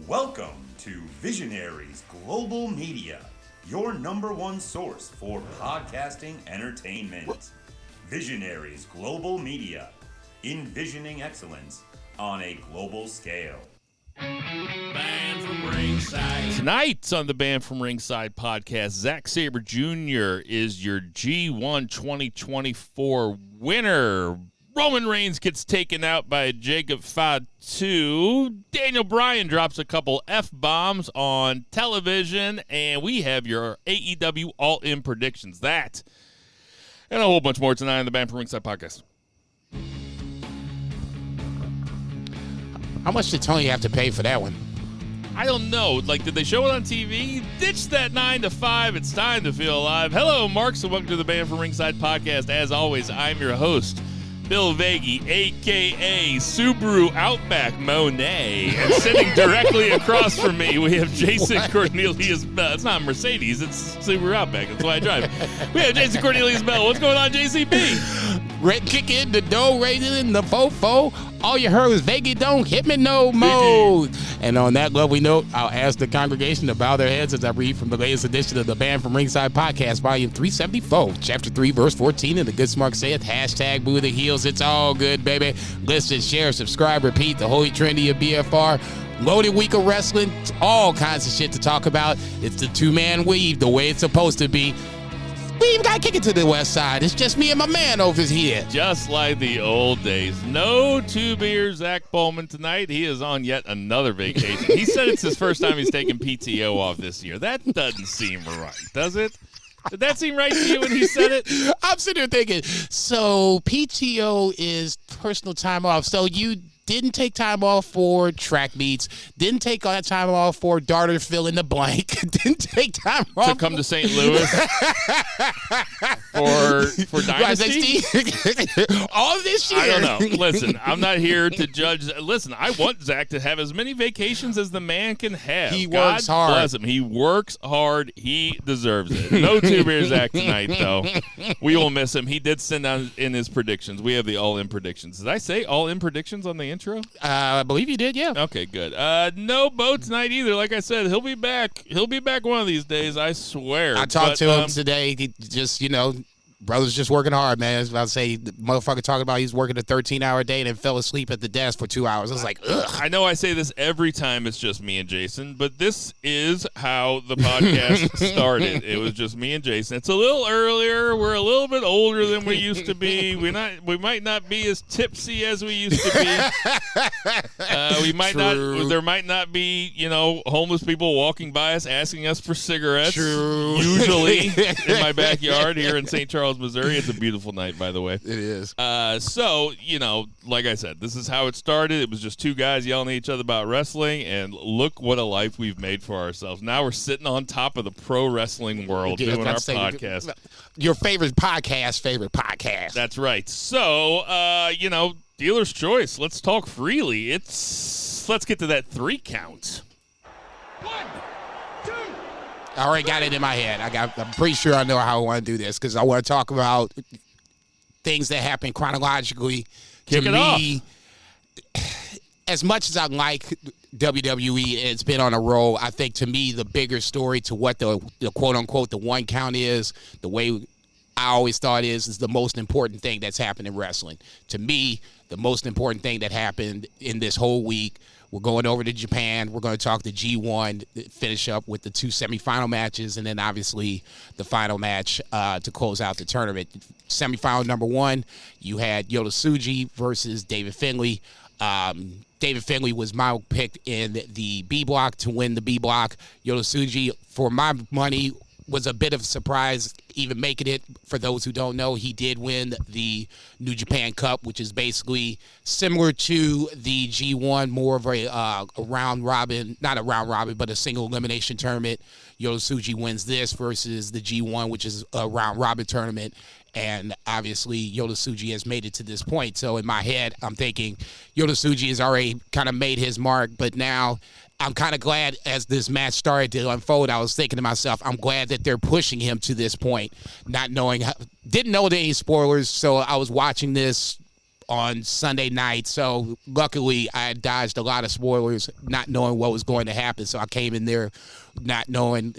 Welcome to Visionaries Global Media, your number one source for podcasting entertainment. Visionaries Global Media, envisioning excellence on a global scale. Band from Ringside. Tonight on the Band from Ringside podcast, Zack Sabre Jr. is your G1 2024 winner. Roman Reigns gets taken out by Jacob Fatu. Daniel Bryan drops a couple F-bombs on television. And we have your AEW All-In predictions. That and a whole bunch more tonight on the Band from Ringside podcast. How much did Tony have to pay for that one? I don't know. Like, did they show it on TV? Ditch that 9 to 5. It's time to feel alive. Hello, Mark. So welcome to the Band from Ringside podcast. As always, I'm your host, Bill Vagey, a.k.a. Subaru Outback Monet. And sitting directly across from me, we have Jason Cornelius Bell. It's not Mercedes. It's Subaru Outback. That's why I drive. We have Jason Cornelius Bell. What's going on, JCB? Red kick in the door, raising in the fofo. All you heard was Vagey don't hit me no more. And on that lovely note, I'll ask the congregation to bow their heads as I read from the latest edition of the Band from Ringside podcast, volume 374, chapter 3, verse 14. And the good smart saith, hashtag boo the heels. It's all good, baby. Listen, share, subscribe, repeat, the holy trinity of BFR. Loaded week of wrestling, all kinds of shit to talk about. It's the two-man weave, the way it's supposed to be. We even got to kick it to the west side. It's just me and my man over here. Just like the old days. No two-beer Zach Bowman tonight. He is on yet another vacation. He said it's his first time he's taking PTO off this year. That doesn't seem right, does it? Did that seem right to you when he said it? I'm sitting there thinking, so PTO is personal time off. So you didn't take time off for track meets, didn't take time off for darter fill in the blank, didn't take time off to come to St. Louis for Dynasty. All this year. I don't know. Listen, I'm not here to judge. Listen, I want Zach to have as many vacations as the man can have. He works hard. Bless him. He works hard. He deserves it. No two-beer Zach tonight, though. We will miss him. He did send out in his predictions. We have the all-in predictions. Did I say all-in predictions on the intro? I believe you did, yeah. Okay, good. No Bo tonight either. Like I said, he'll be back. He'll be back one of these days, I swear. I talked to him today. He just, brother's just working hard, man. I was about to say, the motherfucker talking about he's working a 13-hour day and then fell asleep at the desk for 2 hours. I was like, ugh. I know I say this every time it's just me and Jason, but this is how the podcast started. It was just me and Jason. It's a little earlier. We're a little bit older than we used to be. We might not be as tipsy as we used to be. We might True. not. There might not be, homeless people walking by us asking us for cigarettes. True. Usually in my backyard here in St. Charles, Missouri. It's a beautiful night, by the way. It is. So, like I said, this is how it started. It was just two guys yelling at each other about wrestling, and look what a life we've made for ourselves. Now we're sitting on top of the pro wrestling world doing our podcast. Your favorite podcast. That's right. So, dealer's choice. Let's talk freely. Let's get to that 3 count. 1, 2. I already got it in my head. I'm pretty sure I know how I want to do this because I want to talk about things that happen chronologically. Kick to it me, as much as I like WWE, it's been on a roll. I think to me, the bigger story to what the quote unquote the 1 count is, the way I always thought is the most important thing that's happened in wrestling. To me, the most important thing that happened in this whole week. We're going over to Japan. We're going to talk the G1, finish up with the 2 semifinal matches, and then obviously the final match to close out the tournament. Semifinal number 1, you had Yota Tsuji versus David Finlay. David Finlay was my pick in the B block to win the B block. Yota Tsuji, for my money, was a bit of a surprise even making it. For those who don't know, he did win the New Japan Cup, which is basically similar to the G1, more of a round robin, not a round robin, but a single elimination tournament. Yota Tsuji wins this versus the G1, which is a round robin tournament. And obviously, Yota Tsuji has made it to this point. So in my head, I'm thinking Yota Tsuji has already kind of made his mark, but now I'm kind of glad as this match started to unfold, I was thinking to myself, I'm glad that they're pushing him to this point, not knowing, didn't know any spoilers, so I was watching this on Sunday night. So luckily I dodged a lot of spoilers, not knowing what was going to happen. So I came in there not knowing,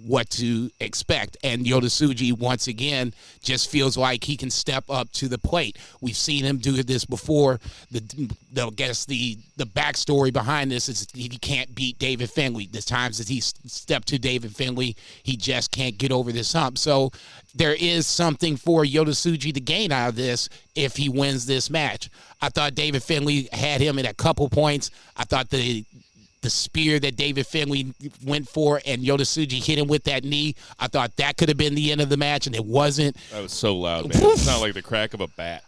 what to expect. And Yota Tsuji, once again, just feels like he can step up to the plate. We've seen him do this before. The backstory behind this is he can't beat David Finlay. The times that he stepped to David Finlay, he just can't get over this hump. So there is something for Yota Tsuji to gain out of this if he wins this match. I thought David Finlay had him at a couple points. I thought the spear that David Finlay went for and Yota Tsuji hit him with that knee, I thought that could have been the end of the match, and it wasn't. That was so loud, man. It sounded like the crack of a bat.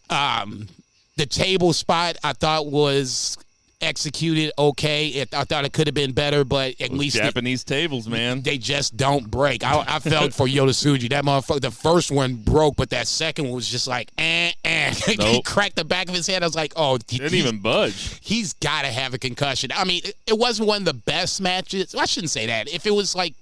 The table spot I thought was executed okay. I thought it could have been better, but at least Japanese tables, man. They just don't break. I felt for Yota Tsuji. That motherfucker, the first one broke, but that second one was just like, Nope. He cracked the back of his head. I was like, oh. Didn't even budge. He's got to have a concussion. I mean, it wasn't one of the best matches. I shouldn't say that. If it was like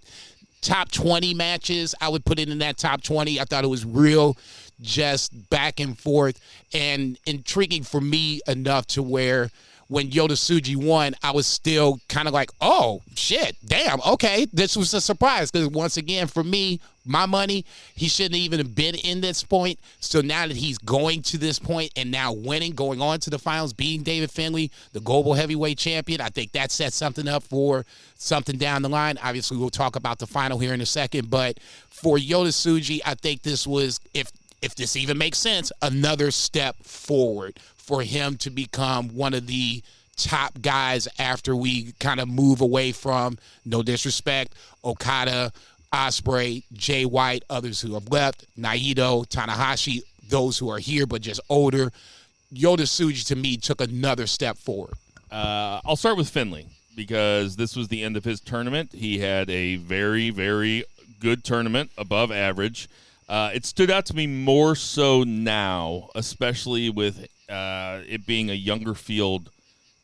top 20 matches, I would put it in that top 20. I thought it was real, just back and forth, and intriguing for me enough to where when Yota Tsuji won, I was still kind of like, oh, shit, damn, okay. This was a surprise because, once again, for me, my money, he shouldn't even have been in this point. So now that he's going to this point and now winning, going on to the finals, beating David Finlay, the global heavyweight champion, I think that sets something up for something down the line. Obviously, we'll talk about the final here in a second. But for Yota Tsuji, I think this was, if this even makes sense, another step forward for him to become one of the top guys after we kind of move away from, no disrespect, Okada, Ospreay, Jay White, others who have left, Naito, Tanahashi, those who are here but just older. Yota Tsuji, to me, took another step forward. I'll start with Finlay because this was the end of his tournament. He had a very, very good tournament, above average. It stood out to me more so now, especially with it being a younger field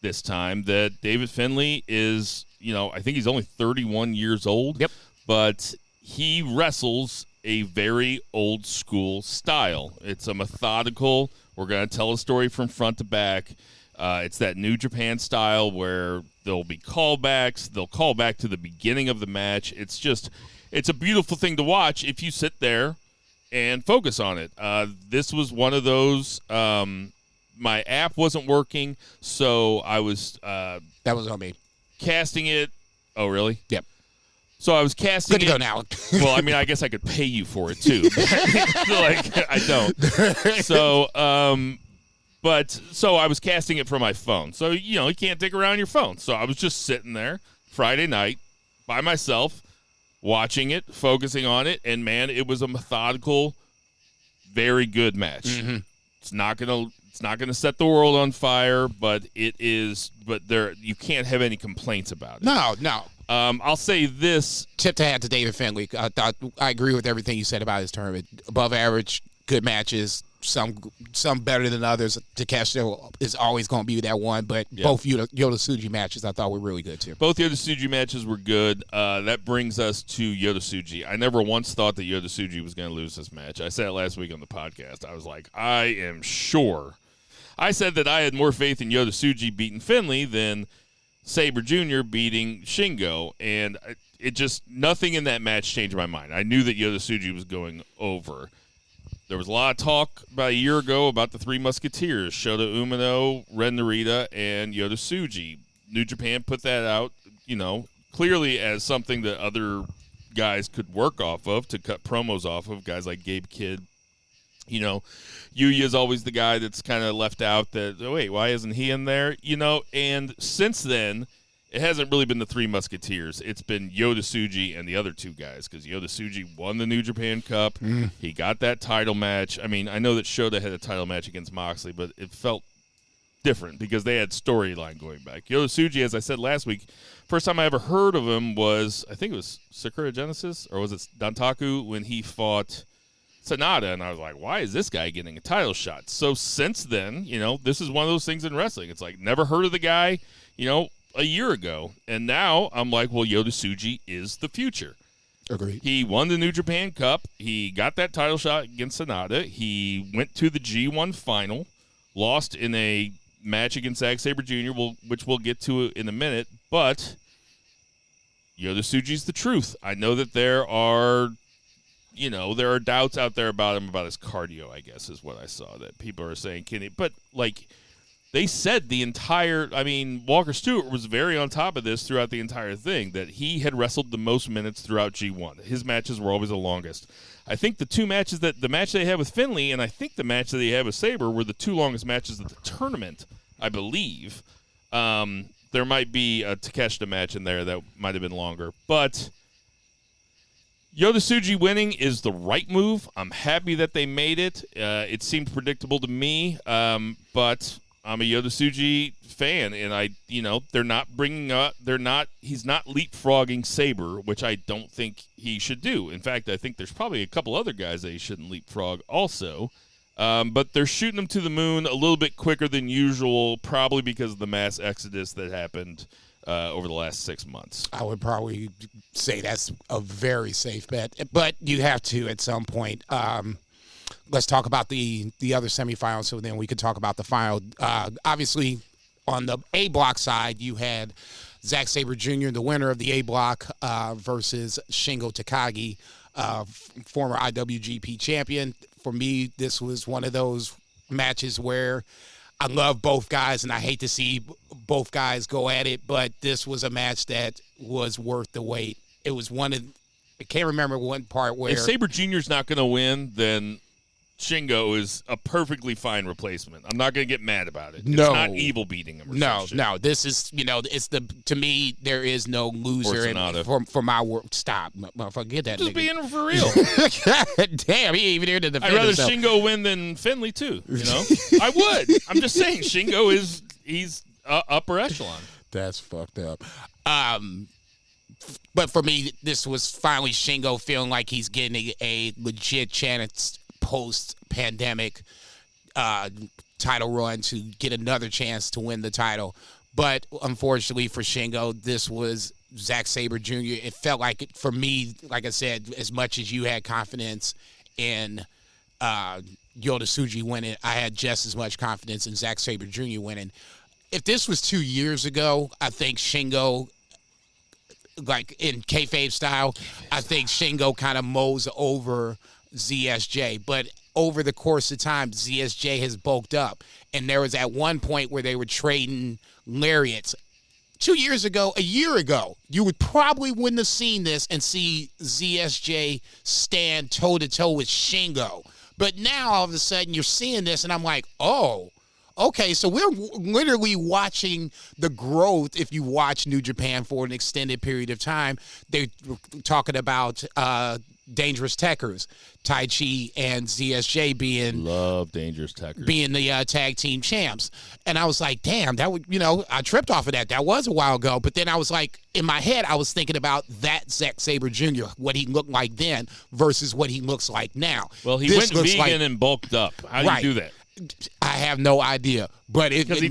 this time, that David Finlay is, I think he's only 31 years old. Yep. But he wrestles a very old school style. It's a methodical, we're going to tell a story from front to back. It's that New Japan style where there'll be callbacks. They'll call back to the beginning of the match. It's a beautiful thing to watch if you sit there and focus on it. This was one of those, my app wasn't working, so I was that was on me. Casting it. Oh, really? Yep. So I was casting Good to go now. Well, I mean, I guess I could pay you for it too. I don't. So, so I was casting it from my phone. So, you can't dig around your phone. So I was just sitting there Friday night by myself, watching it, focusing on it, and man, it was a methodical, very good match. Mm-hmm. It's not gonna set the world on fire, but it is. But you can't have any complaints about it. No. I'll say this. Tip to hat to David Finlay. I agree with everything you said about his tournament. Above average, good matches. Some better than others. Takeshita is always going to be that one, but both Yota Tsuji matches I thought were really good too. Both Yota Tsuji matches were good. That brings us to Yota Tsuji. I never once thought that Yota Tsuji was going to lose this match. I said it last week on the podcast. I was like, I am sure. I said that I had more faith in Yota Tsuji beating Finlay than Sabre Jr. beating Shingo, and nothing in that match changed my mind. I knew that Yota Tsuji was going over. There was a lot of talk about a year ago about the Three Musketeers, Shota Umino, Ren Narita, and Yota Tsuji. New Japan put that out, clearly as something that other guys could work off of, to cut promos off of, guys like Gabe Kidd. Yuya's always the guy that's kind of left out that, oh, wait, why isn't he in there? And since then, it hasn't really been the Three Musketeers. It's been Yota Tsuji and the other two guys, because Yota Tsuji won the New Japan Cup. He got that title match. I mean, I know that Shota had a title match against Moxley, but it felt different because they had storyline going back. Yota Tsuji, as I said last week, first time I ever heard of him was, I think it was Sakura Genesis, or was it Dantaku, when he fought Sanada, and I was like, why is this guy getting a title shot? So since then, this is one of those things in wrestling. It's like, never heard of the guy, a year ago. And now I'm like, well, Yota Tsuji is the future. Agreed. He won the New Japan Cup. He got that title shot against Sanada. He went to the G1 final, lost in a match against Zack Sabre Jr., which we'll get to in a minute, but Yota Tsuji's the truth. I know that there are doubts out there about him, about his cardio, I guess is what I saw, that people are saying, but like they said Walker Stewart was very on top of this throughout the entire thing, that he had wrestled the most minutes throughout G1. His matches were always the longest. I think the match they had with Finlay and I think the match that he had with Sabre were the two longest matches of the tournament, I believe. There might be a Takeshita match in there that might have been longer, but Yota Tsuji winning is the right move. I'm happy that they made it. It seemed predictable to me, but I'm a Yota Tsuji fan, and they're not he's not leapfrogging Sabre, which I don't think he should do. In fact, I think there's probably a couple other guys that he shouldn't leapfrog also. But they're shooting him to the moon a little bit quicker than usual, probably because of the mass exodus that happened over the last 6 months. I would probably say that's a very safe bet, but you have to at some point. Let's talk about the other semifinals, so then we could talk about the final. Obviously, on the A block side, you had Zack Sabre Jr., the winner of the A block, versus Shingo Takagi, former IWGP champion. For me, this was one of those matches where I love both guys, and I hate to see both guys go at it, but this was a match that was worth the wait. It was I can't remember one part where... If Sabre Jr.'s not going to win, then Shingo is a perfectly fine replacement. I'm not going to get mad about it. No. It's not evil beating him or some shit. No. This is, to me, there is no loser for my work. Stop. Motherfucker, get that Just nigga. being for real. God damn, he ain't even here to defend I'd rather himself. Shingo win than Finlay, too. I would. I'm just saying, Shingo he's upper echelon. That's fucked up. But for me, this was finally Shingo feeling like he's getting a legit chance post-pandemic title run to get another chance to win the title. But unfortunately for Shingo, this was Zack Sabre Jr. It felt like, for me, like I said, as much as you had confidence in Yota Tsuji winning, I had just as much confidence in Zack Sabre Jr. winning. If this was 2 years ago, I think Shingo, like in kayfabe style, I think Shingo kind of mows over ZSJ. But over the course of time, ZSJ has bulked up. And there was at one point where they were trading lariats. 2 years ago, a year ago, you would probably wouldn't have seen this and see ZSJ stand toe-to-toe with Shingo. But now, all of a sudden, you're seeing this, and I'm like, oh, okay, so we're literally watching the growth. If you watch New Japan for an extended period of time, they're talking about Dangerous Tekkers, Tai Chi and ZSJ being Dangerous Tekkers, being the tag team champs. And I was like, damn, that would, I tripped off of that. That was a while ago. But then I was like, in my head, I was thinking about that Zack Sabre Jr., what he looked like then versus what he looks like now. Well, he went vegan and bulked up. How do you do that? I have no idea, but because it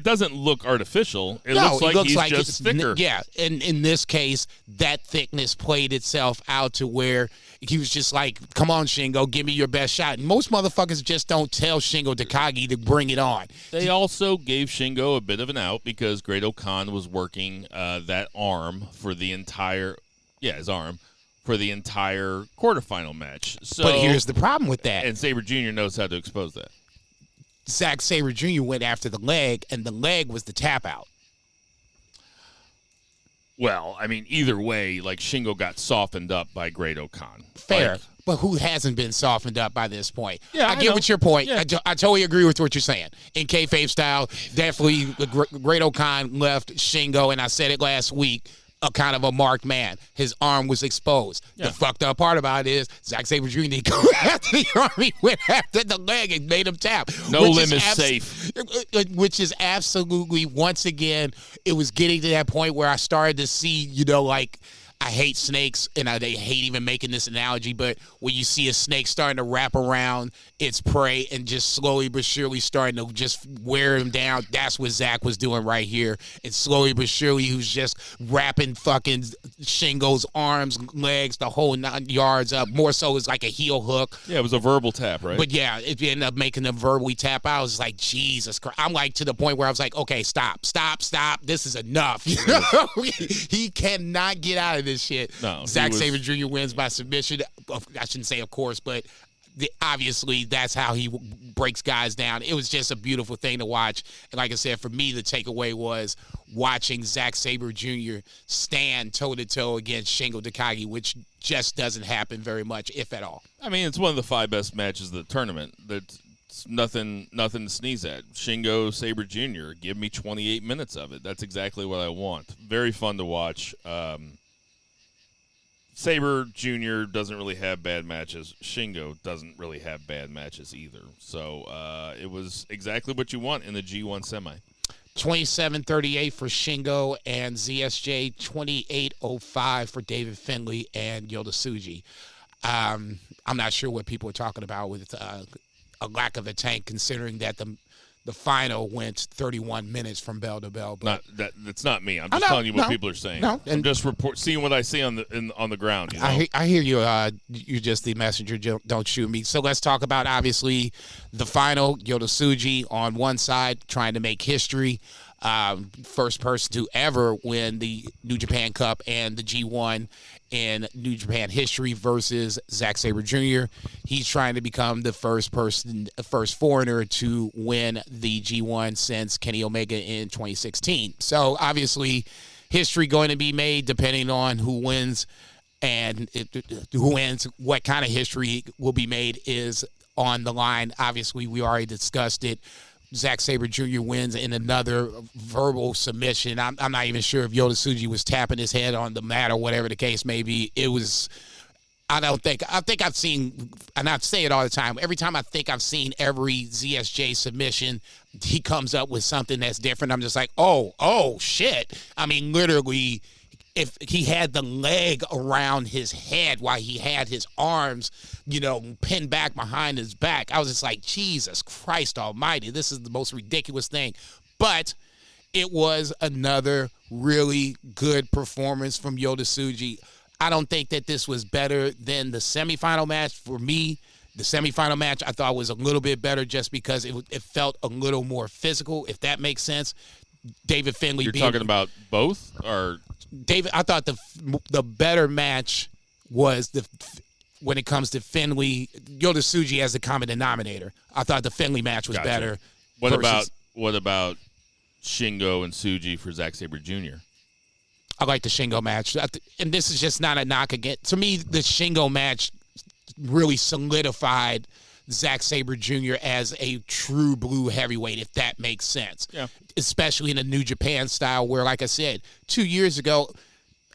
doesn't look artificial. It looks like he's just thicker. Yeah, and in this case, that thickness played itself out to where he was just like, "Come on, Shingo, give me your best shot." And most motherfuckers just don't tell Shingo Takagi to bring it on. They also gave Shingo a bit of an out because Great-O-Khan was working that arm for the entire, his arm. For the entire quarterfinal match. But here's the problem with that. And Sabre Jr. knows how to expose that. Zack Sabre Jr. went after the leg, and the leg was the tap out. Well, I mean, either way, like Shingo got softened up by Great-O-Khan. Fair. But who hasn't been softened up by this point? Yeah, I get what your point. Yeah. I totally agree with what you're saying. In kayfabe style, definitely Great-O-Khan left Shingo, and I said it last week, a kind of a marked man. His arm was exposed. Yeah. The fucked up part about it is Zack Sabre Jr. didn't go after the arm. He went after the leg and made him tap. No limb is safe. Which is absolutely, once again, it was getting to that point where I started to see, I hate snakes, and they hate even making this analogy, but when you see a snake starting to wrap around its prey and just slowly but surely starting to just wear him down, that's what Zach was doing right here. And slowly but surely he was just wrapping fucking Shingo's arms, legs, the whole 9 yards up. More so it's like a heel hook. Yeah, it was a verbal tap, right? But yeah, if you end up making them verbally tap out, I was like, Jesus Christ. I'm like to the point where I was like, okay, stop. This is enough. You know? He cannot get out of this shit. No, Zack Sabre Jr. wins by submission. I shouldn't say of course, but obviously that's how he breaks guys down. It was just a beautiful thing to watch. And like I said, for me, the takeaway was watching Zack Sabre Jr. stand toe-to-toe against Shingo Takagi, which just doesn't happen very much, if at all. I mean, it's one of the 5 best matches of the tournament. That's nothing to sneeze at. Shingo Sabre Jr., give me 28 minutes of it. That's exactly what I want. Very fun to watch. Sabre Jr. doesn't really have bad matches. Shingo doesn't really have bad matches either. So it was exactly what you want in the G1 semi. 27-38 for Shingo and ZSJ, 28-05 for David Finlay and Yota Tsuji. I'm not sure what people are talking about with a lack of a tank, considering that the final went 31 minutes from bell to bell. But That's not me. I'm just telling you what people are saying. No, I'm just seeing what I see on the ground. You know? I hear you. You're just the messenger. Don't shoot me. So let's talk about, obviously, the final. Yota Tsuji on one side trying to make history. First person to ever win the New Japan Cup and the G1 in New Japan history versus Zack Sabre Jr. He's trying to become the first foreigner to win the G1 since Kenny Omega in 2016. So obviously history going to be made depending on who wins, and who wins, what kind of history will be made is on the line. Obviously, we already discussed it. Zack Sabre Jr. wins in another verbal submission. I'm not even sure if Yota Tsuji was tapping his head on the mat or whatever the case may be. It was, I think I've seen, and I say it all the time, every time I think I've seen every ZSJ submission, he comes up with something that's different. I'm just like, oh, shit. I mean, literally, if he had the leg around his head while he had his arms, pinned back behind his back, I was just like, Jesus Christ almighty, this is the most ridiculous thing. But it was another really good performance from Yota Tsuji. I don't think that this was better than the semifinal match. For me, the semifinal match I thought was a little bit better just because it felt a little more physical, if that makes sense. David Finlay. You're talking about both, or David? I thought the better match was when it comes to Finlay, Yota Tsuji as the common denominator. I thought the Finlay match was better. What about Shingo and Tsuji for Zack Sabre Jr.? I like the Shingo match, and this is just not a knock again. To me, the Shingo match really solidified Zack Sabre Jr. as a true blue heavyweight, if that makes sense. Yeah. Especially in the New Japan style, where, like I said, 2 years ago,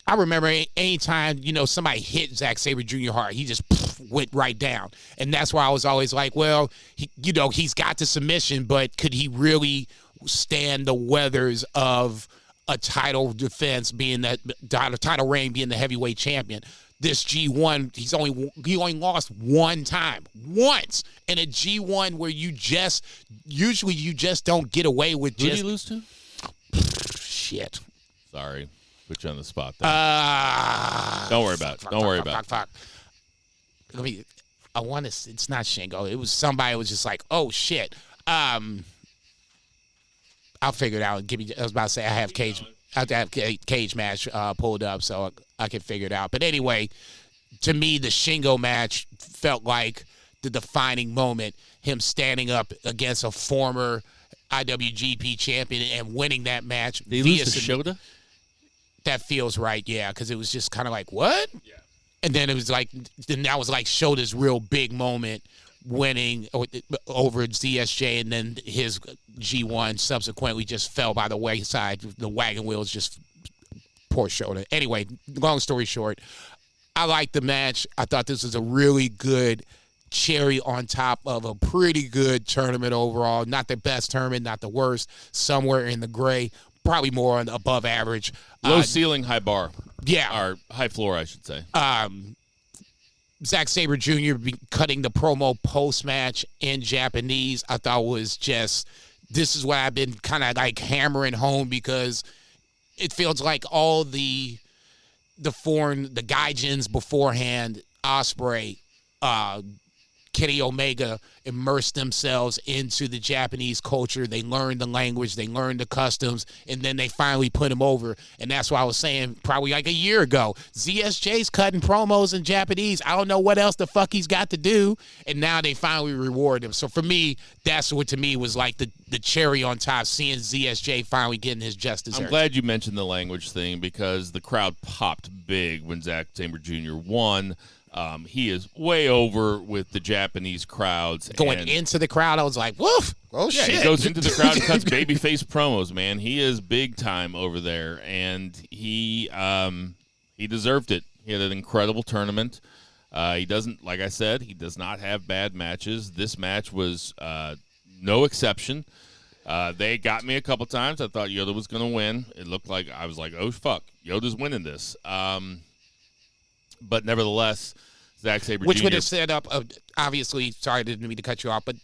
I remember anytime, somebody hit Zack Sabre Jr. hard, he just went right down. And that's why I was always like, well, he's got the submission, but could he really stand the weathers of a title defense, being that title reign, being the heavyweight champion? This G1, he only lost one time, once in a G1 where you just don't get away with just. Who did he lose to? Shit. Sorry, put you on the spot there. Don't worry about it. Fuck. I want to. It's not Shingo. It was somebody who was just like, oh shit. I'll figure it out. I was about to say I have cage match pulled up, so I can figure it out. But anyway, to me, the Shingo match felt like the defining moment. Him standing up against a former IWGP champion and winning that match. Did he lose to Shota? That feels right, yeah, because it was just kind of like, what? Yeah. And then that was like Shota's real big moment, winning over ZSJ, and then his G1 subsequently just fell by the wayside. The wagon wheels just poor Shota. Anyway, long story short, I liked the match. I thought this was a really good cherry on top of a pretty good tournament overall. Not the best tournament, not the worst. Somewhere in the gray, probably more on above average. Low ceiling, high bar. Yeah. Or high floor, I should say. Zack Sabre Jr. Cutting the promo post-match in Japanese, I thought was just, this is what I've been kind of like hammering home, because it feels like all the gaijins beforehand, Ospreay, Kenny Omega, immersed themselves into the Japanese culture. They learned the language, they learned the customs, and then they finally put them over. And that's why I was saying probably like a year ago, ZSJ's cutting promos in Japanese. I don't know what else the fuck he's got to do. And now they finally reward him. So for me, that's what to me was like the cherry on top, seeing ZSJ finally getting his just desserts. I'm glad you mentioned the language thing, because the crowd popped big when Zack Sabre Jr. won. He is way over with the Japanese crowds. Going into the crowd, I was like, woof. Oh, yeah, shit. He goes into the crowd and cuts babyface promos, man. He is big time over there, and he deserved it. He had an incredible tournament. He doesn't, like I said, he does not have bad matches. This match was no exception. They got me a couple times. I thought Yoda was going to win. It looked like, I was like, oh, fuck, Yoda's winning this. But nevertheless, Zack Sabre Jr. Which would have set up, obviously, sorry, I didn't mean to cut you off, but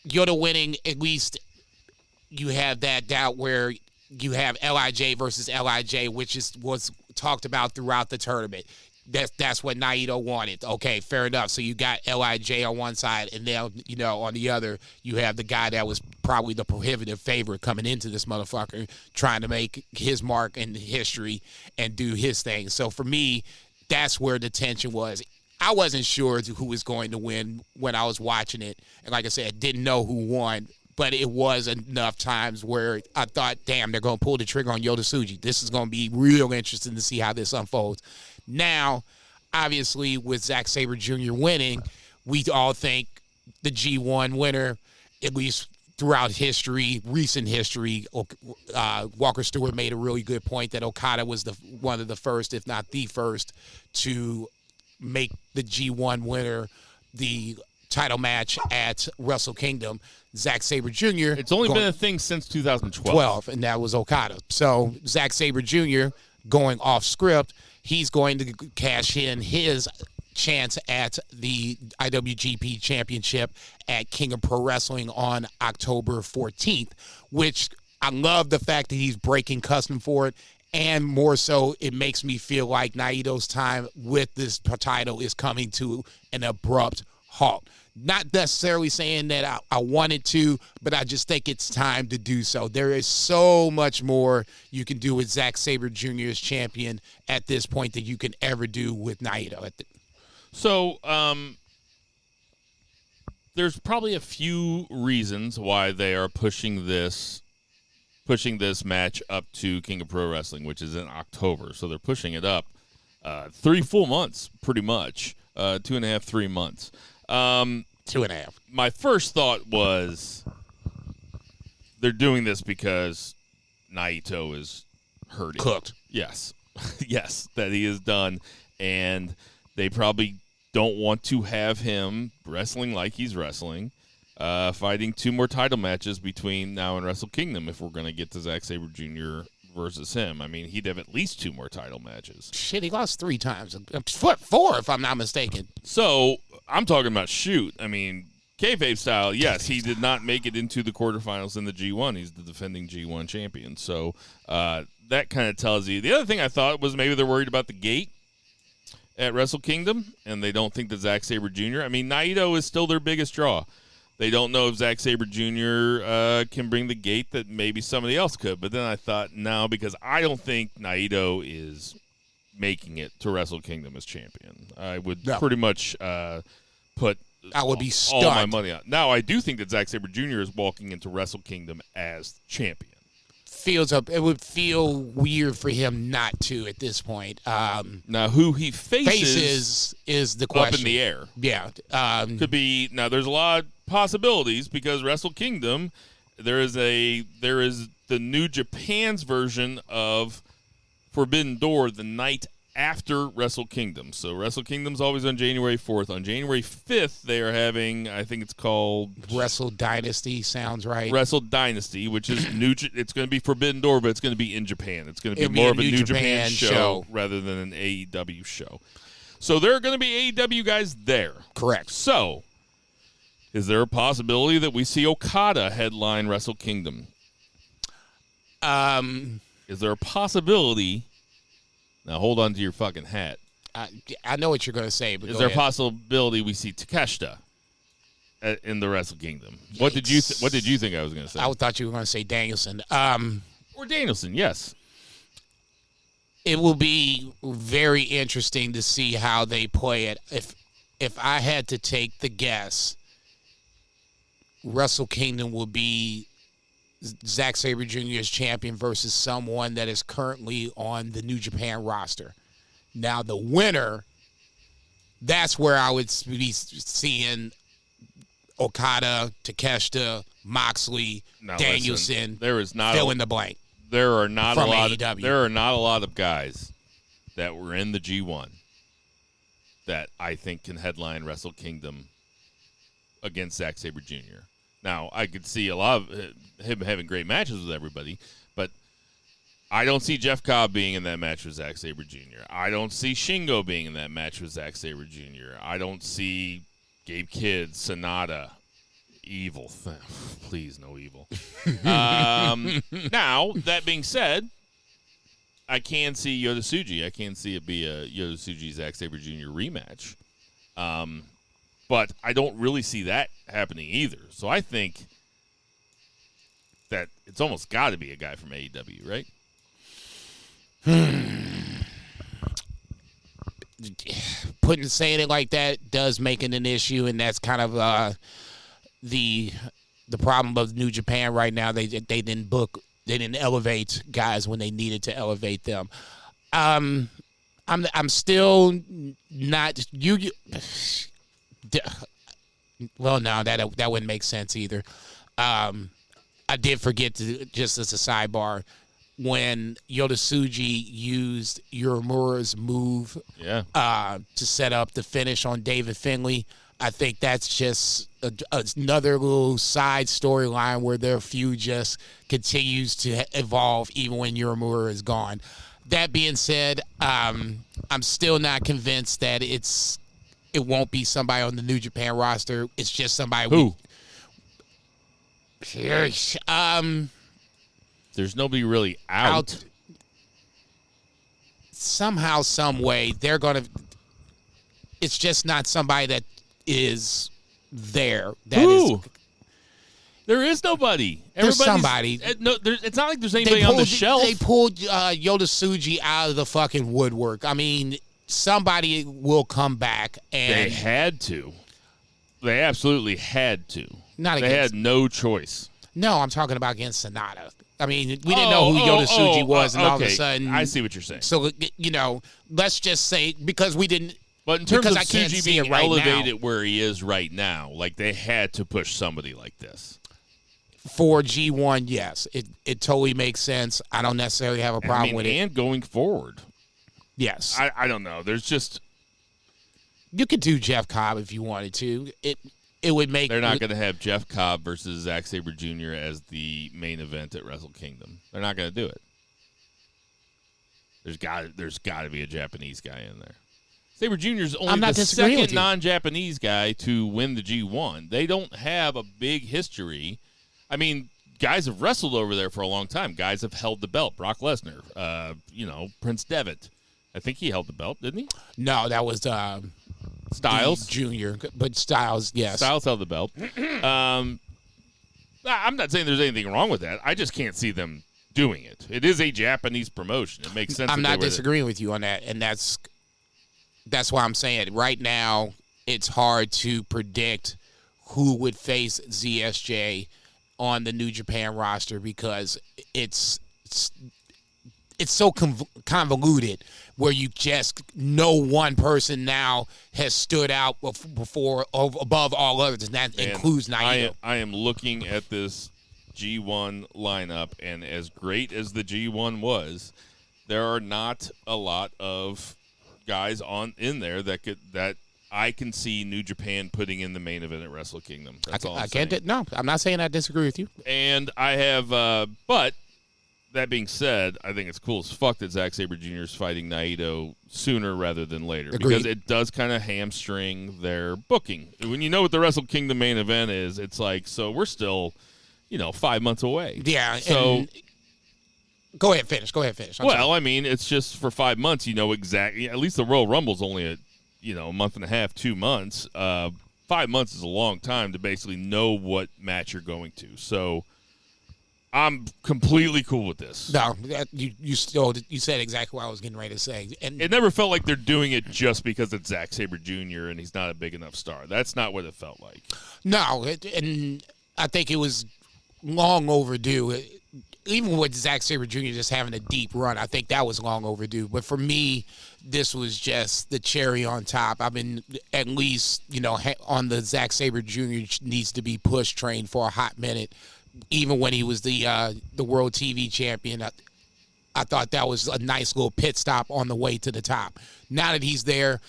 Yoda winning, at least you have that doubt where you have LIJ versus LIJ, which was talked about throughout the tournament. That's what Naito wanted. Okay, fair enough. So you got LIJ on one side, and then, on the other, you have the guy that was probably the prohibitive favorite coming into this motherfucker, trying to make his mark in history and do his thing. So for me, that's where the tension was. I wasn't sure who was going to win when I was watching it. And like I said, didn't know who won. But it was enough times where I thought, damn, they're going to pull the trigger on Yota Tsuji. This is going to be real interesting to see how this unfolds. Now, obviously, with Zack Sabre Jr. winning, we all think the G1 winner, at least throughout history, recent history, Walker Stewart made a really good point that Okada was one of the first, if not the first, to make the G1 winner the title match at Wrestle Kingdom. Zack Sabre Jr. It's only been a thing since 2012. And that was Okada. So Zack Sabre Jr. going off script, he's going to cash in his chance at the IWGP Championship at King of Pro Wrestling on October 14th, which I love the fact that he's breaking custom for it. And more so, it makes me feel like Naito's time with this title is coming to an abrupt halt. Not necessarily saying that I wanted to, but I just think it's time to do so. There is so much more you can do with Zack Sabre Jr. as champion at this point than you can ever do with Naito. So, there's probably a few reasons why they are pushing this match up to King of Pro Wrestling, which is in October. So they're pushing it up 3 full months, pretty much, 2.5, 3 months. 2.5. My first thought was they're doing this because Naito is hurting. Cooked. Yes. Yes, that he is done. And they probably don't want to have him wrestling like he's wrestling, fighting 2 more title matches between now and Wrestle Kingdom if we're going to get to Zack Sabre Jr. versus him. I mean, he'd have at least 2 more title matches. Shit, he lost 3 times. 4, if I'm not mistaken. So, I'm talking about shoot. I mean, kayfabe style, yes, he did not make it into the quarterfinals in the G1. He's the defending G1 champion. So, that kind of tells you. The other thing I thought was maybe they're worried about the gate at Wrestle Kingdom, and they don't think that Zack Sabre Jr. I mean, Naito is still their biggest draw. They don't know if Zack Sabre Jr. Can bring the gate that maybe somebody else could. But then I thought, no, because I don't think Naito is making it to Wrestle Kingdom as champion. I would pretty much put I would be stunned. all my money on. Now, I do think that Zack Sabre Jr. is walking into Wrestle Kingdom as champion. It would feel weird for him not to at this point. Now, who he faces is the question. Up in the air. Yeah. Could be. Now, there's a lot of possibilities because Wrestle Kingdom, there is the New Japan's version of Forbidden Door the night after Wrestle Kingdom. So Wrestle Kingdom's always on January 4th. On January 5th, they are having, I think it's called Wrestle Dynasty sounds right. Wrestle Dynasty, which is it's going to be Forbidden Door, but it's going to be in Japan. It's going to be more of a New Japan show rather than an AEW show. So there are going to be AEW guys there. Correct. So, is there a possibility that we see Okada headline Wrestle Kingdom? Is there a possibility? Now hold on to your fucking hat. I know what you're going to say, but is there a possibility we see Takeshita in the Wrestle Kingdom? Yikes. What did you think I was going to say? I thought you were going to say Danielson. Or Danielson, yes. It will be very interesting to see how they play it. If I had to take the guess, Wrestle Kingdom will be Zack Sabre Jr. as champion versus someone that is currently on the New Japan roster. Now, the winner, that's where I would be seeing Okada, Takeshita, Moxley, Danielson. There is not fill in the blank. There are not from a lot. AEW. There are not a lot of guys that were in the G1 that I think can headline Wrestle Kingdom against Zack Sabre Jr. Now, I could see a lot of him having great matches with everybody, but I don't see Jeff Cobb being in that match with Zack Sabre Jr. I don't see Shingo being in that match with Zack Sabre Jr. I don't see Gabe Kidd, Sonata, Evil. Please, no Evil. Now, that being said, I can see Yota Tsuji. I can see it be a Yota Tsuji Zack Sabre Jr. rematch. But I don't really see that happening either. So I think that it's almost got to be a guy from AEW, right? Saying it like that does make it an issue, and that's kind of the problem of New Japan right now. They didn't elevate guys when they needed to elevate them. I'm still not you. Well, no, that wouldn't make sense either. I did forget to, just as a sidebar, when Yota Tsuji used Uemura's move to set up the finish on David Finlay, I think that's just another little side storyline where their feud just continues to evolve even when Uemura is gone. That being said, I'm still not convinced that it won't be somebody on the New Japan roster. It's just somebody. Who? There's nobody really out. Somehow, some way, they're going to. It's just not somebody that is there. Who? There is nobody. There's somebody. It's not like there's anybody on the shelf. They pulled Yota Tsuji out of the fucking woodwork. I mean, somebody will come back, and they had to. They absolutely had to. They had no choice. No, I'm talking about against Sonata. I mean, we didn't know who Yota Tsuji was, and all of a sudden, I see what you're saying. So let's just say because we didn't. But in terms of Tsuji being elevated where he is right now, like they had to push somebody like this. For G1, yes, it totally makes sense. I don't necessarily have a problem with it. And going forward, yes, I don't know. There's just you could do Jeff Cobb if you wanted to. It would make. They're not going to have Jeff Cobb versus Zack Sabre Jr. as the main event at Wrestle Kingdom. They're not going to do it. There's got to be a Japanese guy in there. Sabre Jr. is only the second non-Japanese guy to win the G1. They don't have a big history. I mean, guys have wrestled over there for a long time. Guys have held the belt. Brock Lesnar, Prince Devitt. I think he held the belt, didn't he? No, that was Styles Jr. But Styles, yes. Styles held the belt. I'm not saying there's anything wrong with that. I just can't see them doing it. It is a Japanese promotion. It makes sense. I'm not disagreeing with you on that, and that's why I'm saying right now it's hard to predict who would face ZSJ on the New Japan roster because it's so convoluted where you just know one person now has stood out before above all others, and that includes Naito. I am looking at this G1 lineup, and as great as the G1 was, there are not a lot of guys in there that I can see New Japan putting in the main event at Wrestle Kingdom. That's all I'm saying. No, I'm not saying I disagree with you. And I have, but that being said, I think it's cool as fuck that Zack Sabre Jr. is fighting Naito sooner rather than later. Agreed. Because it does kind of hamstring their booking. When you know what the Wrestle Kingdom main event is, it's like, so we're still, 5 months away. Yeah. So go ahead, finish. I mean, it's just for 5 months, exactly. At least the Royal Rumble's only a month and a half, 2 months. 5 months is a long time to basically know what match you're going to. So I'm completely cool with this. No, you said exactly what I was getting ready to say. And it never felt like they're doing it just because it's Zack Sabre Jr. and he's not a big enough star. That's not what it felt like. No, and I think it was long overdue. Even with Zack Sabre Jr. just having a deep run, I think that was long overdue. But for me, this was just the cherry on top. I've been at least, on the Zack Sabre Jr. needs to be push trained for a hot minute. Even when he was the World TV Champion, I thought that was a nice little pit stop on the way to the top. Now that he's there,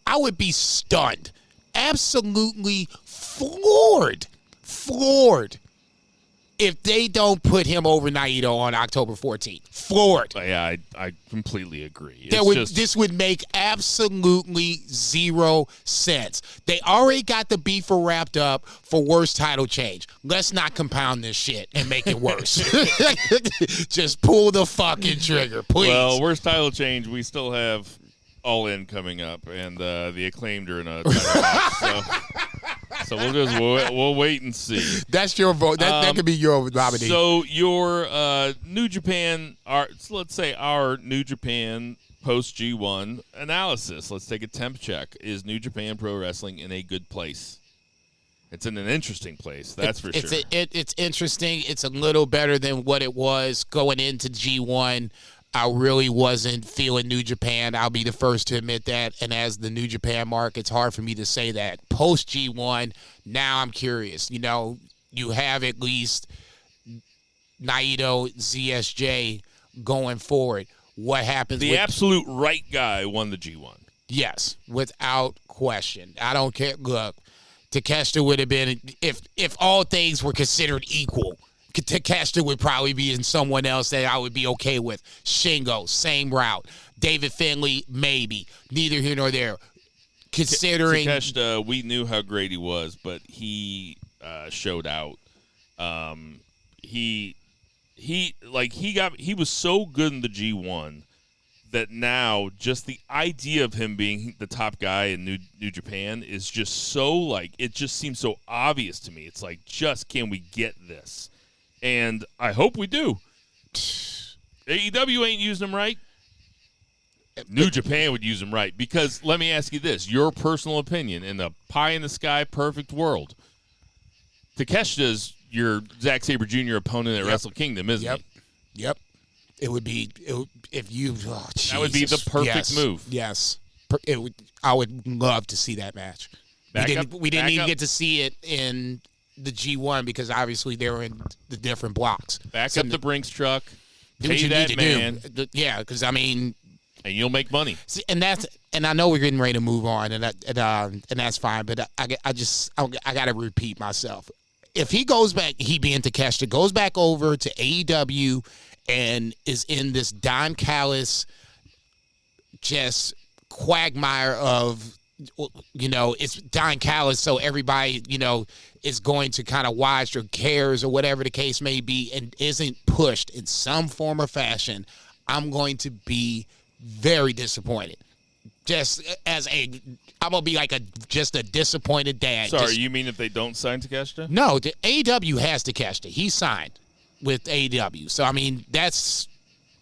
I would be stunned, absolutely floored, if they don't put him over Naito on October 14th. Floored. Yeah, I completely agree. This would make absolutely zero sense. They already got the beef wrapped up for worst title change. Let's not compound this shit and make it worse. Just pull the fucking trigger, please. Well, worst title change, we still have All In coming up, and the Acclaimed are in a title match, so we'll wait and see. That's your vote. That could be your nominee. So your New Japan, let's say our New Japan post G1 analysis. Let's take a temp check. Is New Japan Pro Wrestling in a good place? It's in an interesting place. That's for sure. It's interesting. It's a little better than what it was going into G1. I really wasn't feeling New Japan. I'll be the first to admit that. And as the New Japan mark, it's hard for me to say that. Post G1, now I'm curious. You have at least Naito, ZSJ going forward. What happens? The absolute right guy won the G1. Yes, without question. I don't care. Look, Takeshita would have been, if all things were considered equal, Takeshita would probably be in someone else that I would be okay with. Shingo, same route. David Finlay, maybe. Neither here nor there. Considering Takeshita, we knew how great he was, but he showed out. He was so good in the G1 that now just the idea of him being the top guy in New Japan is just so it just seems so obvious to me. It's like, just can we get this? And I hope we do. AEW ain't using them right. New Japan would use them right. Because let me ask you this. Your personal opinion in the pie-in-the-sky perfect world. Takeshita's your Zack Sabre Jr. opponent at Wrestle Kingdom, isn't he? Yep. It would be if you. Oh, that would be the perfect move. Yes. I would love to see that match. We didn't even get to see it in the G1 because obviously they were in the different blocks. Back up the Brinks truck. Do what you that need to man. do. Yeah, because and you'll make money. See, and I know we're getting ready to move on, and that's fine. But I got to repeat myself. If he goes back, he being Takeshita goes back over to AEW and is in this Don Callis just quagmire of. It's Don Callis, so everybody, is going to kind of watch or cares or whatever the case may be and isn't pushed in some form or fashion, I'm going to be very disappointed. I'm going to be just a disappointed dad. Sorry, you mean if they don't sign Takeshita? No, the AEW has Takeshita. He signed with AEW. So, that's...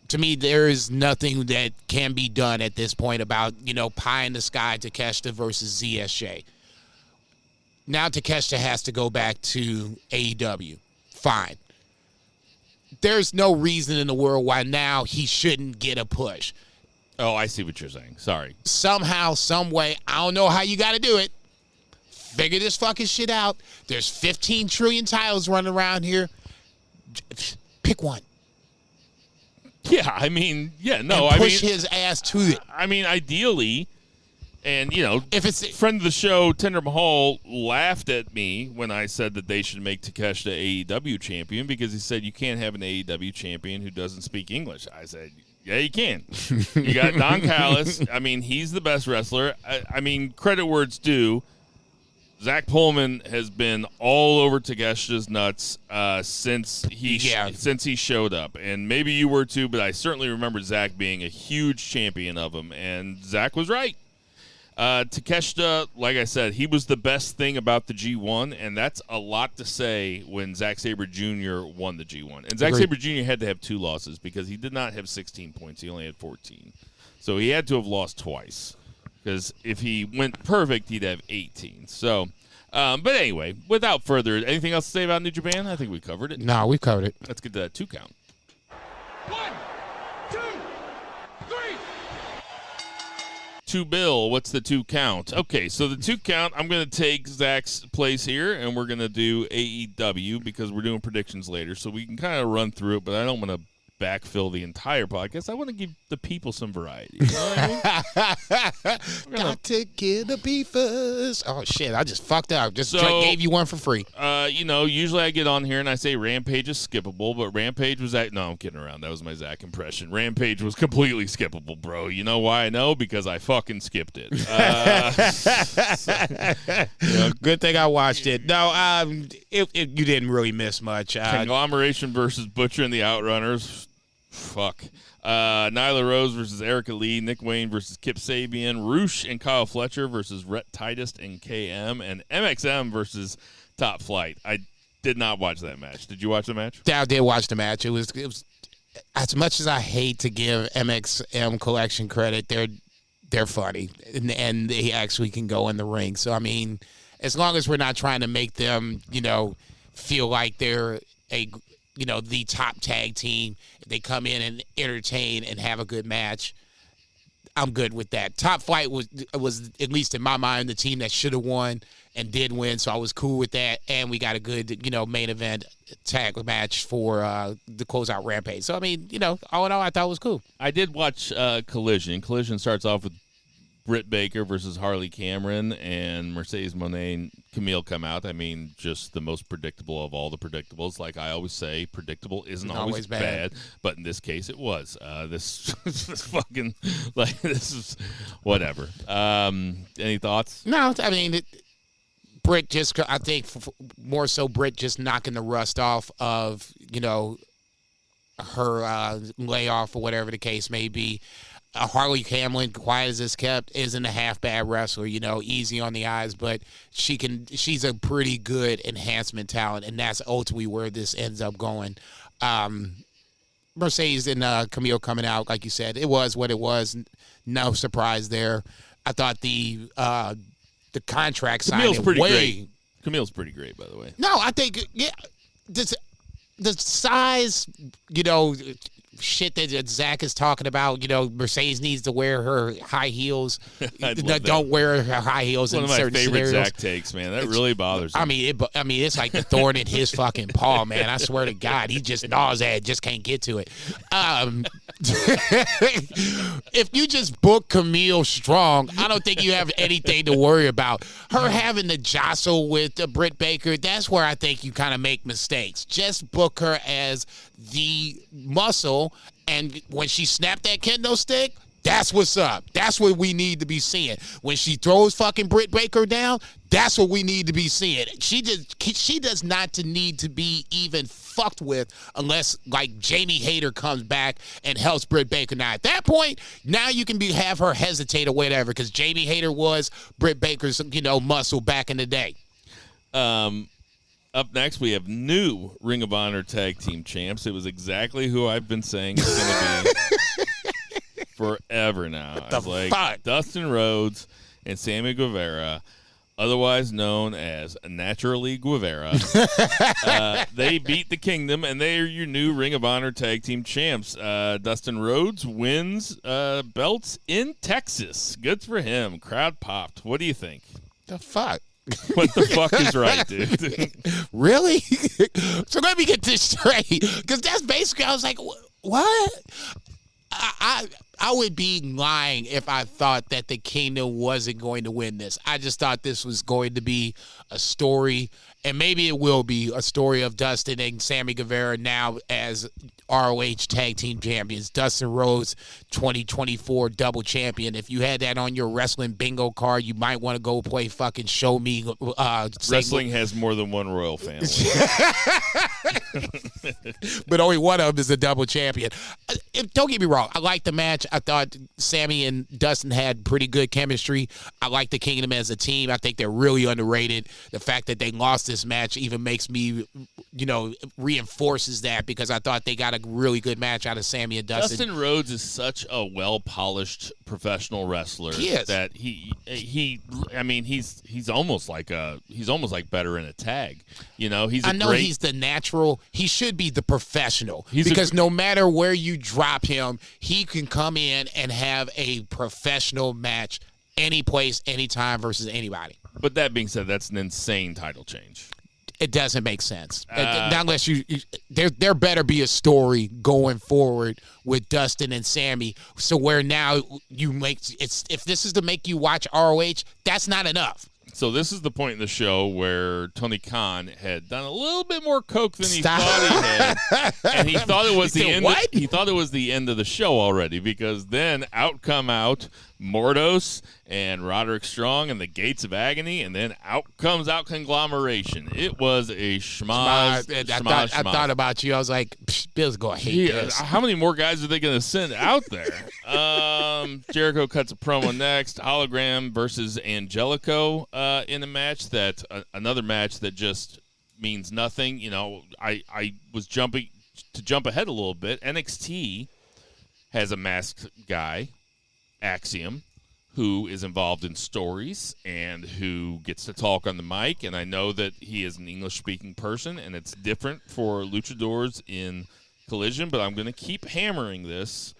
To me, there is nothing that can be done at this point about, pie in the sky Takeshita versus ZSJ. Now Takeshita has to go back to AEW. Fine. There's no reason in the world why now he shouldn't get a push. Oh, I see what you're saying. Sorry. Somehow, some way, I don't know how you got to do it. Figure this fucking shit out. There's 15 trillion titles running around here. Pick one. Yeah, I mean, and push his ass to it. I mean, ideally, and, if it's friend of the show, Tinder Mahal, laughed at me when I said that they should make Takeshita AEW champion because he said you can't have an AEW champion who doesn't speak English. I said, yeah, you can. You got Don Callis. I mean, he's the best wrestler. I mean, credit where it's due. Zach Pullman has been all over Takeshita's nuts since he showed up, and maybe you were too. But I certainly remember Zach being a huge champion of him, and Zach was right. Takeshita, like I said, he was the best thing about the G1, and that's a lot to say when Zack Sabre Jr. won the G1. And Zack Sabre Jr. had to have 2 losses because he did not have 16 points. He only had 14. So he had to have lost twice because if he went perfect, he'd have 18. So, but anyway, without further, anything else to say about New Japan? I think we covered it. No, we covered it. Let's get to that 2 count. 1, 2, 3. To Bill, what's the 2 count? Okay, so the 2 count, I'm going to take Zach's place here, and we're going to do AEW because we're doing predictions later, so we can kind of run through it, but I don't want to backfill the entire podcast. I want to give the people some variety. You know what I mean? Got to get the beefers. Oh, shit, I just fucked up. Just So, gave you one for free. Usually I get on here and I say Rampage is skippable, but Rampage was no, I'm kidding around. That was my Zach impression. Rampage was completely skippable, bro. You know why I know? Because I fucking skipped it. Good thing I watched it. No, you didn't really miss much. Conglomeration versus Butcher and the Outrunners. Fuck. Nyla Rose versus Erica Lee. Nick Wayne versus Kip Sabian. Roosh and Kyle Fletcher versus Rhett Titus and KM. And MXM versus Top Flight. I did not watch that match. Did you watch the match? I did watch the match. It was as much as I hate to give MXM Collection credit, they're funny and they actually can go in the ring. So I mean, as long as we're not trying to make them, feel like they're the top tag team, they come in and entertain and have a good match, I'm good with that. Top Flight was at least in my mind the team that should have won and did win, so I was cool with that. And we got a good main event tag match for the closeout Rampage. So I mean, all in all, I thought it was cool. I did watch Collision. Collision starts off with Britt Baker versus Harley Cameron, and Mercedes Moné and Camille come out. I mean, just the most predictable of all the predictables. Like I always say, predictable isn't always bad, but in this case it was. This fucking, this is whatever. Any thoughts? No, I mean, Britt just, I think more so Britt just knocking the rust off of, her layoff or whatever the case may be. Harley Cameron, quiet as it's kept, isn't a half bad wrestler, easy on the eyes, but she's a pretty good enhancement talent, and that's ultimately where this ends up going. Mercedes and Camille coming out, like you said, it was what it was. No surprise there. I thought the contract signing great. Camille's pretty great, by the way. No, I think the size, shit that Zach is talking about, Mercedes needs to wear her high heels. Don't wear her high heels in certain scenarios. One of my favorite Zach takes, man. That really bothers me. I mean, it's like the thorn in his fucking paw, man. I swear to God, he just gnaws at it, just can't get to it. If you just book Camille strong, I don't think you have anything to worry about. Her having to jostle with Britt Baker, that's where I think you kind of make mistakes. Just book her as the muscle, and when she snapped that kendo stick, that's what's up. That's what we need to be seeing. When she throws fucking Britt Baker down, that's what we need to be seeing. She does not need to be even fucked with unless like Jamie Hayter comes back and helps Britt Baker. Now at that point, now you can have her hesitate or whatever, because Jamie Hayter was Britt Baker's muscle back in the day. Up next, we have new Ring of Honor Tag Team Champs. It was exactly who I've been saying it's going to be forever now. I was like, fuck? Dustin Rhodes and Sammy Guevara, otherwise known as Naturally Guevara. They beat the Kingdom, and they are your new Ring of Honor Tag Team Champs. Dustin Rhodes wins belts in Texas. Good for him. Crowd popped. What do you think? The fuck? What the fuck is right, dude? Really? So let me get this straight, because that's basically, I was like, what? I would be lying if I thought that the Kingdom wasn't going to win this. I just thought this was going to be a story, and maybe it will be a story of Dustin and Sammy Guevara now as ROH Tag Team Champions. Dustin Rhodes, 2024 double champion. If you had that on your wrestling bingo card, you might want to go play fucking Show Me. Wrestling has more than one royal family. But only one of them is a double champion. Don't get me wrong. I like the match. I thought Sammy and Dustin had pretty good chemistry. I like the Kingdom as a team. I think they're really underrated. The fact that they lost this match even makes me, reinforces that, because I thought they got a really good match out of Sammy and Dustin. Dustin Rhodes is such a well-polished professional wrestler that he's almost like better in a tag. He's the natural. He should be the professional, because no matter where you drop him, he can come in and have a professional match any place, anytime versus anybody. But that being said, that's an insane title change. It doesn't make sense. Not unless there better be a story going forward with Dustin and Sammy. So where now if this is to make you watch ROH, that's not enough. So this is the point in the show where Tony Khan had done a little bit more coke than he thought he had, and he thought it was the end. He thought it was the end of the show already, because then out Mordos and Roderick Strong and the Gates of Agony, and then out Conglomeration. It was a schmoz. I thought about you. I was like, Bill's going to hate this. How many more guys are they going to send out there? Jericho cuts a promo next. Hologram versus Angelico in a match another match that just means nothing. I was jump ahead a little bit. NXT has a masked guy, Axiom, who is involved in stories and who gets to talk on the mic. And I know that he is an English-speaking person, and it's different for luchadors in Collision, but I'm going to keep hammering this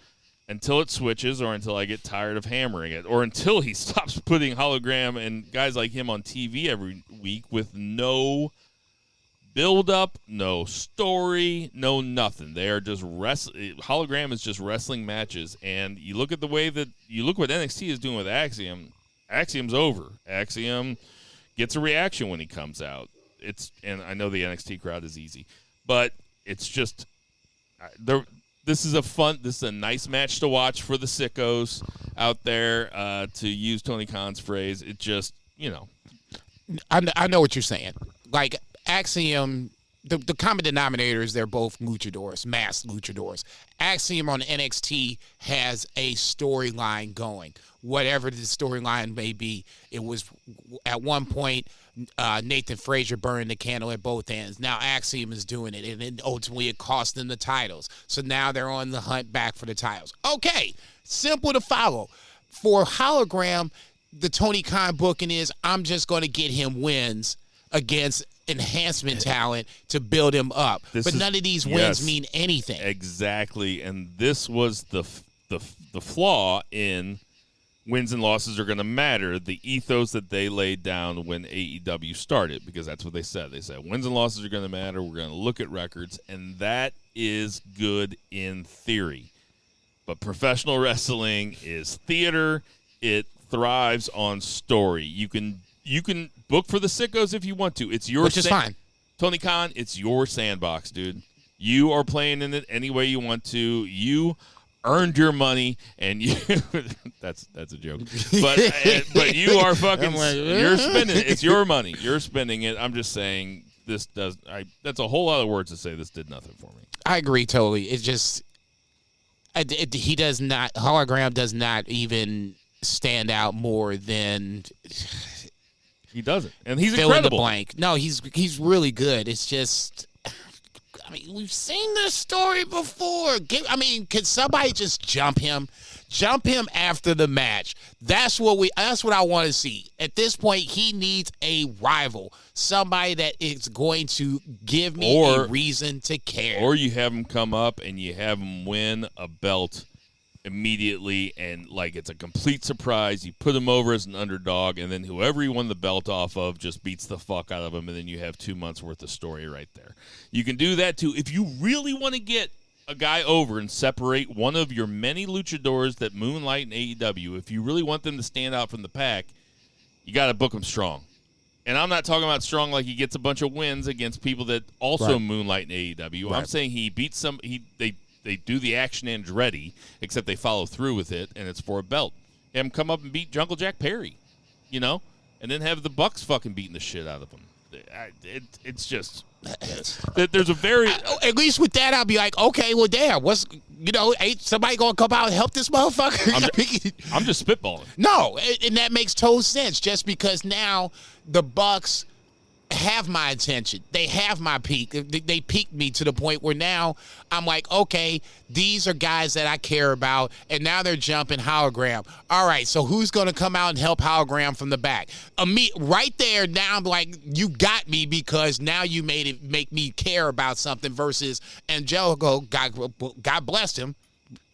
until it switches, or until I get tired of hammering it, or until he stops putting Hologram and guys like him on TV every week with no build-up, no story, no nothing. They are just Hologram is just wrestling matches, and you look at what NXT is doing with Axiom. Axiom's over. Axiom gets a reaction when he comes out. And I know the NXT crowd is easy, but it's just This is a nice match to watch for the sickos out there, to use Tony Khan's phrase. It just, I know what you're saying. Like, Axiom, the common denominator is they're both luchadors, masked luchadors. Axiom on NXT has a storyline going. Whatever the storyline may be, it was at one point Nathan Frazier burning the candle at both ends. Now Axiom is doing it, and then ultimately it cost them the titles. So now they're on the hunt back for the titles. Okay, simple to follow. For Hologram, the Tony Khan booking is, I'm just going to get him wins against enhancement talent to build him up. None of these wins mean anything. Exactly, and this was the flaw in wins and losses are going to matter, the ethos that they laid down when AEW started, because that's what they said. They said wins and losses are going to matter. We're going to look at records, and that is good in theory. But professional wrestling is theater. It thrives on story. You can book for the sickos if you want to. It's your which is fine. Tony Khan, it's your sandbox, dude. You are playing in it any way you want to. You earned your money, and you that's a joke. But you are fucking you're spending it. It's your money. You're spending it. I'm just saying that's a whole lot of words to say this did nothing for me. I agree totally. It's just he does not Hologram does not even stand out more than he doesn't. And he's fill incredible. In the blank. No, he's really good. It's just, I mean, we've seen this story before. Can somebody just jump him? Jump him after the match. That's what I want to see. At this point, he needs a rival. Somebody that is going to give me a reason to care. Or you have him come up and you have him win a belt immediately, and like it's a complete surprise. You put him over as an underdog, and then whoever he won the belt off of just beats the fuck out of him, and then you have 2 months worth of story right there. You can do that too if you really want to get a guy over and separate one of your many luchadors that moonlight in AEW, if you really want them to stand out from the pack, you got to book them strong. And I'm not talking about strong like he gets a bunch of wins against people that also moonlight in AEW. Right. I'm saying he beats some. They do the action Andretti, except they follow through with it, and it's for a belt. Have him come up and beat Jungle Jack Perry, and then have the Bucks fucking beating the shit out of him. It's just there's a very at least with that I'll be like, okay, well, damn, ain't somebody gonna come out and help this motherfucker? I'm just spitballing. No, and that makes total sense. Just because now the Bucks have my attention, they have my peak. They peaked me to the point where now I'm like, okay, these are guys that I care about, and now they're jumping Hologram. All right, so who's gonna come out and help Hologram from the back? Right there. Now I'm like, you got me because now you make me care about something. Versus Angelico, God bless him.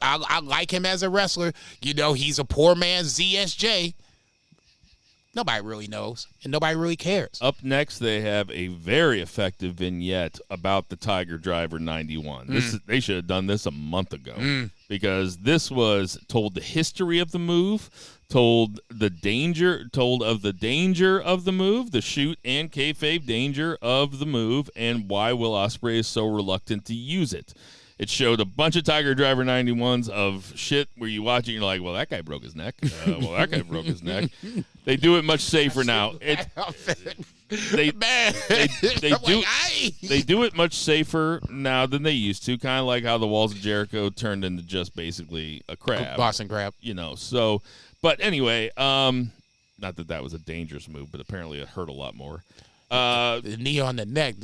I like him as a wrestler. He's a poor man's ZSJ. Nobody really knows, and nobody really cares. Up next, they have a very effective vignette about the Tiger Driver 91. They should have done this a month ago because this was told the history of the move, told of the danger of the move, the shoot and kayfabe danger of the move, and why Will Ospreay is so reluctant to use it. It showed a bunch of Tiger Driver 91s of shit where you watch it and you're like, well, that guy broke his neck. That guy broke his neck. They do it much safer now. They do it much safer now than they used to, kind of like how the Walls of Jericho turned into just basically a crab. Boston crab. So, but anyway, not that was a dangerous move, but apparently it hurt a lot more. The knee on the neck,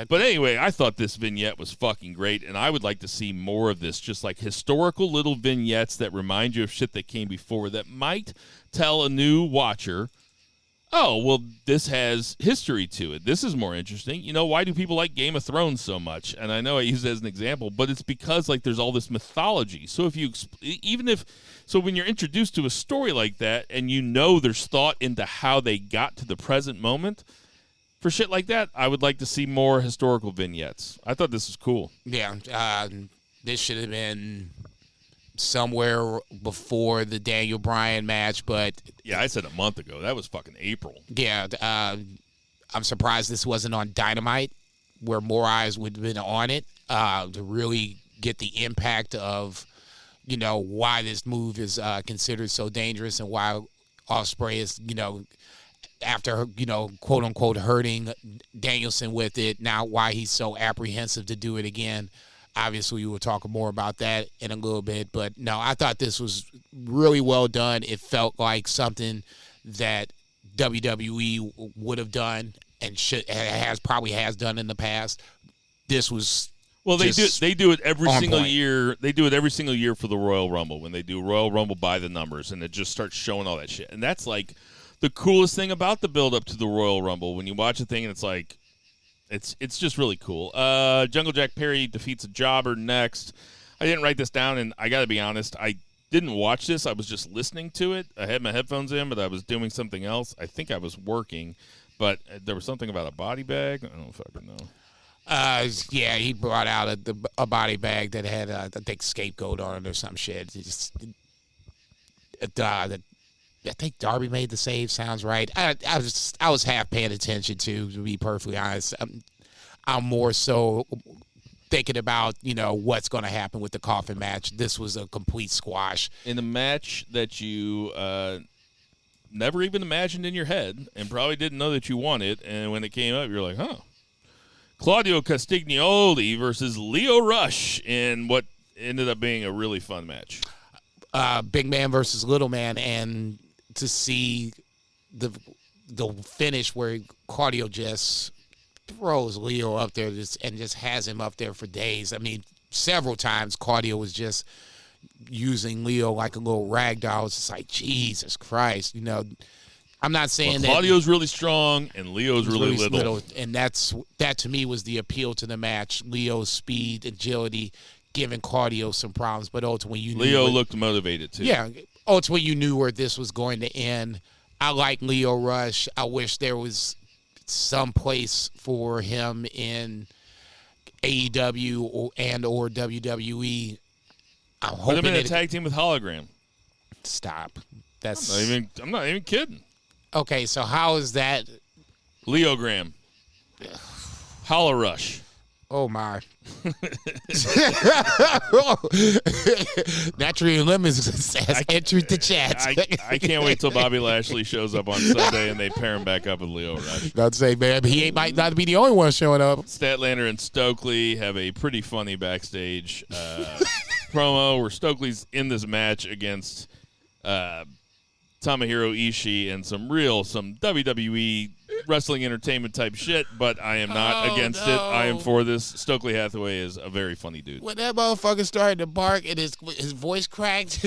But anyway, I thought this vignette was fucking great, and I would like to see more of this, just like historical little vignettes that remind you of shit that came before that might tell a new watcher, oh, well, this has history to it. This is more interesting. Why do people like Game of Thrones so much? And I know I use it as an example, but it's because there's all this mythology. So when you're introduced to a story like that and there's thought into how they got to the present moment, for shit like that, I would like to see more historical vignettes. I thought this was cool. Yeah, this should have been somewhere before the Daniel Bryan match, but yeah, I said a month ago. That was fucking April. Yeah, I'm surprised this wasn't on Dynamite, where more eyes would have been on it to really get the impact of why this move is considered so dangerous and why Ospreay is after quote unquote hurting Danielson with it, now why he's so apprehensive to do it again. Obviously, we will talk more about that in a little bit. But, no, I thought this was really well done. It felt like something that WWE would have done and probably has done in the past. This was they do it every single year. They do it every single year for the Royal Rumble when they do Royal Rumble by the numbers, and it just starts showing all that shit. And that's like the coolest thing about the build-up to the Royal Rumble when you watch a thing and it's like, It's just really cool. Jungle Jack Perry defeats a jobber next. I didn't write this down, and I got to be honest, I didn't watch this. I was just listening to it. I had my headphones in, but I was doing something else. I think I was working, but there was something about a body bag. I don't fucking know. Yeah, he brought out a body bag that had, I think, scapegoat on it or some shit. I think Darby made the save. Sounds right. I was half paying attention to be perfectly honest. I'm more so thinking about what's going to happen with the coffin match. This was a complete squash in a match that you never even imagined in your head and probably didn't know that you wanted. And when it came up, you're like, huh. Claudio Castagnoli versus Lio Rush in what ended up being a really fun match. Big man versus little man, and to see the finish where Claudio just throws Leo up there and just has him up there for days. I mean, several times Claudio was just using Leo like a little rag doll. It's just like, Jesus Christ. I'm not saying that Claudio's really strong and Leo's really little. And that to me was the appeal to the match. Leo's speed, agility, giving Claudio some problems, but ultimately Leo looked motivated too. Yeah. Ultimately, you knew where this was going to end. I like Lio Rush. I wish there was some place for him in AEW or WWE. I'm Put hoping them in a that tag team with Hologram. stop. That's I'm not even kidding. okay. So how is that? Leogram. Holorush. Oh my! Naturally Lemons has entered the chat. I can't wait till Bobby Lashley shows up on Sunday and they pair him back up with Leo Rush. I'd say, man, might not be the only one showing up. Statlander and Stokely have a pretty funny backstage promo where Stokely's in this match against Tomohiro Ishii and some WWE wrestling entertainment type shit, but I am not against it. I am for this. Stokely Hathaway is a very funny dude. When that motherfucker started to bark and his voice cracked,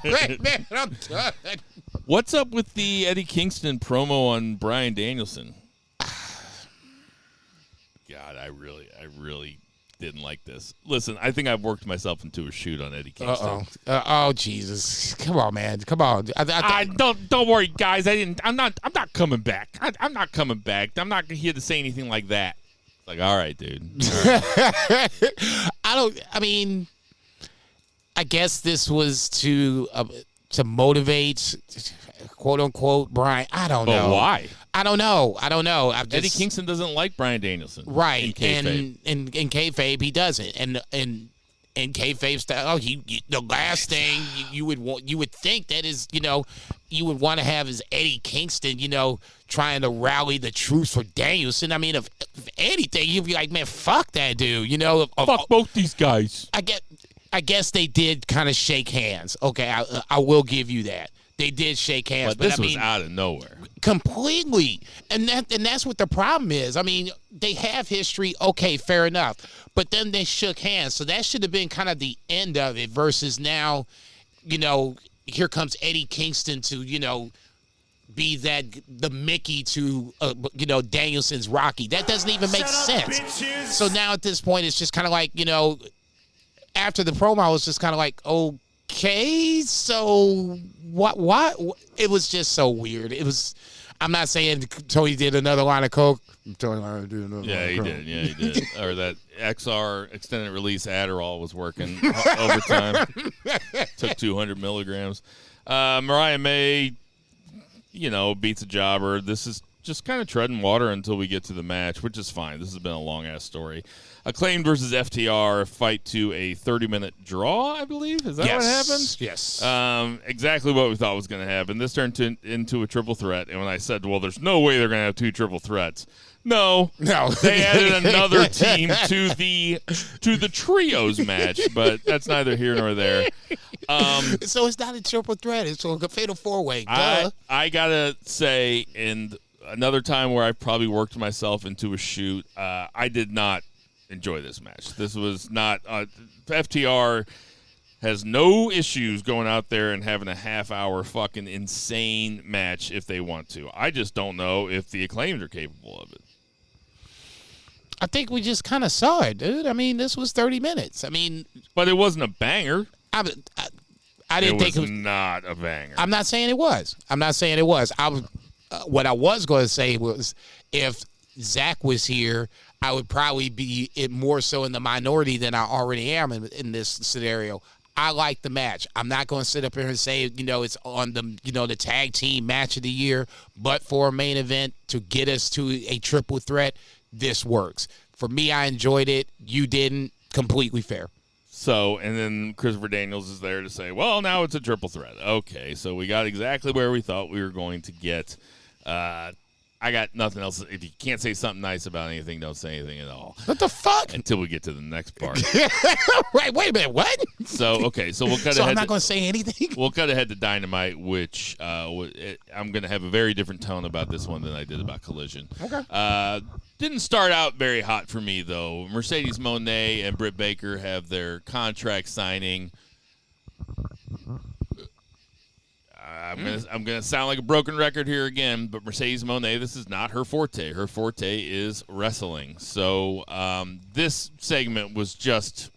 man, I'm done. What's up with the Eddie Kingston promo on Bryan Danielson? God, I really didn't like this. Listen, I think I've worked myself into a shoot on Eddie Kingston. Oh Jesus! Come on, man! Come on! Don't worry, guys. I'm not coming back. I'm not coming back. I'm not here to say anything like that. Like, all right, dude. All right. I guess this was to motivate, quote unquote, Brian. I don't know. But why? I don't know. Eddie Kingston doesn't like Bryan Danielson, right? In kayfabe, he doesn't, and in kayfabe style, the last thing you would think that is, you would want to have is Eddie Kingston, trying to rally the troops for Danielson. I mean, if anything, you'd be like, man, fuck that dude, Fuck both these guys. I guess they did kind of shake hands. Okay, I will give you that. They did shake hands, but this was out of nowhere. Completely. And that's what the problem is. I mean, they have history, okay, fair enough. But then they shook hands. So that should have been kind of the end of it versus now, here comes Eddie Kingston to, be the Mickey to, Danielson's Rocky. That doesn't even make sense. Bitches. So now at this point, it's just kind of like, after the promo, I was just kind of like, okay, so what? It was just so weird. It was. I'm not saying Tony did another line of coke. Tony did another line of coke. Yeah, he did. Or that XR extended release Adderall was working overtime. Took 200 milligrams. Mariah May, beats a jobber. This is just kind of treading water until we get to the match, which is fine. This has been a long-ass story. Acclaimed versus FTR, fight to a 30-minute draw, I believe. Is that what happened? Yes. Exactly what we thought was going to happen. This turned into a triple threat, and when I said, well, there's no way they're going to have two triple threats. No. They added another team to the trios match, but that's neither here nor there. So it's not a triple threat. It's a fatal four-way. I got to say, and another time where I probably worked myself into a shoot, I did not enjoy this match. This was not FTR has no issues going out there and having a half-hour fucking insane match if they want to. I just don't know if the Acclaimed are capable of it. I think we just kind of saw it, dude. I mean, this was 30 minutes. But it wasn't a banger. I didn't think it was not a banger. I'm not saying it was. What I was going to say was if Zach was here, I would probably be more so in the minority than I already am in this scenario. I like the match. I'm not going to sit up here and say, it's on the tag team match of the year, but for a main event to get us to a triple threat, this works. For me, I enjoyed it. You didn't. Completely fair. So, and then Christopher Daniels is there to say, well, now it's a triple threat. Okay, so we got exactly where we thought we were going to get. I got nothing else. If you can't say something nice about anything, don't say anything at all. What the fuck? Until we get to the next part. Wait a minute. What? So, okay. So we'll cut ahead. So I'm not going to say anything? We'll cut ahead to Dynamite, which I'm going to have a very different tone about this one than I did about Collision. Okay. Didn't start out very hot for me, though. Mercedes Moné and Britt Baker have their contract signing. I'm gonna sound like a broken record here again, but Mercedes Moné, this is not her forte. Her forte is wrestling. So this segment was just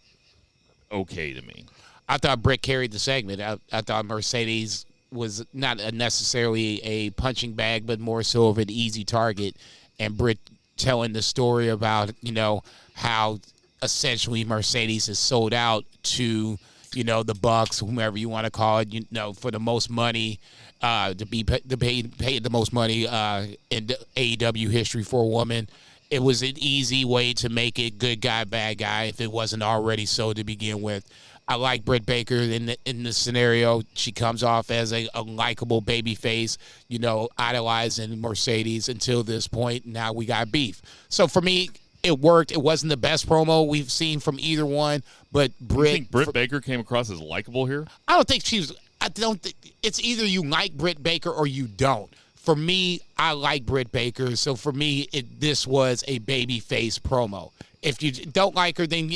okay to me. I thought Britt carried the segment. I thought Mercedes was not necessarily a punching bag, but more so of an easy target. And Britt telling the story about, how essentially Mercedes is sold out to, the Bucks, whomever you want to call it, for the most money, to pay the most money in the AEW history for a woman. It was an easy way to make it good guy, bad guy if it wasn't already so to begin with. I like Britt Baker in this scenario. She comes off as a likable baby face, idolizing Mercedes until this point. Now we got beef. So for me, it worked. It wasn't the best promo we've seen from either one, but Britt. You think Britt Baker came across as likable here? I don't think it's either you like Britt Baker or you don't. For me, I like Britt Baker, so for me, this was a babyface promo. If you don't like her, then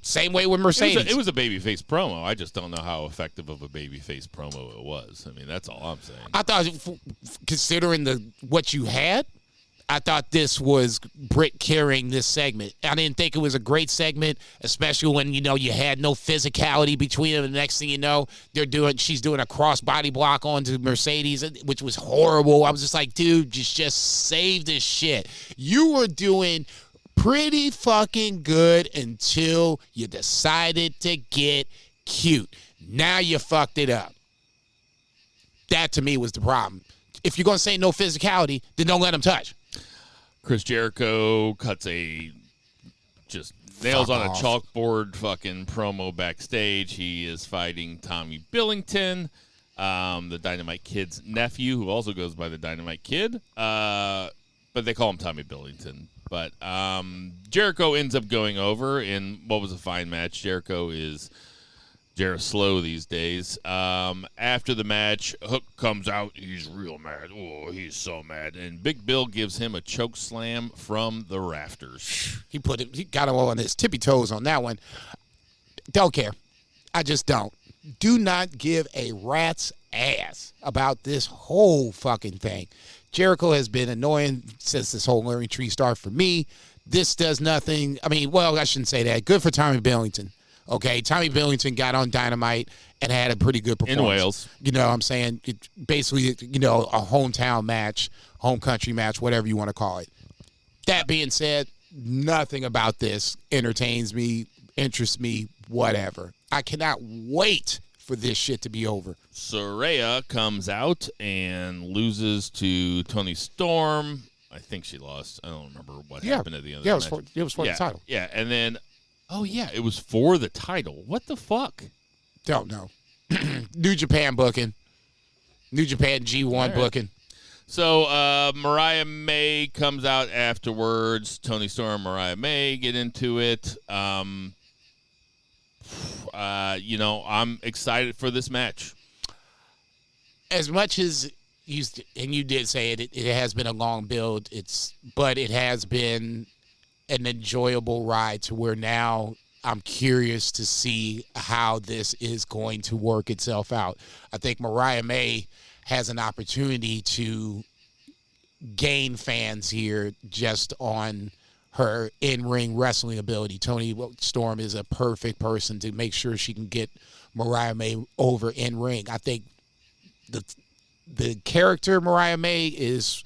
same way with Mercedes. It was a babyface promo. I just don't know how effective of a babyface promo it was. I mean, that's all I'm saying. I thought, considering what you had, I thought this was Britt carrying this segment. I didn't think it was a great segment, especially when, you had no physicality between them. The next thing you know, she's doing a cross-body block onto Mercedes, which was horrible. I was just like, dude, just save this shit. You were doing pretty fucking good until you decided to get cute. Now you fucked it up. That, to me, was the problem. If you're going to say no physicality, then don't let him touch. Chris Jericho cuts nails on a chalkboard fucking promo backstage. He is fighting Tommy Billington, the Dynamite Kid's nephew, who also goes by the Dynamite Kid. But they call him Tommy Billington. But Jericho ends up going over in what was a fine match. Jericho is slow these days. After the match, Hook comes out. He's real mad. Oh, he's so mad. And Big Bill gives him a choke slam from the rafters. He got him on his tippy toes on that one. Don't care. I just don't. Do not give a rat's ass about this whole fucking thing. Jericho has been annoying since this whole Learning Tree started for me. This does nothing. I mean, well, I shouldn't say that. Good for Tommy Billington. Okay, Tommy Billington got on Dynamite and had a pretty good performance. In Wales. You know what I'm saying? Basically, a hometown match, home country match, whatever you want to call it. That being said, nothing about this entertains me, interests me, whatever. I cannot wait for this shit to be over. Saraya comes out and loses to Toni Storm. I think she lost. I don't remember what happened at the end of the match. It was for the title. Yeah, and then... Oh, yeah, it was for the title. What the fuck? Don't know. New Japan booking. New Japan G1 booking. So Mariah May comes out afterwards. Toni Storm, Mariah May get into it. I'm excited for this match. As much as you did say it has been a long build, but it has been an enjoyable ride to where now I'm curious to see how this is going to work itself out. I think Mariah May has an opportunity to gain fans here just on her in-ring wrestling ability. Toni Storm is a perfect person to make sure she can get Mariah May over in-ring. I think the character Mariah May is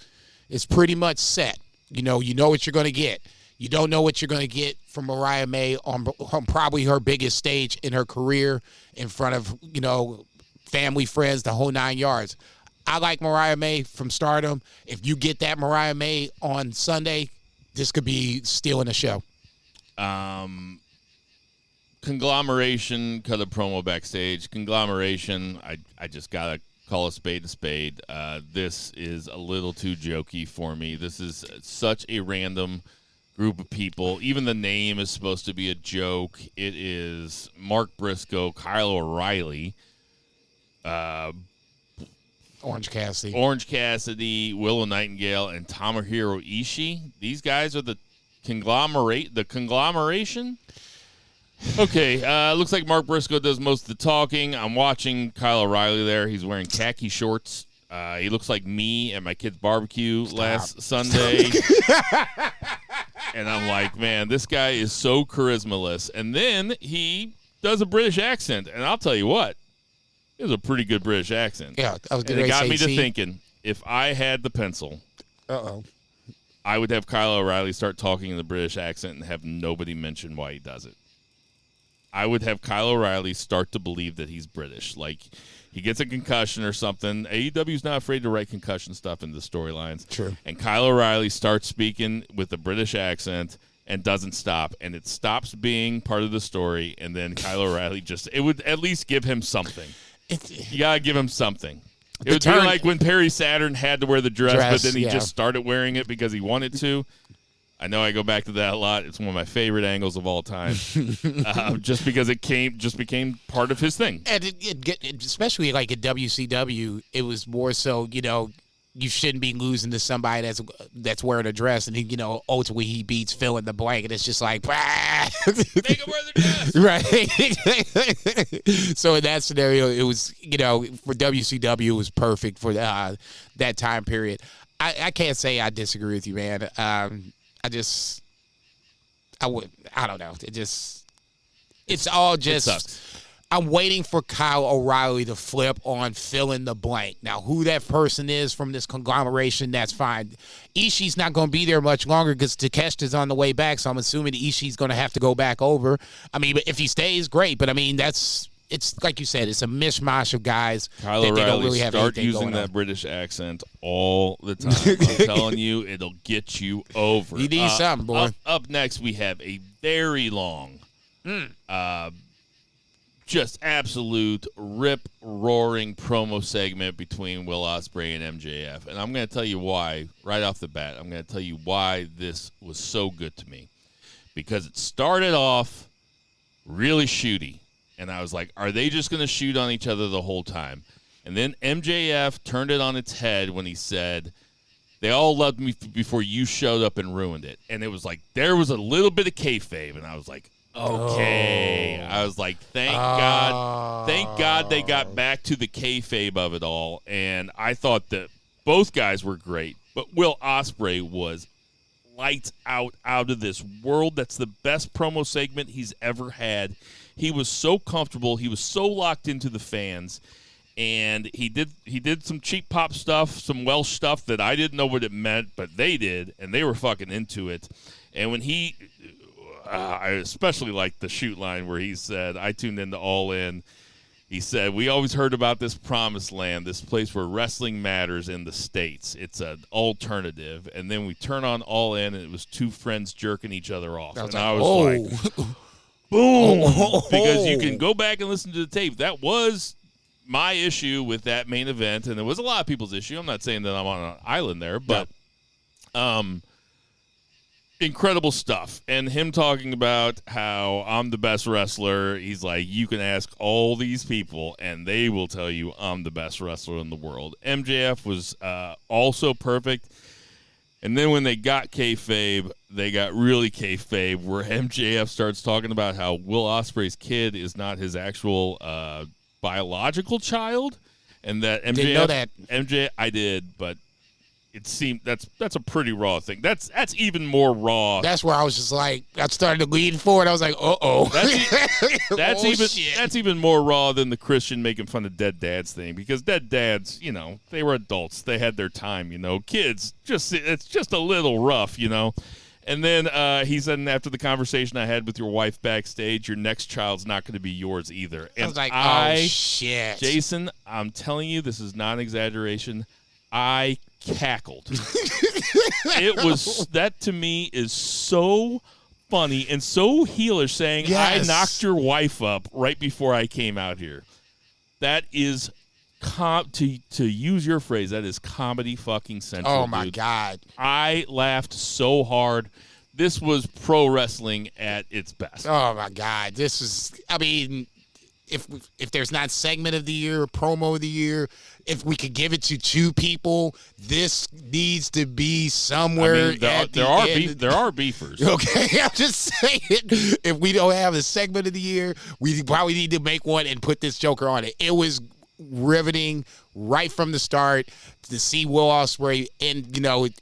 pretty much set. You know what you're going to get. You don't know what you're going to get from Mariah May on probably her biggest stage in her career in front of, family, friends, the whole 9 yards. I like Mariah May from Stardom. If you get that Mariah May on Sunday, this could be stealing the show. Conglomeration cut a promo backstage. Conglomeration, I just got to call a spade a spade. This is a little too jokey for me. This is such a random group of people. Even the name is supposed to be a joke. It is Mark Briscoe, Kyle O'Reilly, Orange Cassidy, Willow Nightingale, and Tomohiro Ishii. These guys are the conglomeration. Okay, looks like Mark Briscoe does most of the talking. I'm watching Kyle O'Reilly there. He's wearing khaki shorts. He looks like me at my kid's barbecue last Sunday. And I'm like, man, this guy is so charismaless. And then he does a British accent. And I'll tell you what, it was a pretty good British accent. Yeah, I was and it got me to thinking, if I had the pencil, I would have Kyle O'Reilly start talking in the British accent and have nobody mention why he does it. I would have Kyle O'Reilly start to believe that he's British. Like, he gets a concussion or something. AEW's not afraid to write concussion stuff into the storylines. True. And Kyle O'Reilly starts speaking with a British accent and doesn't stop. And it stops being part of the story. And then Kyle O'Reilly it would at least give him something. You got to give him something. It would be like when Perry Saturn had to wear the dress but then he just started wearing it because he wanted to. I know I go back to that a lot. It's one of my favorite angles of all time, just because it became part of his thing. And especially like at WCW, it was more so, you shouldn't be losing to somebody that's wearing a dress, and ultimately he beats Phil in the blank, and it's just like, make him wear the dress, right? So in that scenario, it was, for WCW, it was perfect for that time period. I can't say I disagree with you, man. I don't know. It's all just. It sucks. I'm waiting for Kyle O'Reilly to flip on fill in the blank. Now, who that person is from this conglomeration, that's fine. Ishii's not going to be there much longer because Takeshita's on the way back, so I'm assuming Ishii's going to have to go back over. I mean, if he stays, great. But, I mean, it's like you said, it's a mishmash of guys Kyle that O'Reilly, they don't really have start anything using going that on. British accent all the time. I'm telling you, it'll get you over. You need something, boy. Up next, we have a very long, just absolute rip-roaring promo segment between Will Ospreay and MJF. And I'm going to tell you why, right off the bat. I'm going to tell you why this was so good to me. Because it started off really shooty. And I was like, are they just going to shoot on each other the whole time? And then MJF turned it on its head when he said, they all loved me before you showed up and ruined it. And it was like, there was a little bit of kayfabe. And I was like, okay. I was like, thank God they got back to the kayfabe of it all. And I thought that both guys were great. But Will Ospreay was lights out of this world. That's the best promo segment he's ever had. He was so comfortable. He was so locked into the fans. And he did some cheap pop stuff, some Welsh stuff that I didn't know what it meant, but they did, and they were fucking into it. And when I especially liked the shoot line where he said, I tuned into All In. He said, we always heard about this promised land, this place where wrestling matters in the States. It's an alternative. And then we turn on All In, and it was two friends jerking each other off. And I was like, boom. Because you can go back and listen to the tape. That was my issue with that main event, and it was a lot of people's issue. I'm not saying that I'm on an island there, but incredible stuff. And him talking about how I'm the best wrestler, he's like, you can ask all these people, and they will tell you I'm the best wrestler in the world. MJF was also perfect. And then when they got kayfabe, they got really kayfabe, where MJF starts talking about how Will Ospreay's kid is not his actual biological child, and that MJF, didn't know that. I did, but it seemed that's a pretty raw thing. That's even more raw. That's where I was just like, I started to lean forward. I was like, That's even more raw than the Christian making fun of dead dads thing, because dead dads, they were adults. They had their time, Kids, it's just a little rough, And then he said, after the conversation I had with your wife backstage, your next child's not going to be yours either. And I was like, oh, shit. Jason, I'm telling you, this is not an exaggeration. I cackled. That to me is so funny and so heelish, saying, yes, I knocked your wife up right before I came out here. That is, to use your phrase, that is comedy fucking central. Oh, my dude. God. I laughed so hard. This was pro wrestling at its best. Oh, my God. This is, I mean, if there's not segment of the year, promo of the year, if we could give it to two people, this needs to be somewhere. I mean, there are beefers. Okay, I'm just saying, if we don't have a segment of the year, we probably need to make one and put this Joker on it. It was riveting right from the start to see Will Ospreay and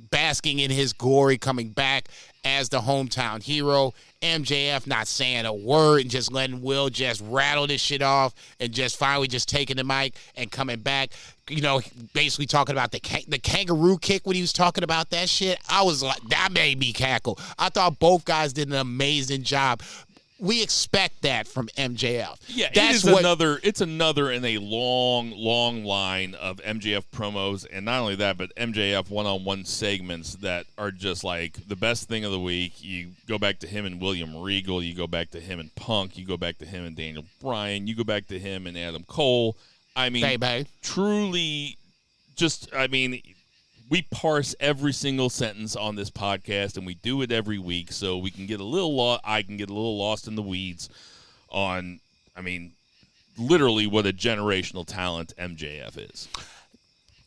basking in his glory, coming back as the hometown hero. MJF not saying a word and just letting Will just rattle this shit off and just finally just taking the mic and coming back. You know, basically talking about the kangaroo kick when he was talking about that shit. I was like, that made me cackle. I thought both guys did an amazing job. We expect that from MJF. Yeah, That's it's another in a long, long line of MJF promos, and not only that, but MJF one-on-one segments that are just like the best thing of the week. You go back to him and William Regal, you go back to him and Punk, you go back to him and Daniel Bryan, you go back to him and Adam Cole. I mean, truly, we parse every single sentence on this podcast, and we do it every week, so we can get a little I can get a little lost in the weeds on, literally what a generational talent MJF is.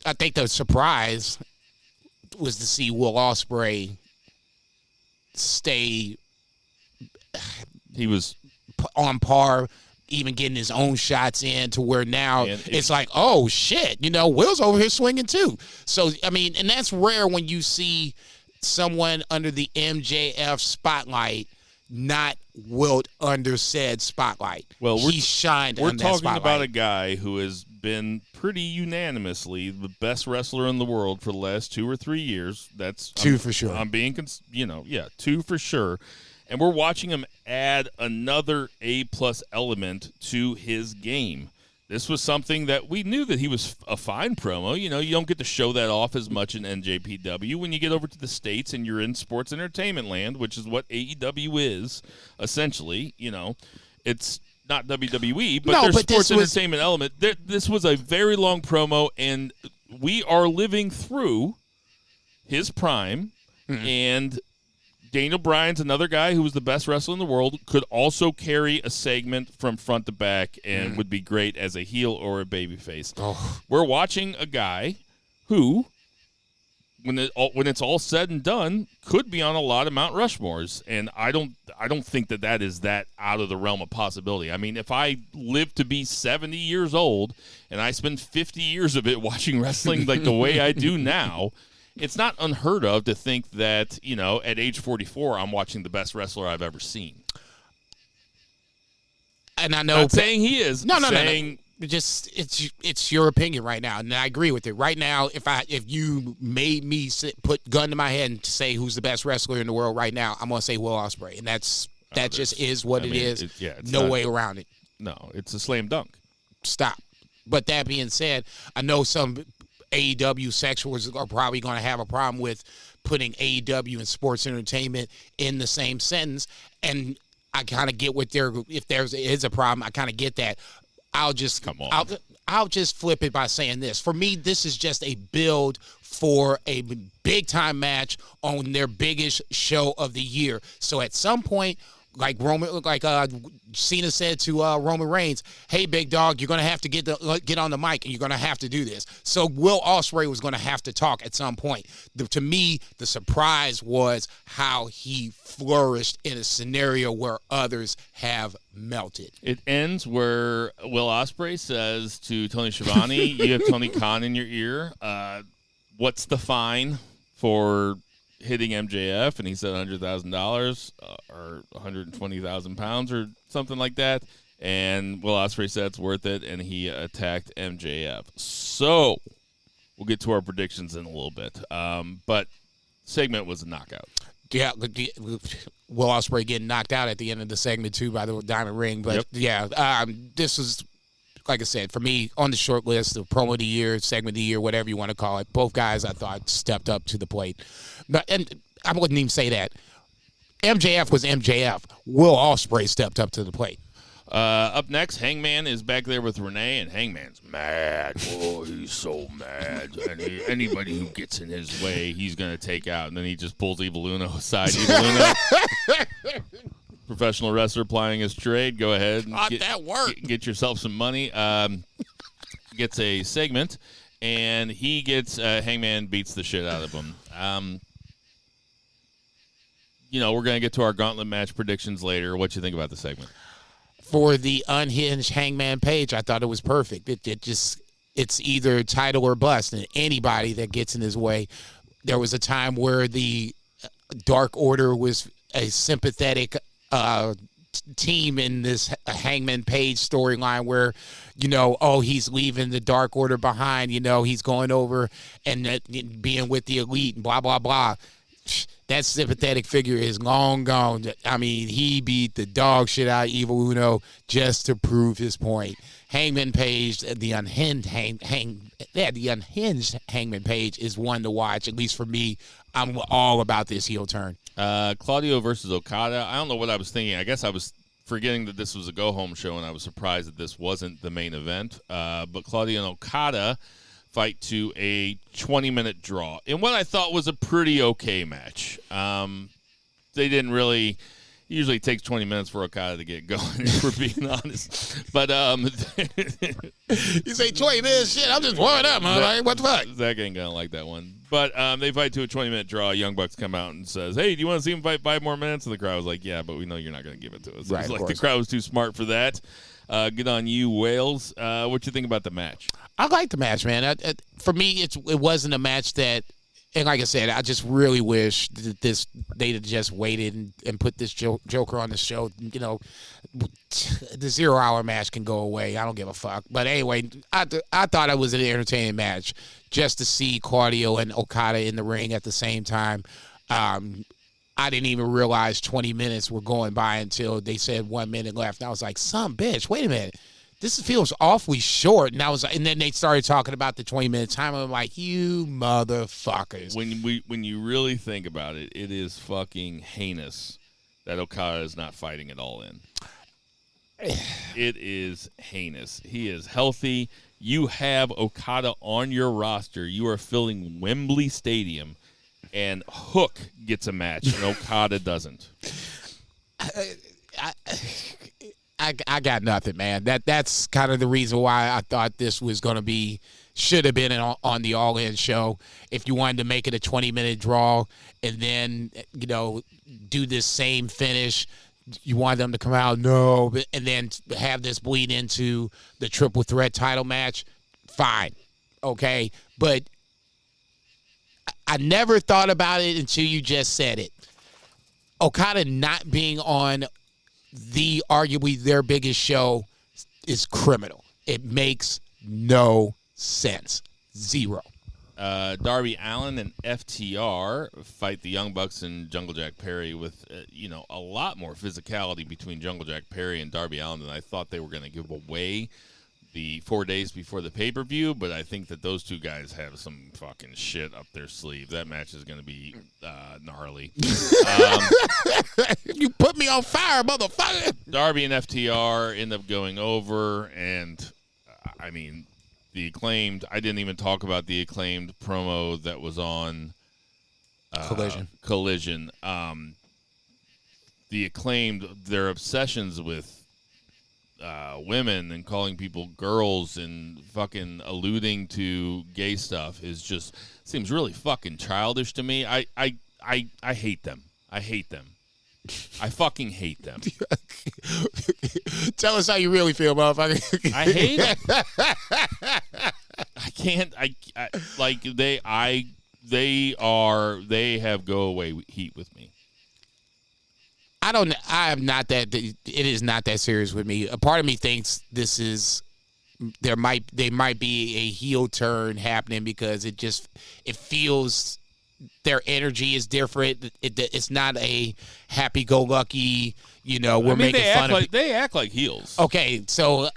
I think the surprise was to see Will Ospreay stay. He was on par, even getting his own shots in, to where now it's like, oh, shit, Will's over here swinging too. So, and that's rare when you see someone under the MJF spotlight not wilt under said spotlight. Well, he shined under that spotlight. We're talking about a guy who has been pretty unanimously the best wrestler in the world for the last 2 or 3 years. That's two for sure. I'm being, 2 for sure. And we're watching him add another A-plus element to his game. This was something that we knew that he was a fine promo. You don't get to show that off as much in NJPW. When you get over to the States and you're in sports entertainment land, which is what AEW is, essentially, it's not WWE, but there's sports entertainment element. This was a very long promo, and we are living through his prime, and Daniel Bryan's another guy who was the best wrestler in the world, could also carry a segment from front to back and would be great as a heel or a babyface. Oh. We're watching a guy who, when it's all said and done, could be on a lot of Mount Rushmores, and I don't think that is that out of the realm of possibility. If I live to be 70 years old and I spend 50 years of it watching wrestling like the way I do now, it's not unheard of to think that, at age 44, I'm watching the best wrestler I've ever seen. And I know, not saying he is. No. Just it's your opinion right now, and I agree with it. Right now, if you made me put gun to my head and say who's the best wrestler in the world right now, I'm gonna say Will Ospreay, and that just is what it is. It's no way around it. No, it's a slam dunk. Stop. But that being said, I know some AEW sexuals are probably going to have a problem with putting AEW and sports entertainment in the same sentence, and I kind of get if there is a problem, I kind of get that. I'll just flip it by saying this. For me, this is just a build for a big time match on their biggest show of the year. So at some point, like Cena said to Roman Reigns, "Hey, big dog, you're gonna have to get on the mic, and you're gonna have to do this." So Will Ospreay was gonna have to talk at some point. To me, the surprise was how he flourished in a scenario where others have melted. It ends where Will Ospreay says to Tony Schiavone, "You have Tony Khan in your ear. What's the fine for hitting MJF?" And he said $100,000 or 120,000 pounds or something like that. And Will Ospreay said it's worth it, and he attacked MJF. So we'll get to our predictions in a little bit. But segment was a knockout. Yeah, Will Ospreay getting knocked out at the end of the segment too by the Diamond Ring. But this was, like I said, for me, on the short list of promo of the year, segment of the year, whatever you want to call it. Both guys, I thought, stepped up to the plate. And I wouldn't even say that. MJF was MJF. Will Ospreay stepped up to the plate. Up next, Hangman is back there with Renee, and Hangman's mad. Oh, he's so mad. And anybody who gets in his way, he's going to take out. And then he just pulls Evil Uno aside. Evil Uno, professional wrestler plying his trade. Go ahead and get yourself some money. Gets a segment, and he gets Hangman beats the shit out of him. We're going to get to our gauntlet match predictions later. What you think about the segment? For the unhinged Hangman page, I thought it was perfect. It's either title or bust, and anybody that gets in his way. There was a time where the Dark Order was a sympathetic team in this Hangman Page storyline where, he's leaving the Dark Order behind, he's going over and being with the Elite and blah, blah, blah. That sympathetic figure is long gone. I mean, he beat the dog shit out of Evil Uno just to prove his point. Hangman Page, the unhinged Hangman Page is one to watch, at least for me. I'm all about this heel turn. Claudio versus Okada. I don't know what I was thinking. I guess I was forgetting that this was a go-home show, and I was surprised that this wasn't the main event. But Claudio and Okada fight to a 20-minute draw in what I thought was a pretty okay match. They didn't really... Usually it takes 20 minutes for Okada to get going, if we're being honest. But you say 20 minutes? Shit, I'm just warming up, man. Like, what the fuck? Zach ain't gonna like that one. But they fight to a 20-minute draw. Young Bucks come out and says, "Hey, do you want to see him fight 5 more minutes?" And the crowd was like, "Yeah, but we know you're not gonna give it to us." Right, It's like the crowd was too smart for that. Good on you, Wales. What you think about the match? I like the match, man. For me, it wasn't a match that. And like I said, I just really wish that they'd have just waited and put this Joker on the show. The 0 hour match can go away. I don't give a fuck. But anyway, I thought it was an entertaining match just to see Claudio and Okada in the ring at the same time. I didn't even realize 20 minutes were going by until they said 1 minute left. And I was like, son, bitch, wait a minute. This feels awfully short. And then they started talking about the 20-minute time. I'm like, you motherfuckers. When you really think about it, it is fucking heinous that Okada is not fighting at all in. It is heinous. He is healthy. You have Okada on your roster. You are filling Wembley Stadium, and Hook gets a match, and Okada doesn't. I got nothing, man. That's kind of the reason why I thought this was going to should have been on the All In show. If you wanted to make it a 20-minute draw and then, do this same finish, you want them to come out, no, and then have this bleed into the triple threat title match, fine, okay? But I never thought about it until you just said it. Okada not being on arguably their biggest show is criminal. It makes no sense. Zero. Darby Allin and FTR fight the Young Bucks and Jungle Jack Perry with, a lot more physicality between Jungle Jack Perry and Darby Allin than I thought they were going to give away the 4 days before the pay-per-view, but I think that those two guys have some fucking shit up their sleeve. That match is going to be gnarly. You put me on fire, motherfucker. Darby and FTR end up going over, and, the Acclaimed, I didn't even talk about the Acclaimed promo that was on Collision. The Acclaimed, their obsessions with women and calling people girls and fucking alluding to gay stuff seems really fucking childish to me. I hate them. I hate them. I fucking hate them. Tell us how you really feel, motherfucker. I hate them. I can't. They have go away heat with me. I am not that. It is not that serious with me. A part of me thinks there might be a heel turn happening because it feels their energy is different. It's not a happy-go-lucky. We're making fun of. They act like heels. Okay, so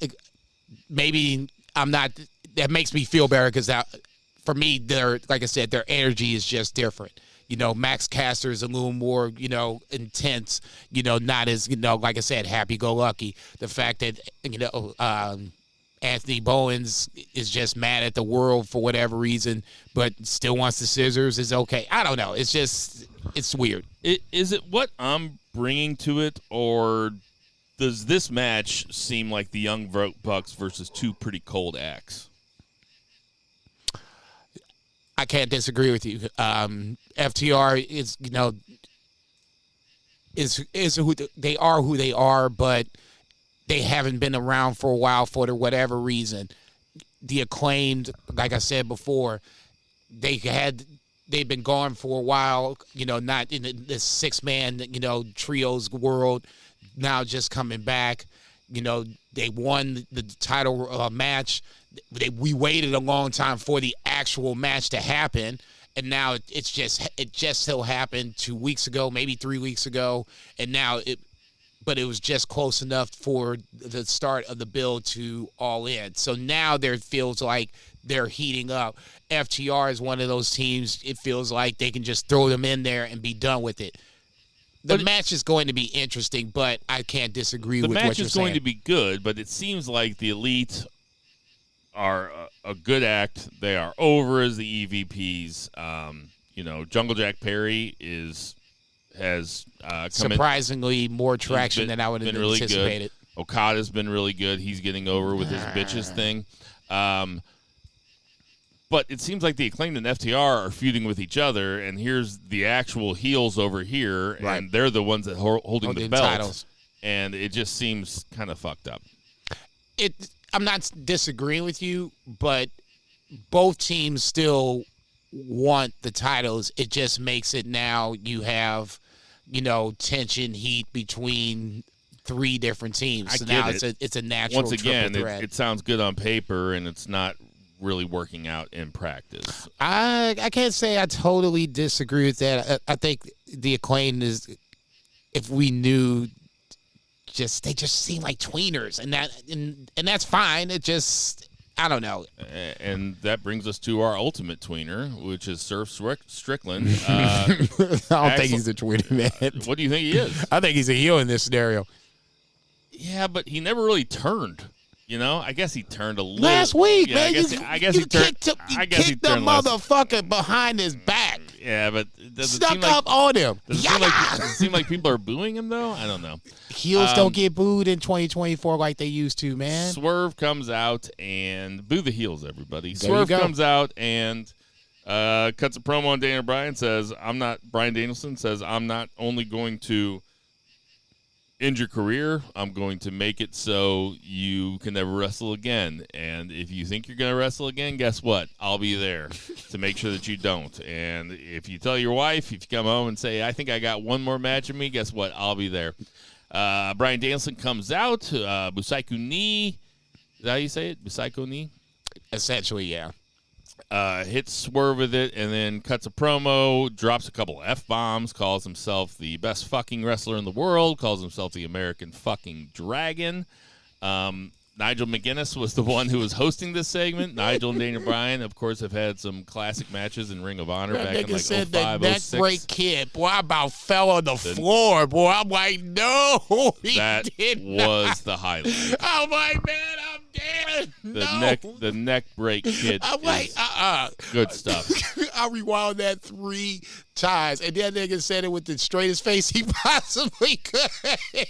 maybe I'm not. That makes me feel better because for me, like I said, their energy is just different. Max Caster is a little more, intense, not as, like I said, happy-go-lucky. The fact that, Anthony Bowens is just mad at the world for whatever reason, but still wants the scissors is okay. I don't know. It's weird. Is it what I'm bringing to it, or does this match seem like the Young Bucks versus two pretty cold acts? I can't disagree with you. FTR is who they are, but they haven't been around for a while for whatever reason. The Acclaimed, like I said before, they had they've been gone for a while, not in this 6-man, trios world, now just coming back. They won the title match. We waited a long time for the actual match to happen, and now it just so happened 2 weeks ago, maybe 3 weeks ago, and now but it was just close enough for the start of the build to All In. So now there feels like they're heating up. FTR is one of those teams, it feels like they can just throw them in there and be done with it. The match is going to be interesting, but I can't disagree with what you're saying. The match is going to be good, but it seems like the Elite are a good act. They are over as the EVPs. Jungle Jack Perry has surprisingly more traction than I would have anticipated. Good. Okada's been really good. He's getting over with his bitches thing. But it seems like the Acclaimed and FTR are feuding with each other, and here's the actual heels over here, and they're the ones that holding the belt. Titles. And it just seems kind of fucked up. I'm not disagreeing with you, but both teams still want the titles. It just makes it now you have, tension, heat between 3 different teams. So now it's a natural. Once again, it sounds good on paper, and it's not really working out in practice. I can't say I totally disagree with that. I think the Acclaimed is, if we knew, they just seem like tweeners, and that's fine. It just, I don't know. And that brings us to our ultimate tweener, which is Swerve Strickland. I don't think he's a tweener, man. What do you think he is? I think he's a heel in this scenario. Yeah, but he never really turned. I guess he turned a little. Last week, yeah, man. I guess he turned. I guess he turned the motherfucker behind his back. Yeah, but Snuck up on him. Does it seem like people are booing him, though? I don't know. Heels don't get booed in 2024 like they used to, man. Swerve comes out and boo the heels, everybody. Swerve comes out and cuts a promo on Daniel Bryan, Bryan Danielson says, I'm not only going to end your career, I'm going to make it so you can never wrestle again. And if you think you're going to wrestle again, guess what? I'll be there to make sure that you don't. And if you tell your wife, if you come home and say, I think I got one more match in me, guess what? I'll be there. Bryan Danielson comes out, Busaiku knee. Is that how you say it? Busaiku knee? Essentially, yeah. Hits Swerve with it, and then cuts a promo, drops a couple F-bombs, calls himself the best fucking wrestler in the world, calls himself the American fucking Dragon. Nigel McGuinness was the one who was hosting this segment. Nigel and Daniel Bryan, of course, have had some classic matches in Ring of Honor back in like 05, that neck break kid. Boy, I about fell on the floor. Boy, I'm like, no, that was the highlight. I'm like, man, I'm dead. The neck break kid. I'm like, good stuff. I rewound that 3 times, and that nigga said it with the straightest face he possibly could.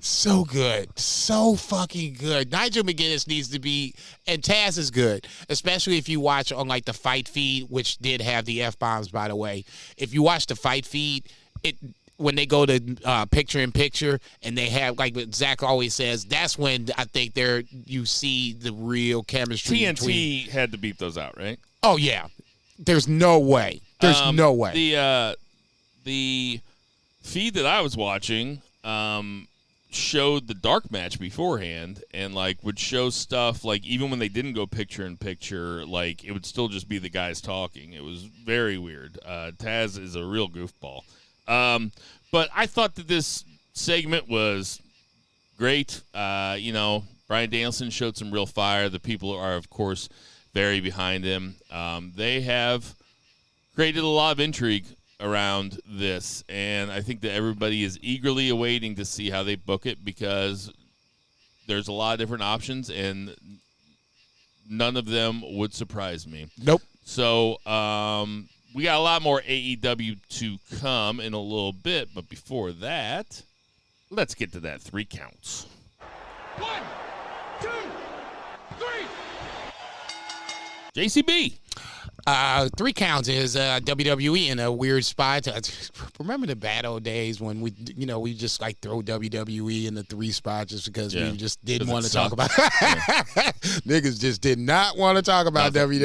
So good. So fucking good. Nigel McGuinness needs to be, and Taz is good, especially if you watch on like the fight feed, which did have the F-bombs, by the way. If you watch the fight feed, when they go to picture-in-picture and they have, like what Zach always says, that's when I think you see the real chemistry. TNT had to beat those out, right? Oh, yeah. There's no way. There's no way. The feed that I was watching showed the dark match beforehand and like would show stuff like even when they didn't go picture in picture, like it would still just be the guys talking. It was very weird. Taz is a real goofball. But I thought that this segment was great. Bryan Danielson showed some real fire. The people are, of course, very behind him. They have created a lot of intrigue around this, and I think that everybody is eagerly awaiting to see how they book it because there's a lot of different options, and none of them would surprise me. Nope. So we got a lot more AEW to come in a little bit, but before that, let's get to that 3 counts. 1, 2, 3. JCB. 3 counts is WWE in a weird spot. Remember the bad old days when we just like throw WWE in the 3 spot just because we just didn't want to talk about niggas just did not want to talk about WWE.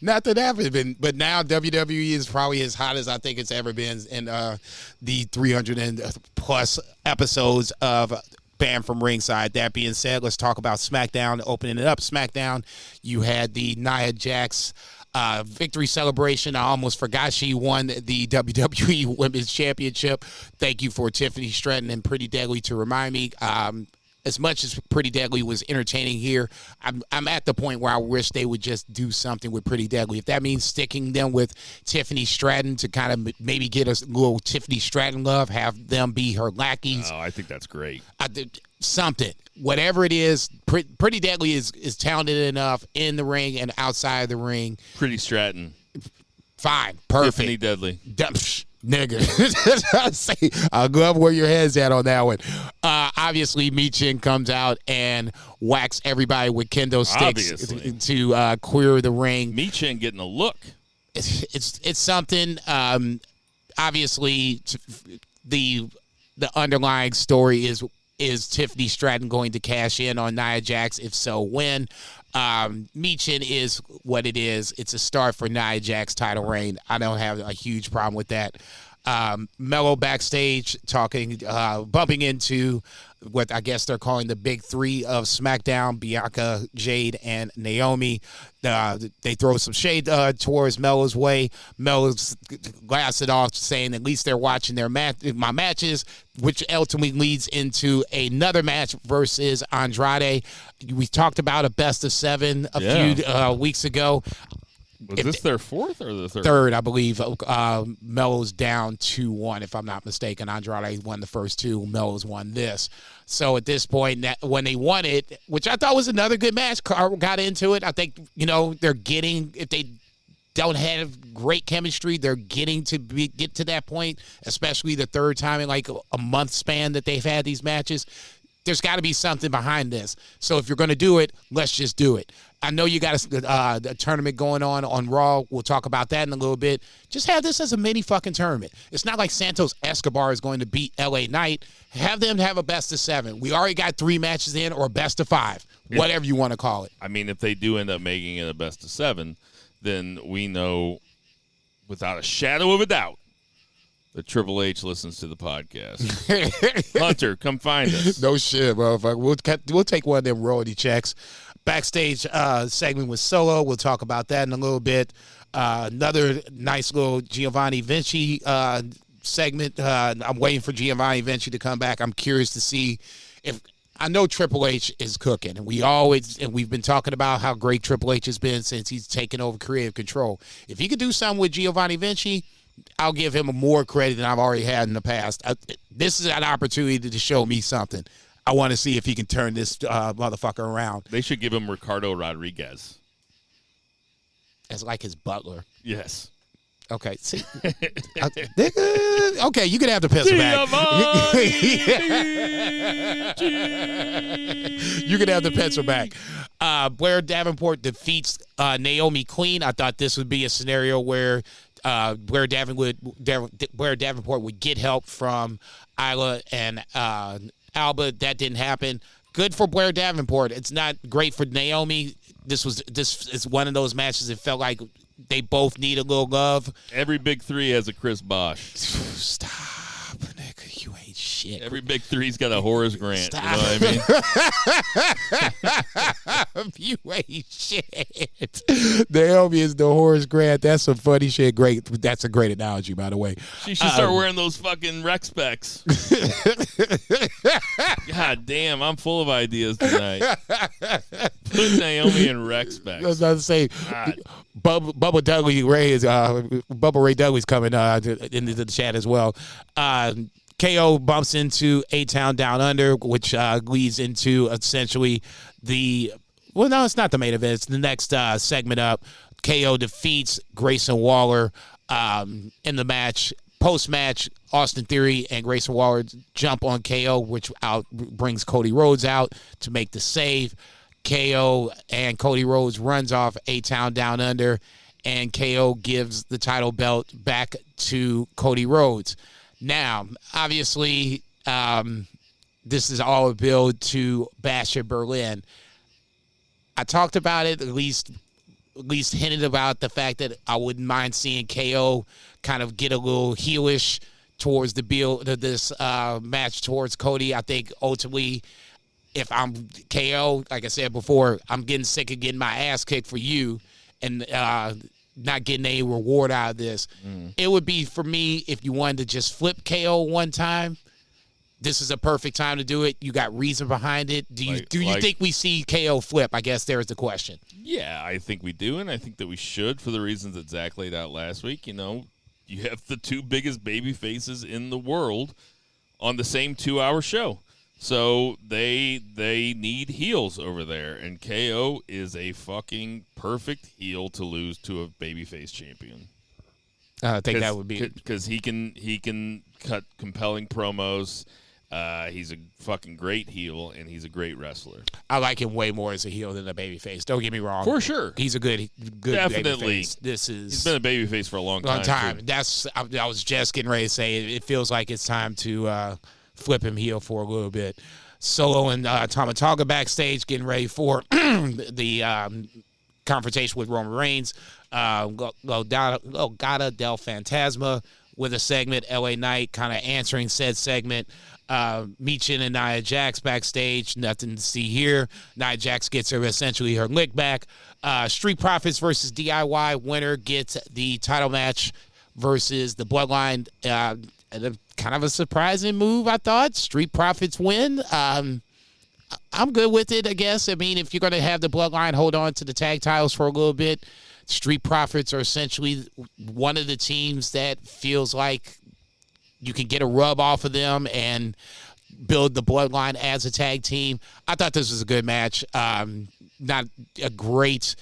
Nothing happened. But now WWE is probably as hot as I think it's ever been in the 300 and plus episodes of Banned from Ringside. That being said, let's talk about SmackDown. Opening it up, SmackDown, you had the Nia Jax victory celebration. I almost forgot she won the WWE Women's Championship. Thank you for Tiffany Stratton and Pretty Deadly to remind me. As much as Pretty Deadly was entertaining here, I'm at the point where I wish they would just do something with Pretty Deadly. If that means sticking them with Tiffany Stratton to kind of maybe get us a little Tiffany Stratton love, have them be her lackeys. Oh, I think that's great. Something. Whatever it is, Pretty Deadly is talented enough in the ring and outside the ring. Pretty Stratton. Fine. Perfect. Tiffany Deadly. Nigga. I'll go up where your head's at on that one. Obviously, Michin comes out and whacks everybody with kendo sticks to clear the ring. Michin getting a look. It's something. Obviously, the underlying story is Tiffany Stratton going to cash in on Nia Jax? If so, when? Michin is what it is. It's a start for Nia Jax title reign. I don't have a huge problem with that. Mello backstage talking, bumping into what I guess they're calling the big 3 of SmackDown, Bianca, Jade, and Naomi. They throw some shade towards Mello's way. Mello's laughs it off, saying at least they're watching my matches, which ultimately leads into another match versus Andrade. We talked about a best of 7 a few weeks ago. Was this their 4th or the 3rd? 3rd, I believe. Mello's down 2-1, if I'm not mistaken. Andrade won the first 2. Mello's won this. So at this point, when they won it, which I thought was another good match, Carl got into it. I think, they're getting, if they don't have great chemistry, they're getting to get to that point, especially the 3rd time in like a month span that they've had these matches. There's got to be something behind this. So if you're going to do it, let's just do it. I know you got a tournament going on Raw. We'll talk about that in a little bit. Just have this as a mini fucking tournament. It's not like Santos Escobar is going to beat LA Knight. Have them have a best of 7. We already got 3 matches in, or a best of 5, whatever you want to call it. I mean, if they do end up making it a best of 7, then we know without a shadow of a doubt that Triple H listens to the podcast. Hunter, come find us. No shit, motherfucker. We'll take one of them royalty checks. Backstage segment with Solo. We'll talk about that in a little bit. Another nice little Giovanni Vinci segment. I'm waiting for Giovanni Vinci to come back. I'm curious to see if I know Triple H is cooking, and we've been talking about how great Triple H has been since he's taken over creative control. If he could do something with Giovanni Vinci, I'll give him more credit than I've already had in the past. This is an opportunity to show me something. I want to see if he can turn this motherfucker around. They should give him Ricardo Rodriguez. As like his butler. Yes. Okay. See, okay, you can have the pencil back. You can have the pencil back. Blair Davenport defeats Naomi Queen. I thought this would be a scenario where Blair Davenport would get help from Isla and Alba. That didn't happen. Good for Blair Davenport. It's not great for Naomi. This is one of those matches. It felt like they both need a little love. Every big 3 has a Chris Bosh. Stop, nigga. You ain't shit. Every big 3's got a Horace Grant. Stop. You know what I mean? You ain't shit. Naomi is the Horace Grant. That's some funny shit. Great. That's a great analogy, by the way. She should start wearing those fucking rec specs. God damn, I'm full of ideas tonight. Put Naomi in rec specs. I was about to say, Bubba Dudley Ray is Bubba Ray Dudley's coming into the chat as well. KO bumps into A-Town Down Under, which leads into essentially no, it's not the main event. It's the next segment up. KO defeats Grayson Waller in the match. Post-match, Austin Theory and Grayson Waller jump on KO, which brings Cody Rhodes out to make the save. KO and Cody Rhodes runs off A-Town Down Under, and KO gives the title belt back to Cody Rhodes. Now, obviously, this is all a build to Bash at Berlin. I talked about it, at least hinted about the fact that I wouldn't mind seeing KO kind of get a little heelish towards the build of this match towards Cody. I think ultimately, if I'm KO, like I said before, I'm getting sick of getting my ass kicked for you and not getting any reward out of this. It would be, for me, if you wanted to just flip KO one time, this is a perfect time to do it. You got reason behind it. Do you think we see KO flip? I guess there's the question. Yeah, I think we do, and I think that we should for the reasons that Zach laid out last week. You know, you have the two biggest baby faces in the world on the same 2-hour show. So they need heels over there, and KO is a fucking perfect heel to lose to a babyface champion. I think that would be because he can cut compelling promos. He's a fucking great heel, and he's a great wrestler. I like him way more as a heel than a babyface. Don't get me wrong. For sure. He's a good Definitely. babyface. He's been a babyface for a long time. I was just getting ready to say it feels like it's time to flip him heel for a little bit. Solo and Tama Tonga backstage getting ready for the confrontation with Roman Reigns. Legado del Fantasma with a segment. LA Knight kind of answering said segment. Michin and Nia Jax backstage. Nothing to see here. Nia Jax gets her essentially her lick back. Street Profits versus DIY. Winner gets the title match versus the Bloodline. Kind of a surprising move, I thought. Street Profits win. I'm good with it, I guess. I mean, if you're going to have the Bloodline hold on to the tag titles for a little bit, Street Profits are essentially one of the teams that feels like you can get a rub off of them and build the Bloodline as a tag team. I thought this was a good match. Not a great...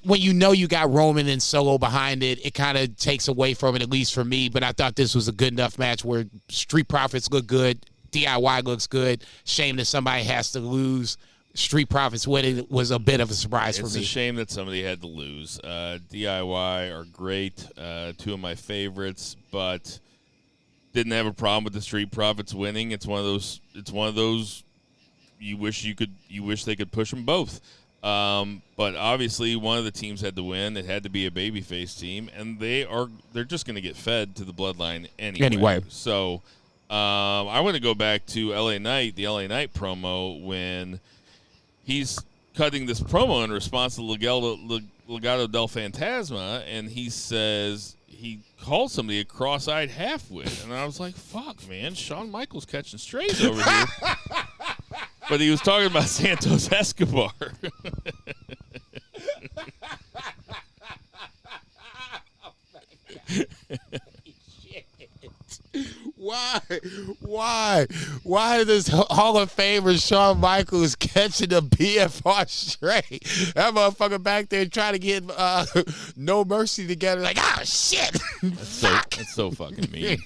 when you know you got Roman and Solo behind it, it kind of takes away from it, at least for me. But I thought this was a good enough match where Street Profits look good, DIY looks good. Shame that somebody has to lose. Street Profits winning was a bit of a surprise for me. It's a shame that somebody had to lose. DIY are great, two of my favorites, but didn't have a problem with the Street Profits winning. It's one of those. You wish they could push them both. But obviously one of the teams had to win. It had to be a babyface team, and they're just going to get fed to the Bloodline anyway. So I want to go back to LA Knight, the LA Knight promo, when he's cutting this promo in response to Legado del Fantasma, and he says he called somebody a cross-eyed half-wit, and I was like, fuck, man, Shawn Michaels catching strays over here. But he was talking about Santos Escobar. Why does Hall of Famer Shawn Michaels catching the BFR straight? That motherfucker back there trying to get No Mercy together, like, oh shit. That's so fucking mean.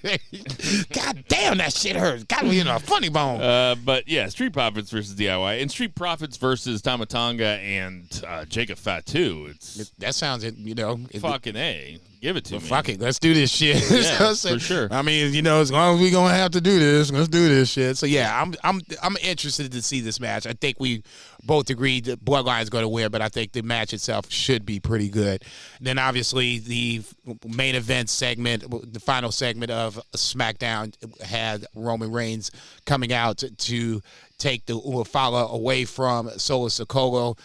God damn, that shit hurts. Got me in a funny bone. But yeah, Street Profits versus DIY, and Street Profits versus Tama Tonga and Jacob Fatu. That sounds, fucking A. Give it to me. Fuck it, let's do this shit. Yeah, for sure. I mean, as long as we're gonna have to do this, let's do this shit. So yeah, I'm interested to see this match. I think we both agreed that Bloodline is going to win, but I think the match itself should be pretty good. Then obviously the main event segment, the final segment of SmackDown, had Roman Reigns coming out to take the Ufala away from Solo Sikoa.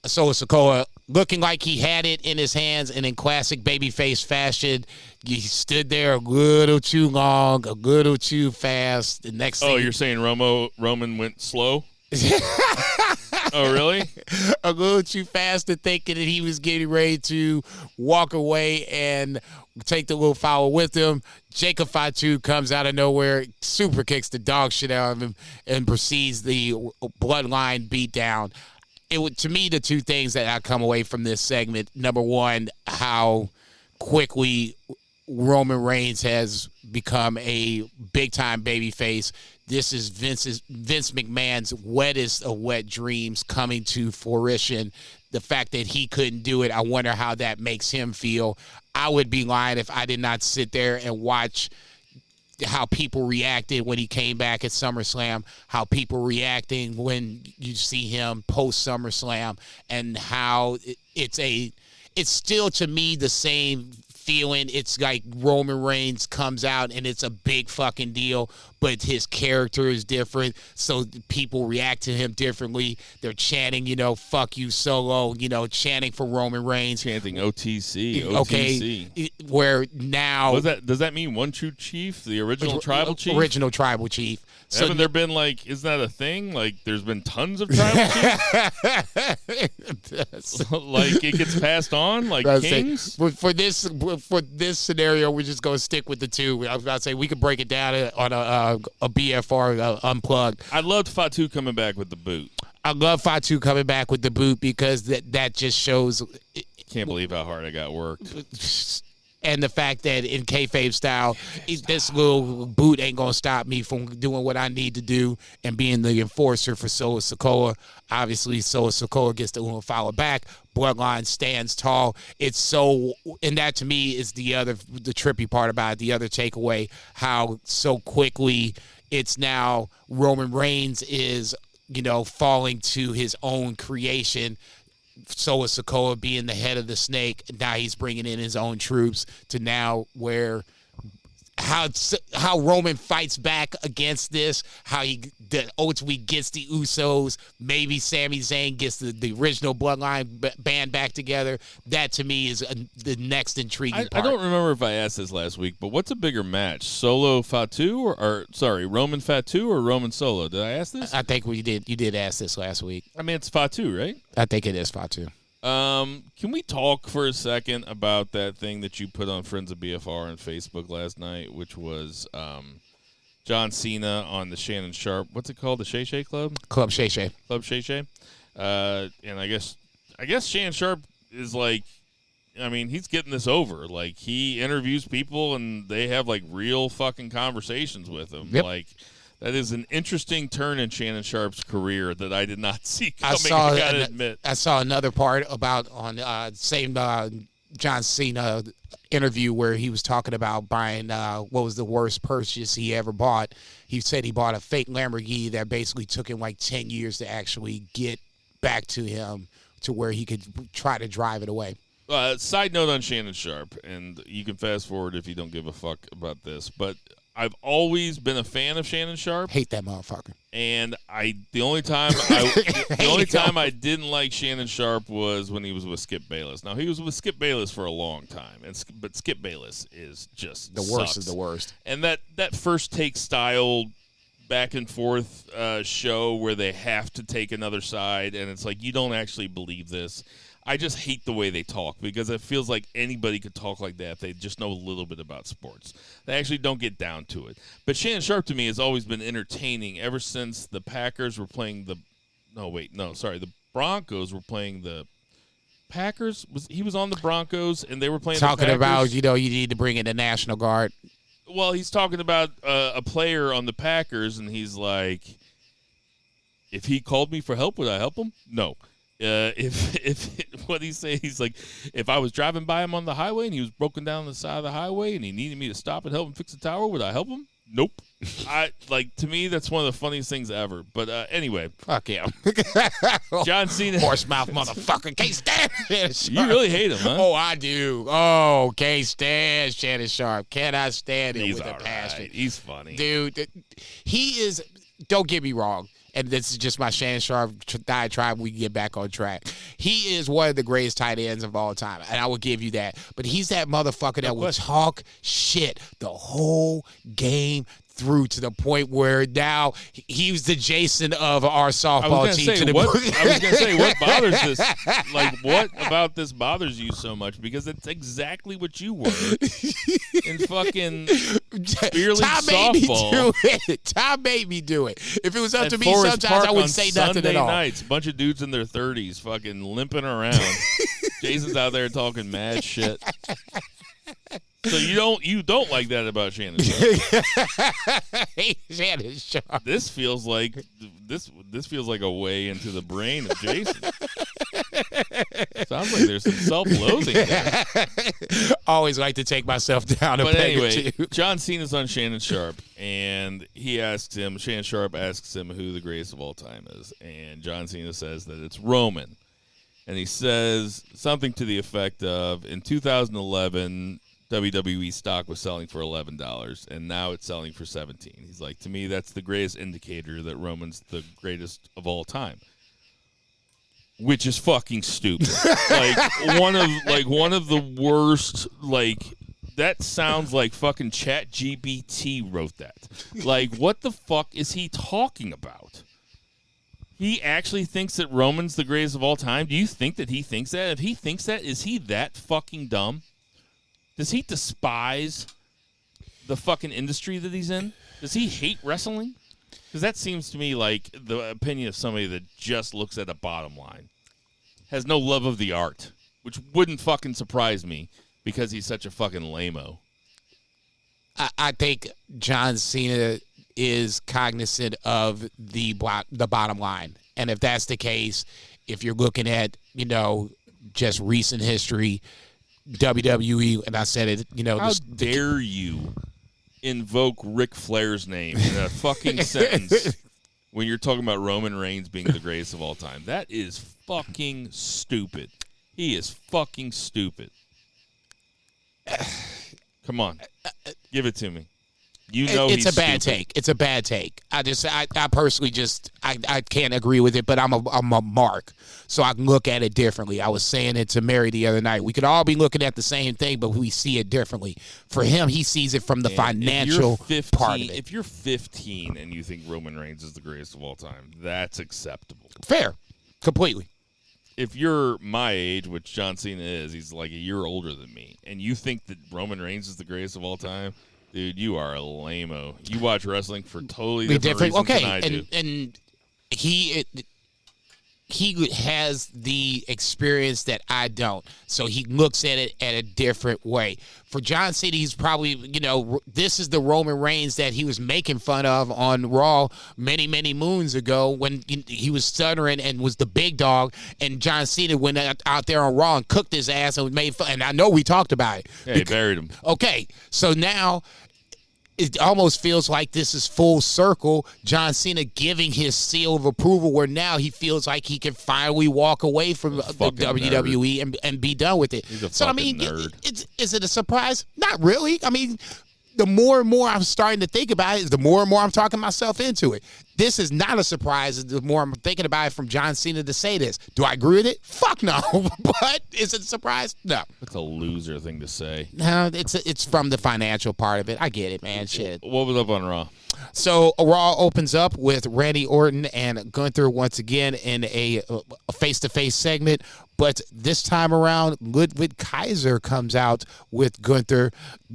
Solo Sikoa looking like he had it in his hands, and in classic babyface fashion, he stood there a little too long, a little too fast. The next thing, you're saying Roman went slow? Oh, really? A little too fast to thinking that he was getting ready to walk away and take the little foul with him. Jacob Fatu comes out of nowhere, super kicks the dog shit out of him, and proceeds the Bloodline beatdown. To me, the two things that I come away from this segment, number one, how quickly Roman Reigns has become a big-time babyface. this is Vince McMahon's wettest of wet dreams coming to fruition. The fact that he couldn't do it, I wonder how that makes him feel. I would be lying if I did not sit there and watch how people reacted when he came back at SummerSlam, how people reacting when you see him post SummerSlam, and how it's still to me the same feeling. It's like Roman Reigns comes out and it's a big fucking deal, but his character is different, so people react to him differently. They're chanting, fuck you, Solo, chanting for Roman Reigns. Chanting OTC. Okay, where now... Does that mean One True Chief, the original tribal chief? Original tribal chief. So haven't there been, isn't that a thing? There's been tons of tribal chiefs? It gets passed on, kings? For this scenario, we're just going to stick with the two. I was about to say, we could break it down on a BFR unplugged. I loved Fatu coming back with the boot. I love Fatu coming back with the boot because that just shows... Can't believe how hard I got worked. And the fact that in kayfabe style, this little boot ain't going to stop me from doing what I need to do and being the enforcer for Solo Sikoa. Obviously, Solo Sikoa gets to follow back. Bloodline stands tall. And that to me is the trippy part about it, the other takeaway, how so quickly it's now Roman Reigns is, falling to his own creation. Solo Sikoa being the head of the snake, now he's bringing in his own troops to now where how Roman fights back against this, how he ultimately gets the Usos, maybe Sami Zayn gets the original Bloodline band back together. That to me is the next intriguing part. I don't remember if I asked this last week, but what's a bigger match, Solo Fatu or Roman Fatu or Roman Solo? Did I ask this? I think you did ask this last week. I mean, it's Fatu, right? I think it is Fatu. Can we talk for a second about that thing that you put on Friends of BFR on Facebook last night, which was John Cena on the Shannon Sharp, what's it called, the Shay Shay Club? Club Shay Shay. Club Shay Shay. And I guess Shannon Sharp is he's getting this over. He interviews people and they have real fucking conversations with him. Yep. That is an interesting turn in Shannon Sharp's career that I did not see coming, I gotta admit. I saw another part about on same John Cena interview where he was talking about buying what was the worst purchase he ever bought. He said he bought a fake Lamborghini that basically took him 10 years to actually get back to him to where he could try to drive it away. Side note on Shannon Sharp, and you can fast forward if you don't give a fuck about this, but I've always been a fan of Shannon Sharp. Hate that motherfucker. And the only time I didn't like Shannon Sharp was when he was with Skip Bayless. Now he was with Skip Bayless for a long time, but Skip Bayless is just the worst of the worst. And that first take style back and forth show where they have to take another side, and it's you don't actually believe this. I just hate the way they talk because it feels like anybody could talk like that if they just know a little bit about sports. They actually don't get down to it. But Shannon Sharp to me has always been entertaining ever since the Packers were playing the Broncos were playing the Packers. He was on the Broncos and they were playing talking the Packers. About, you need to bring in the National Guard. Well, he's talking about a player on the Packers and he's like, if he called me for help, would I help him? No. If what he say, he's like, if I was driving by him on the highway and he was broken down on the side of the highway and he needed me to stop and help him fix the tower, would I help him? Nope. To me, that's one of the funniest things ever. But anyway, fuck him. John Cena, horse mouth motherfucker, can't stand Shannon Sharp. You really hate him, huh? Oh, I do. Oh, can't stand Shannon Sharp. Cannot stand him with a passion. He's funny, dude. He is. Don't get me wrong. And this is just my Shannon Sharp diatribe. We can get back on track. He is one of the greatest tight ends of all time, and I will give you that. But he's that motherfucker that will talk shit the whole game through to the point where now he's the Jason of our softball team. I was going to say, what bothers this? What about this bothers you so much? Because it's exactly what you were in fucking beer league softball. Tom made me do it. If it was up to me, Forest sometimes Park I wouldn't say nothing Sunday at all. Nights, a bunch of dudes in their 30s fucking limping around. Jason's out there talking mad shit. So you don't like that about Shannon Sharp. Shannon Sharp. This feels like a way into the brain of Jason. Sounds like there's some self-loathing there. Always like to take myself down a But peg or anyway, two. John Cena's on Shannon Sharp, and Shannon Sharp asks him who the greatest of all time is, and John Cena says that it's Roman. And he says something to the effect of, in 2011, WWE stock was selling for $11, and now it's selling for $17. He's like, to me, that's the greatest indicator that Roman's the greatest of all time. Which is fucking stupid. one of the worst. That sounds like fucking ChatGPT wrote that. What the fuck is he talking about? He actually thinks that Roman's the greatest of all time? Do you think that he thinks that? If he thinks that, is he that fucking dumb? Does he despise the fucking industry that he's in? Does he hate wrestling? Because that seems to me like the opinion of somebody that just looks at a bottom line. Has no love of the art, which wouldn't fucking surprise me because he's such a fucking lame-o. I think John Cena is cognizant of the bottom line. And if that's the case, if you're looking at, just recent history, WWE, and I said it, How dare you invoke Ric Flair's name in a fucking sentence when you're talking about Roman Reigns being the greatest of all time? That is fucking stupid. He is fucking stupid. Come on. Give it to me. It's a bad stupid. take. It's a bad take. I personally I can't agree with it, but I'm a mark, so I can look at it differently. I was saying it to Mary the other night. We could all be looking at the same thing, but we see it differently. For him, he sees it from the financial part of it. If you're 15 and you think Roman Reigns is the greatest of all time, that's acceptable. Fair. Completely. If you're my age, which John Cena is, he's like a year older than me, and you think that Roman Reigns is the greatest of all time, dude, you are a lame-o. You watch wrestling for totally different reasons than I do. And he has the experience that I don't, so he looks at it at a different way. For John Cena, he's probably, this is the Roman Reigns that he was making fun of on Raw many, many moons ago when he was stuttering and was the big dog, and John Cena went out there on Raw and cooked his ass and made fun. And I know we talked about it. Yeah, he buried him. Okay, so now it almost feels like this is full circle. John Cena giving his seal of approval, where now he feels like he can finally walk away from the WWE and be done with it. He's a fucking nerd. Is it a surprise? Not really. I mean, the more and more I'm starting to think about it, the more and more I'm talking myself into it. This is not a surprise. The more I'm thinking about it from John Cena to say this. Do I agree with it? Fuck no. But is it a surprise? No. That's a loser thing to say. No, it's from the financial part of it. I get it, man. Shit. What was up on Raw? So Raw opens up with Randy Orton and Gunther once again in a face-to-face segment. But this time around, Ludwig Kaiser comes out with Gunther.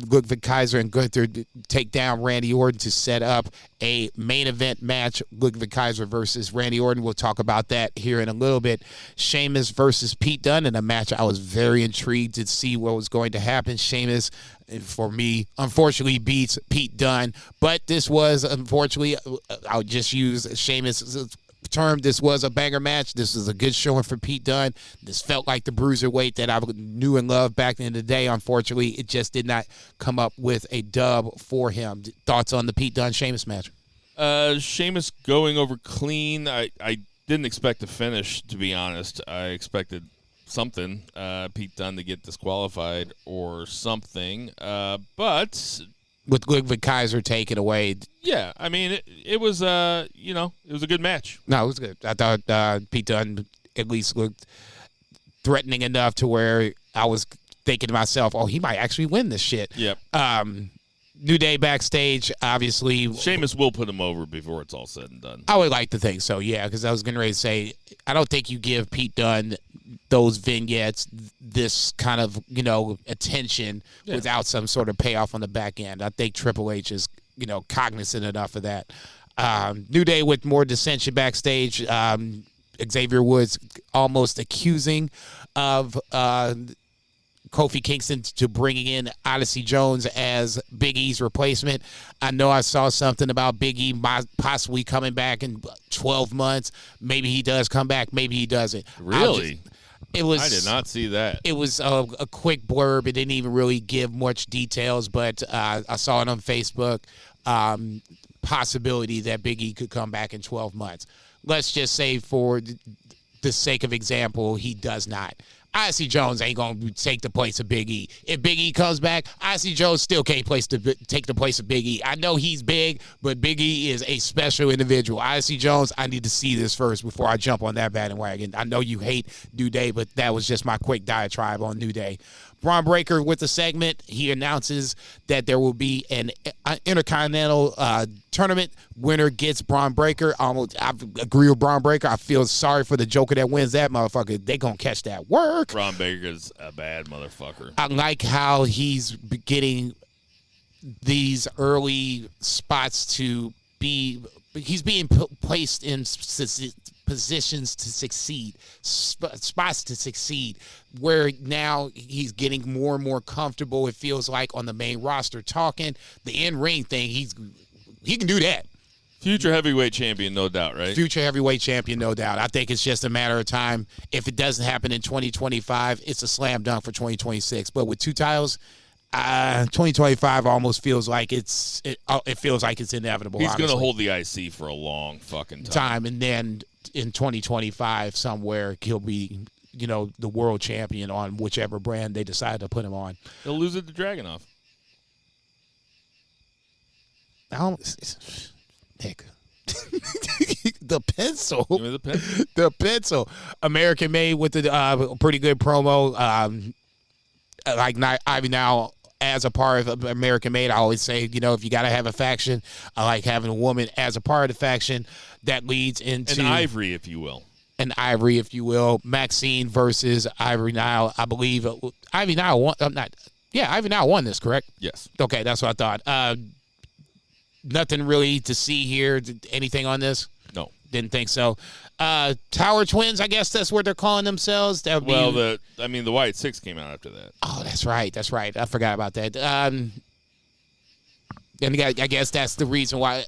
Ludwig Kaiser and Gunther take down Randy Orton to set up a main event match. Ludwig Kaiser versus Randy Orton. We'll talk about that here in a little bit. Sheamus versus Pete Dunne in a match I was very intrigued to see what was going to happen. Sheamus, for me, unfortunately beats Pete Dunne. But this was, unfortunately, I'll just use Sheamus' term, this was a banger match. This was a good showing for Pete Dunne. This felt like the bruiserweight that I knew and loved back in the day. Unfortunately, it just did not come up with a dub for him. Thoughts on the Pete Dunne-Sheamus match? Sheamus going over clean. I didn't expect a finish, to be honest. I expected something, Pete Dunne to get disqualified or something. But with Ludwig Kaiser taken away. Yeah, I mean, it was, it was a good match. No, it was good. I thought Pete Dunne at least looked threatening enough to where I was thinking to myself, oh, he might actually win this shit. Yep. New Day backstage, obviously. Sheamus will put him over before it's all said and done. I would like to think so, yeah, because I was getting ready to say, I don't think you give Pete Dunne those vignettes, this kind of, attention without some sort of payoff on the back end. I think Triple H is, cognizant enough of that. New Day with more dissension backstage. Xavier Woods almost accusing of Kofi Kingston to bringing in Odyssey Jones as Big E's replacement. I know I saw something about Big E possibly coming back in 12 months. Maybe he does come back. Maybe he doesn't. Really? I did not see that. It was a quick blurb. It didn't even really give much details, but I saw it on Facebook. Possibility that Big E could come back in 12 months. Let's just say for the sake of example, he does not. Odyssey Jones ain't going to take the place of Big E. If Big E comes back, Odyssey Jones still can't take the place of Big E. I know he's big, but Big E is a special individual. Odyssey Jones, I need to see this first before I jump on that bandwagon. I know you hate New Day, but that was just my quick diatribe on New Day. Braun Breaker with the segment, he announces that there will be an Intercontinental tournament. Winner gets Braun Breaker. I agree with Braun Breaker. I feel sorry for the Joker that wins that motherfucker. They gonna catch that work. Braun Breaker's a bad motherfucker. I like how he's getting these early spots to be. He's being placed in positions to succeed, spots to succeed, where now he's getting more and more comfortable, it feels like, on the main roster talking. The in-ring thing, he can do that. Future heavyweight champion, no doubt, right? Future heavyweight champion, no doubt. I think it's just a matter of time. If it doesn't happen in 2025, it's a slam dunk for 2026. But with 2 titles, 2025 almost feels like it feels like it's inevitable. He's going to hold the IC for a long fucking time. And then in 2025 somewhere he'll be, the world champion on whichever brand they decide to put him on. He'll lose it to Dragunov. Nick. The pencil. Give me the pencil. The pencil. American Made with the pretty good promo. Ivy Now as a part of American Made, I always say, if you got to have a faction, I like having a woman as a part of the faction. That leads into... An Ivory, if you will. An Ivory, if you will. Maxine versus Ivory Nile. I believe Ivy Nile won. Ivy Nile won this, correct? Yes. Okay, that's what I thought. Nothing really to see here. Anything on this? No. Didn't think so. Tower Twins, I guess that's what they're calling themselves. The Wyatt Six came out after that. Oh, that's right. I forgot about that. And I guess that's the reason why.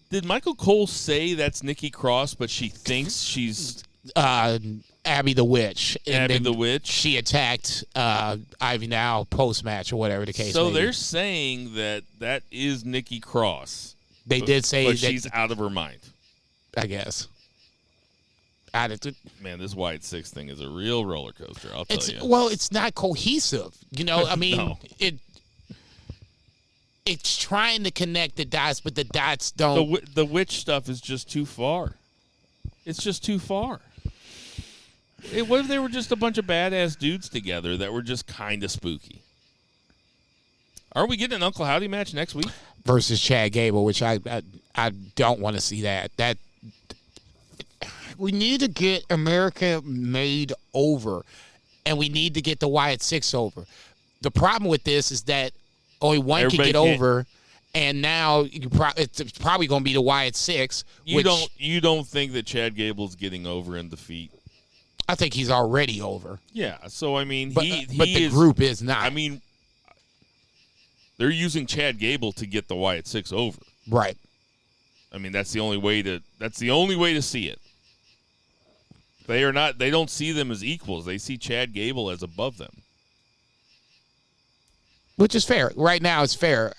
Did Michael Cole say that's Nikki Cross, but she thinks she's Abby the Witch? Abby the Witch. She attacked Ivy Now post match or whatever the case. So may be. They're saying that is Nikki Cross. They did say but that she's out of her mind. I guess. Man, this Wyatt Six thing is a real roller coaster. I'll tell you. Well, it's not cohesive. I mean, No. It's trying to connect the dots, but the dots don't. The witch stuff is just too far. It's just too far. What if they were just a bunch of badass dudes together that were just kind of spooky? Aren't we getting an Uncle Howdy match next week? Versus Chad Gable, which I don't want to see that. We need to get America Made over, and we need to get the Wyatt Six over. The problem with this is that only one can get over, and now it's probably going to be the Wyatt Six. You don't think that Chad Gable's getting over in defeat? I think he's already over. Yeah, so I mean, but the group is not. I mean, they're using Chad Gable to get the Wyatt Six over. Right. I mean, that's the only way to see it. They don't see them as equals. They see Chad Gable as above them. Which is fair. Right now it's fair.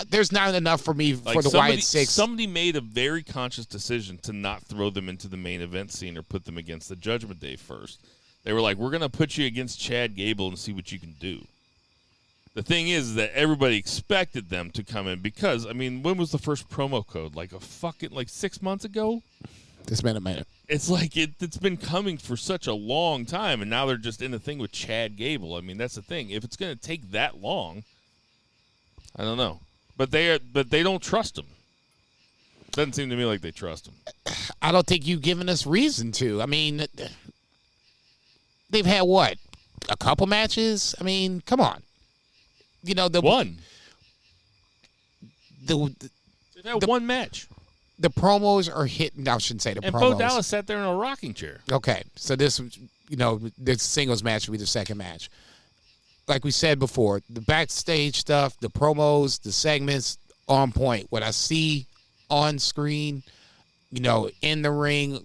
There's not enough for me for the Wyatt Six. Somebody made a very conscious decision to not throw them into the main event scene or put them against the Judgment Day first. They were like, we're going to put you against Chad Gable and see what you can do. The thing is that everybody expected them to come in because, I mean, when was the first promo code? Like 6 months ago? It's been a minute. It's like it's been coming for such a long time, and now they're just in the thing with Chad Gable. I mean, that's the thing. If it's going to take that long, I don't know. But they don't trust him. Doesn't seem to me like they trust him. I don't think you've given us reason to. I mean, they've had what? A couple matches? I mean, come on. One. They've had one match. The promos are hitting. I shouldn't say the promos. And Bo Dallas sat there in a rocking chair. Okay, so this, the singles match will be the second match. Like we said before, the backstage stuff, the promos, the segments, on point. What I see on screen, in the ring,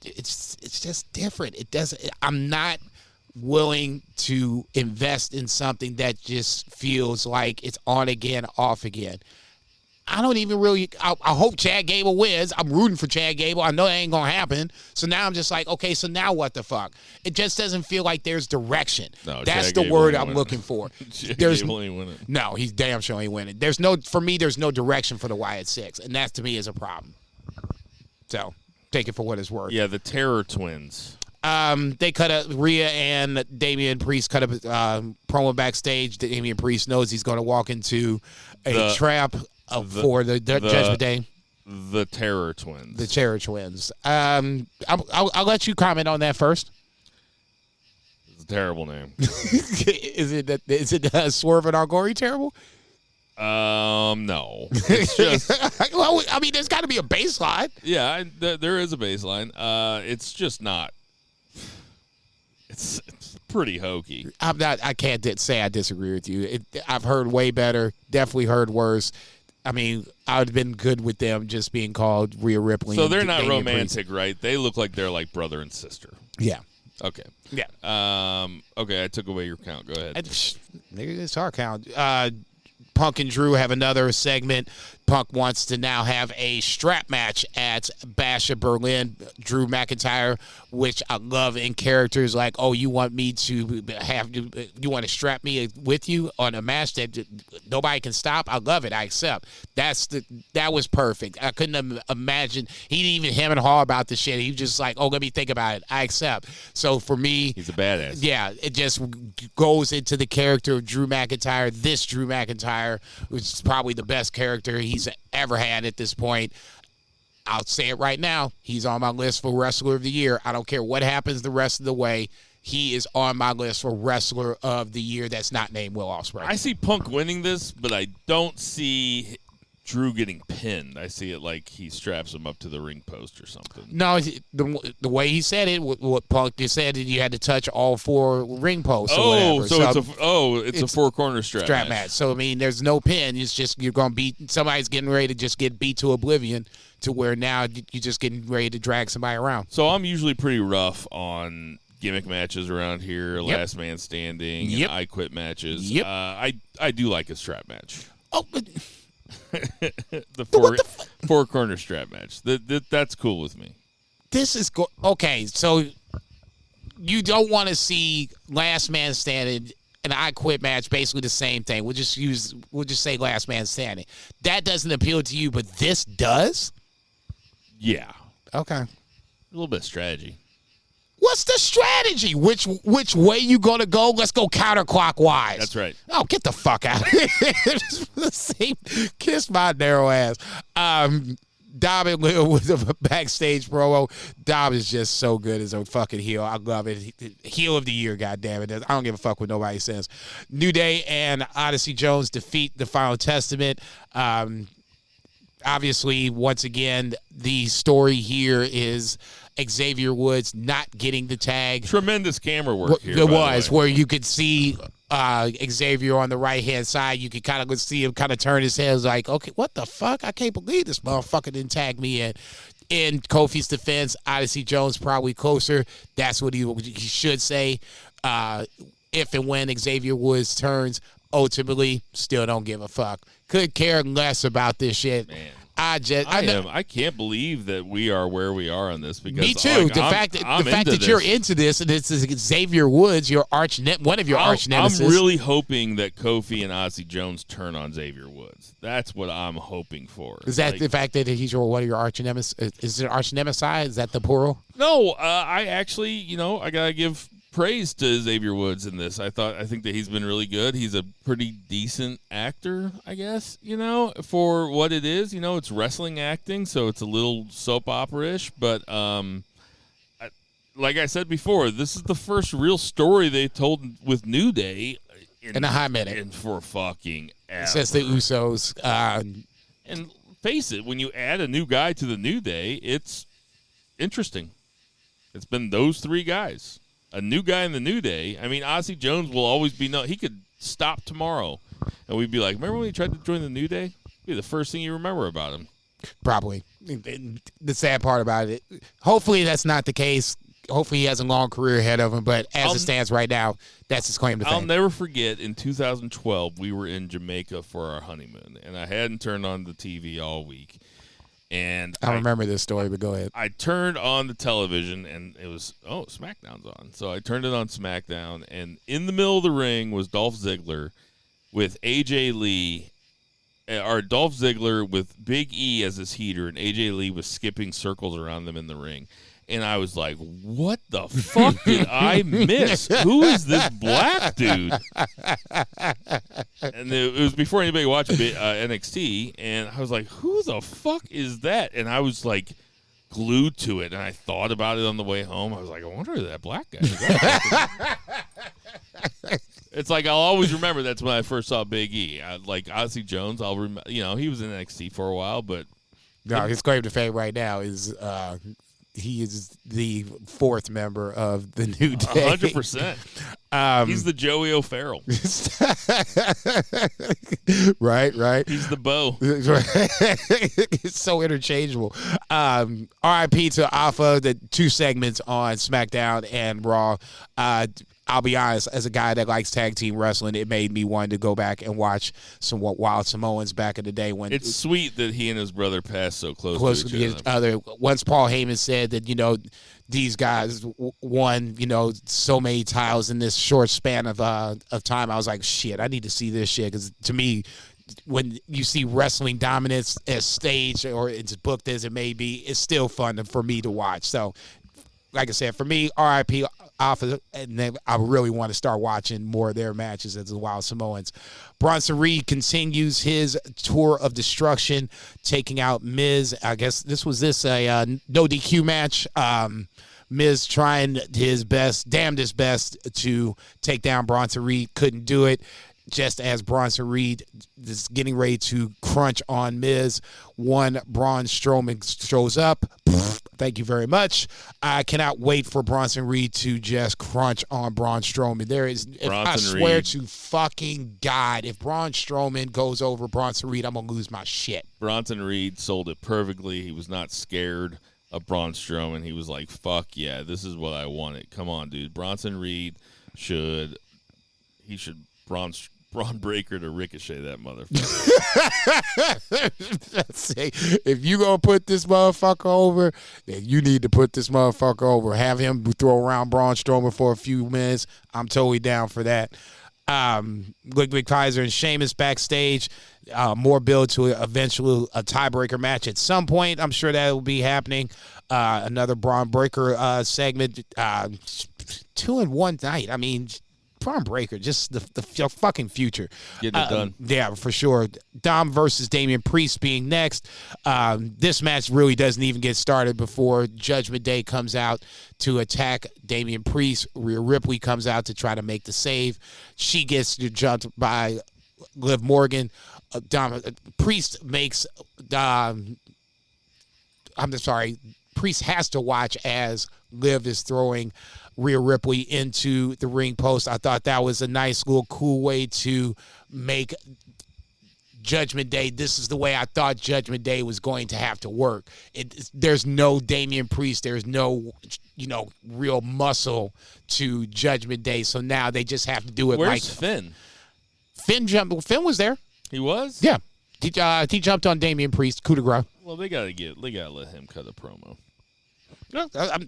it's just different. I'm not willing to invest in something that just feels like it's on again, off again. I don't even really. I hope Chad Gable wins. I'm rooting for Chad Gable. I know that ain't gonna happen. So now I'm just like, okay. So now what the fuck? It just doesn't feel like there's direction. No, that's Chad the Gable word ain't I'm winning. looking for. There's Gable ain't winning. No, he's damn sure ain't winning. There's no direction for the Wyatt Six, and that to me is a problem. So take it for what it's worth. Yeah, the Terror Twins. They cut up Rhea and Damian Priest cut up promo backstage. Damian Priest knows he's going to walk into a trap for the Judgment Day. The Terror Twins. The Terror Twins. I'll let you comment on that first. It's a terrible name. Is it Swerve and Argori terrible? No. It's just. Well, I mean, there's got to be a baseline. Yeah, there is a baseline. It's just not. It's pretty hokey. I can't say I disagree with you. I've heard way better. Definitely heard worse. I mean, I would have been good with them just being called Rhea Ripley. So they're not Damian romantic, Priest. right? They look like they're like brother and sister. Yeah. Okay. Yeah. Okay, I took away your count. Go ahead. Nigga, it's our count. Punk and Drew have another segment. Punk wants to now have a strap match at Bash of Berlin. Drew McIntyre, which I love in characters like, oh, you want you want to strap me with you on a match that nobody can stop? I love it. I accept. That was perfect. I couldn't imagine. He didn't even hem and haw about the shit. He was just like, oh, let me think about it. I accept. So for me, he's a badass. Yeah, it just goes into the character of Drew McIntyre. This Drew McIntyre, which is probably the best character he's ever had at this point. I'll say it right now. He's on my list for Wrestler of the Year. I don't care what happens the rest of the way. He is on my list for Wrestler of the Year that's not named Will Ospreay. I see Punk winning this, but I don't see Drew getting pinned. I see it like he straps him up to the ring post or something. No, the way he said it, what Punk just said, that you had to touch all four ring posts or whatever. So it's a four-corner strap match. So, I mean, there's no pin. It's just you're going to beat – somebody's getting ready to just get beat to oblivion to where now you're just getting ready to drag somebody around. So I'm usually pretty rough on gimmick matches around here, last man standing, and I quit matches. Yep. I do like a strap match. Oh, but – the four corner strap match. That's cool with me. This is okay. So you don't want to see last man standing and I quit match, basically the same thing. We'll just say last man standing. That doesn't appeal to you, but this does. Yeah. Okay. A little bit of strategy. What's the strategy? Which way you gonna go? Let's go counterclockwise. That's right. Oh, get the fuck out of here. Kiss my narrow ass. Dom and Lil with a backstage promo. Dom is just so good as a fucking heel. I love it. Heel of the year, goddammit. I don't give a fuck what nobody says. New Day and Odyssey Jones defeat the Final Testament. Obviously, once again, the story here is Xavier Woods not getting the tag. Tremendous camera work here. There was, where you could see Xavier on the right-hand side. You could kind of see him kind of turn his head like, okay, what the fuck? I can't believe this motherfucker didn't tag me in. In Kofi's defense, Odyssey Jones probably closer. That's what he should say. If and when Xavier Woods turns, ultimately, still don't give a fuck. Could care less about this shit. Man. I can't believe that we are where we are on this. Because me too. Like, the fact that you're into this and it's Xavier Woods, one of your arch nemesis. I'm really hoping that Kofi and Odyssey Jones turn on Xavier Woods. That's what I'm hoping for. Is that the fact that he's one of your arch nemesis? Is it arch nemesis? Is that the plural? No, I actually, I gotta give praise to Xavier Woods in this. I think that he's been really good. He's a pretty decent actor, I guess, for what it is. It's wrestling acting, so it's a little soap opera-ish, but like I said before, this is the first real story they told with New Day in a high minute. And for fucking ever. Since the Usos. And face it, when you add a new guy to the New Day, it's interesting. It's been those three guys. a new guy in the New Day. I mean, Ozzy Jones will always be he could stop tomorrow, and we'd be like, remember when he tried to join the New Day? It'd be the first thing you remember about him. Probably. The sad part about it, hopefully that's not the case. Hopefully he has a long career ahead of him, but as it stands right now, that's his claim to fame. I'll never forget, in 2012, we were in Jamaica for our honeymoon, and I hadn't turned on the TV all week. And I remember this story, but go ahead. I turned on the television, and it was, SmackDown's on. So I turned it on SmackDown, and in the middle of the ring was Dolph Ziggler with AJ Lee, or Dolph Ziggler with Big E as his heater, and AJ Lee was skipping circles around them in the ring. And I was like, what the fuck did I miss? Who is this black dude? And it was before anybody watched NXT. And I was like, who the fuck is that? And I was like glued to it. And I thought about it on the way home. I was like, I wonder who that black guy is. It's like I'll always remember that's when I first saw Big E. Like Ozzy Jones, I'll remember. He was in NXT for a while. But no, his claim to fame right now is... he is the fourth member of the New Day. 100%. He's the Joey O'Farrell. Right. He's the Bo. It's so interchangeable. RIP to Alpha, the 2 segments on SmackDown and Raw. I'll be honest, as a guy that likes tag team wrestling, it made me want to go back and watch some Wild Samoans back in the day. When it's sweet that he and his brother passed so close to each other. Once Paul Heyman said that, these guys won, so many titles in this short span of time, I was like, shit, I need to see this shit. Because to me, when you see wrestling dominance as staged or it's booked as it may be, it's still fun for me to watch. So, like I said, for me, RIP Alpha, and then I really want to start watching more of their matches as the Wild Samoans. Bronson Reed continues his tour of destruction, taking out Miz. I guess this was a no DQ match. Miz trying his best, damnedest best to take down Bronson Reed. Couldn't do it. Just as Bronson Reed is getting ready to crunch on Miz, one Braun Strowman shows up. Thank you very much. I cannot wait for Bronson Reed to just crunch on Braun Strowman. I swear to fucking God, if Braun Strowman goes over Bronson Reed, I'm going to lose my shit. Bronson Reed sold it perfectly. He was not scared of Braun Strowman. He was like, fuck yeah, this is what I wanted. Come on, dude. Bronson Reed should Braun Breaker to ricochet that motherfucker. If you gonna put this motherfucker over, then you need to put this motherfucker over. Have him throw around Braun Strowman for a few minutes. I'm totally down for that. Ludwig Kaiser and Sheamus backstage. More build to eventually a tiebreaker match at some point. I'm sure that will be happening. Another Braun Breaker segment. 2 in one night. I mean, Braun Breaker, just the fucking future. Getting it done. Yeah, for sure. Dom versus Damian Priest being next. This match really doesn't even get started before Judgment Day comes out to attack Damian Priest. Rhea Ripley comes out to try to make the save. She gets jumped by Liv Morgan. Priest makes... Priest has to watch as Liv is throwing Rhea Ripley into the ring post. I thought that was a nice little cool way to make Judgment Day. This is the way I thought Judgment Day was going to have to work. There's no Damian Priest. There's no, real muscle to Judgment Day. So now they just have to do it. Where's Finn? Finn was there. He was? Yeah. He jumped on Damian Priest, coup de grace. Well, they gotta let him cut a promo.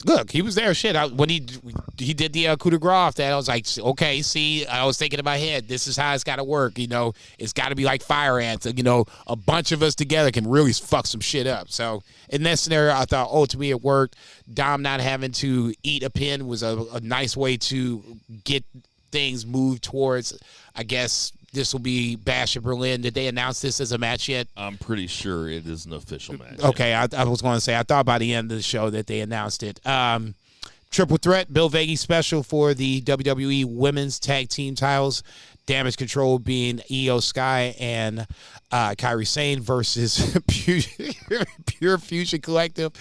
Look, he was there. Shit, when he did the coup de grace off that, I was like, okay, see, I was thinking in my head, this is how it's got to work. It's got to be like fire ants. A bunch of us together can really fuck some shit up. So in that scenario, I thought, to me, it worked. Dom not having to eat a pin was a nice way to get things moved towards, I guess, this will be Bash in Berlin. Did they announce this as a match yet? I'm pretty sure it is an official match. Okay, I was going to say, I thought by the end of the show that they announced it. Triple threat, Bill Vegas special for the WWE Women's Tag Team titles. Damage Control being Io Sky and Kairi Sane versus Pure Fusion Collective.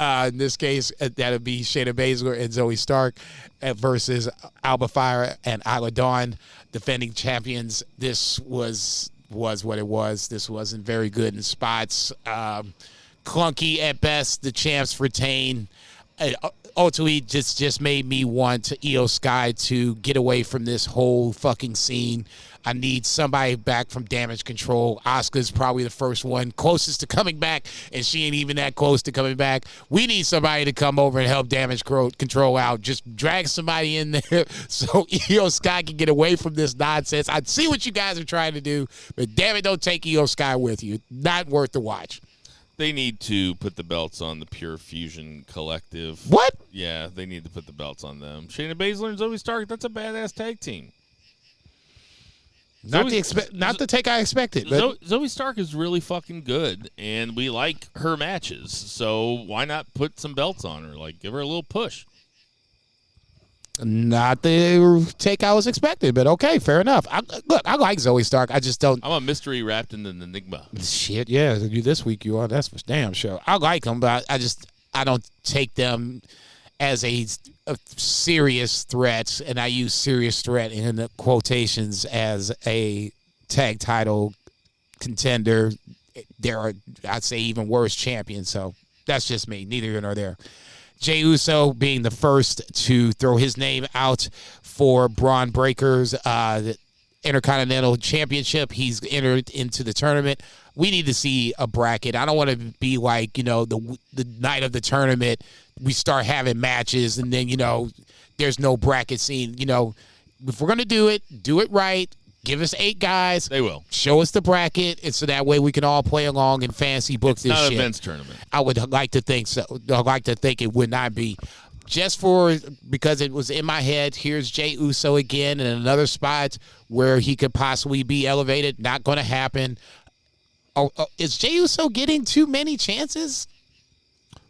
In this case, that would be Shayna Baszler and Zoe Stark versus Alba Fire and Isla Dawn, defending champions. This was what it was. This wasn't very good in spots. Clunky at best. The champs retain. Ultimately, just made me want Io Sky to get away from this whole fucking scene. I need somebody back from Damage Control. Asuka's probably the first one closest to coming back, and she ain't even that close to coming back. We need somebody to come over and help Damage Control out. Just drag somebody in there so Io Sky can get away from this nonsense. I see what you guys are trying to do, but damn it, don't take Io Sky with you. Not worth the watch. They need to put the belts on the Pure Fusion Collective. What? Yeah, they need to put the belts on them. Shayna Baszler and Zoe Stark, that's a badass tag team. Not the take I expected. But Zoe Stark is really fucking good, and we like her matches. So why not put some belts on her? Like, give her a little push. Not the take I was expecting, but okay, fair enough. I like Zoe Stark. I just don't. I'm a mystery wrapped in an enigma. Shit, yeah. You this week you are. That's for damn sure. I like them, but I don't take them as a serious threat, and I use serious threat in the quotations as a tag title contender. There are, I'd say, even worse champions. So that's just me. Neither here nor there. Jey Uso being the first to throw his name out for Braun Breaker's Intercontinental Championship. He's entered into the tournament. We need to see a bracket. I don't want to be like, the night of the tournament, we start having matches, and then, there's no bracket scene. If we're going to do it right. Give us 8 guys. They will. Show us the bracket, and so that way we can all play along and fancy book this shit. It's not a Vince tournament. I would like to think so. I'd like to think it would not be. Just because it was in my head, here's Jey Uso again in another spot where he could possibly be elevated. Not going to happen. Is Jey Uso getting too many chances?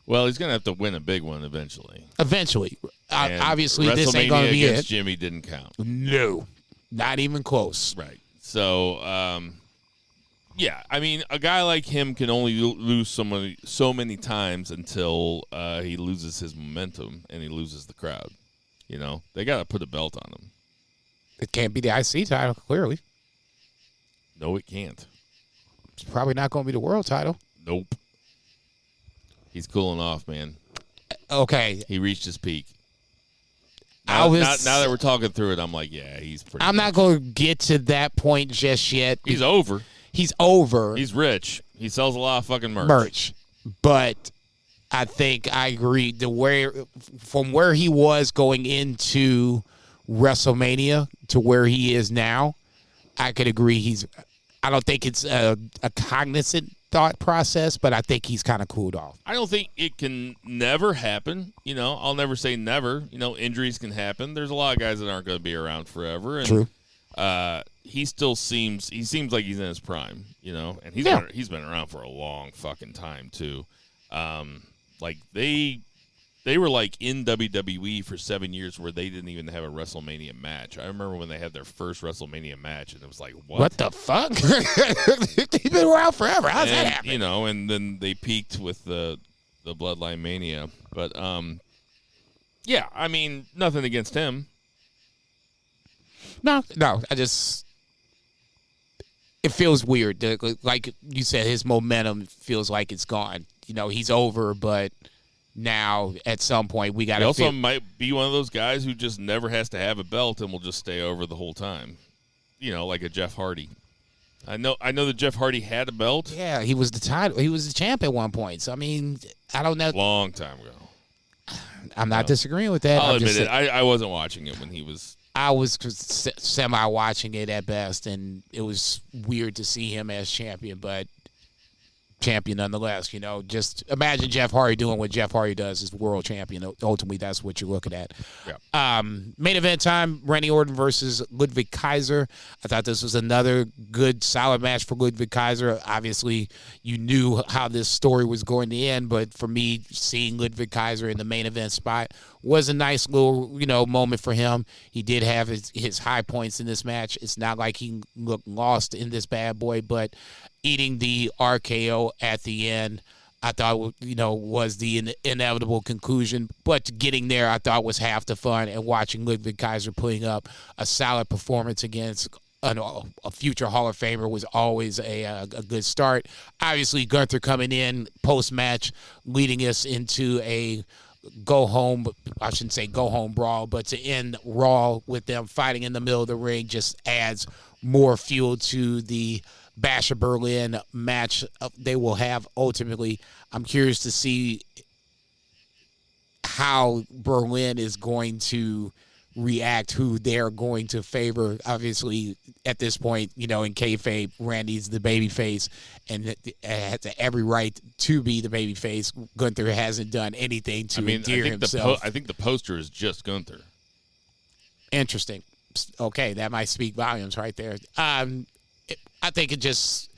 Well, he's going to have to win a big one eventually. Obviously, this ain't going to be it. Jimmy didn't count. No. Not even close. Right. So, yeah, I mean, a guy like him can only lose so many times until he loses his momentum and he loses the crowd. They got to put a belt on him. It can't be the IC title, clearly. No, it can't. It's probably not going to be the world title. Nope. He's cooling off, man. Okay. He reached his peak. Now that we're talking through it, I'm like, yeah, he's pretty. I'm not going to get to that point just yet. He's over. He's over. He's rich. He sells a lot of fucking merch. But I think I agree. From where he was going into WrestleMania to where he is now, I could agree. I don't think it's a cognizant thought process, but I think he's kind of cooled off. I don't think it can never happen. I'll never say never. Injuries can happen. There's a lot of guys that aren't going to be around forever. And, true. He seems like he's in his prime, and he's been around for a long fucking time too. Like they were like in WWE for 7 years where they didn't even have a WrestleMania match. I remember when they had their first WrestleMania match, and it was like, what the fuck? He's been around forever. How's that happen? And then they peaked with the Bloodline Mania. But yeah, I mean, nothing against him. No, it feels weird. Like you said, his momentum feels like it's gone. He's over, but now at some point we got to. He also might be one of those guys who just never has to have a belt and will just stay over the whole time. Like a Jeff Hardy. I know that Jeff Hardy had a belt. Yeah, he was the title. He was the champ at one point. So I mean, I don't know. Long time ago. I'm not disagreeing with that. I'll admit it. I wasn't watching it when he was. I was semi-watching it at best, and it was weird to see him as champion, but champion nonetheless. Just imagine Jeff Hardy doing what Jeff Hardy does as world champion. Ultimately, that's what you're looking at. Yeah. Main event time, Randy Orton versus Ludwig Kaiser. I thought this was another good, solid match for Ludwig Kaiser. Obviously, you knew how this story was going to end, but for me, seeing Ludwig Kaiser in the main event spot was a nice little, moment for him. He did have his high points in this match. It's not like he looked lost in this bad boy, but eating the RKO at the end, I thought, was the inevitable conclusion. But getting there, I thought, was half the fun. And watching Ludwig Kaiser putting up a solid performance against a future Hall of Famer was always a good start. Obviously, Gunther coming in post-match, leading us into a go-home brawl, but to end Raw with them fighting in the middle of the ring just adds more fuel to the Bash of Berlin match they will have ultimately. I'm curious to see how Berlin is going to react, who they're going to favor. Obviously, at this point, in kayfabe, Randy's the babyface and has every right to be the babyface. Gunther hasn't done anything to endear himself. I think the poster is just Gunther. Interesting. Okay, that might speak volumes right there. I think it just,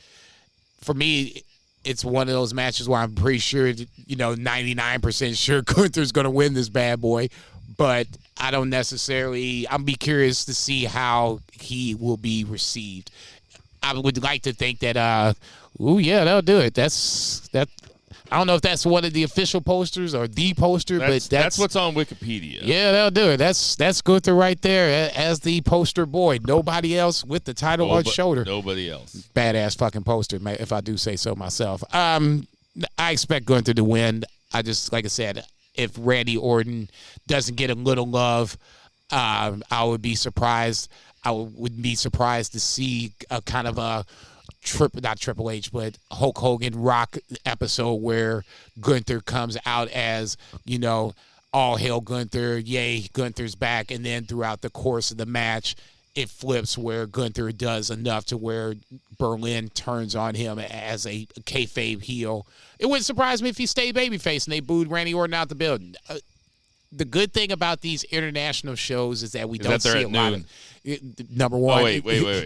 for me, it's one of those matches where I'm pretty sure, 99% sure Gunther's going to win this bad boy. But I don't necessarily, I'll be curious to see how he will be received. I would like to think that, they'll do it. I don't know if that's one of the official posters or the poster, but that's what's on Wikipedia. Yeah, they'll do it. That's Gunther right there as the poster boy. Nobody else with the title on shoulder. Nobody else. Badass fucking poster, if I do say so myself. I expect Gunther to win. Like I said, if Randy Orton doesn't get a little love, I would be surprised. I would be surprised to see a kind of a not Triple H, but Hulk Hogan Rock episode where Gunther comes out as, all hail Gunther, yay, Gunther's back, and then throughout the course of the match, it flips where Gunther does enough to where Berlin turns on him as a kayfabe heel. It wouldn't surprise me if he stayed babyface and they booed Randy Orton out the building. The good thing about these international shows is that we don't see a lot of. Number one. Oh, wait.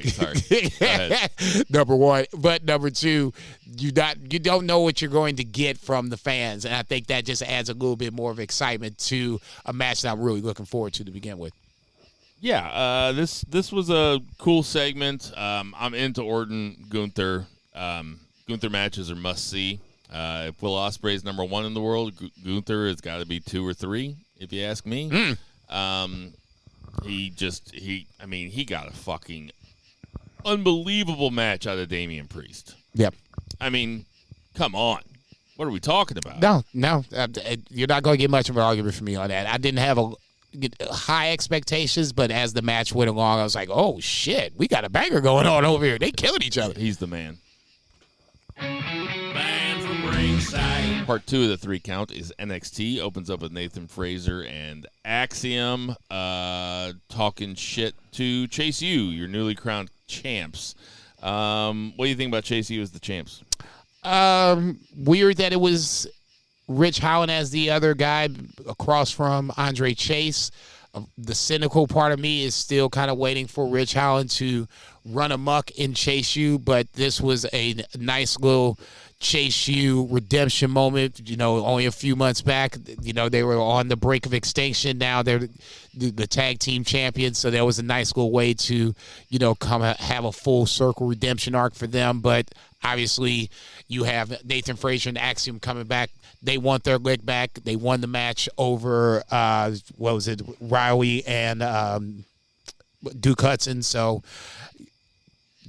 Sorry. Go ahead. Number one. But number two, you don't know what you're going to get from the fans. And I think that just adds a little bit more of excitement to a match that I'm really looking forward to begin with. Yeah, this was a cool segment. I'm into Orton, Gunther. Gunther matches are must-see. If Will Ospreay is number one in the world, Gunther has got to be 2 or 3, if you ask me. He got a fucking unbelievable match out of Damian Priest. Yep. I mean, come on. What are we talking about? No. You're not going to get much of an argument from me on that. I didn't have high expectations, but as the match went along, I was like, oh, shit, we got a banger going on over here. They killing each other. He's the man. Man from Ringside. Part 2 of the 3 count is NXT. Opens up with Nathan Fraser and Axiom talking shit to Chase U, your newly crowned champs. What do you think about Chase U as the champs? Weird that it was Rich Holland as the other guy across from Andre Chase. The cynical part of me is still kind of waiting for Rich Holland to run amok in Chase U, but this was a nice little Chase U redemption moment. Only a few months back, they were on the brink of extinction. Now they're the tag team champions, so that was a nice little way to, come have a full circle redemption arc for them. But obviously, you have Nathan Frazier and Axiom coming back. They want their lick back. They won the match over, Riley and Duke Hudson. So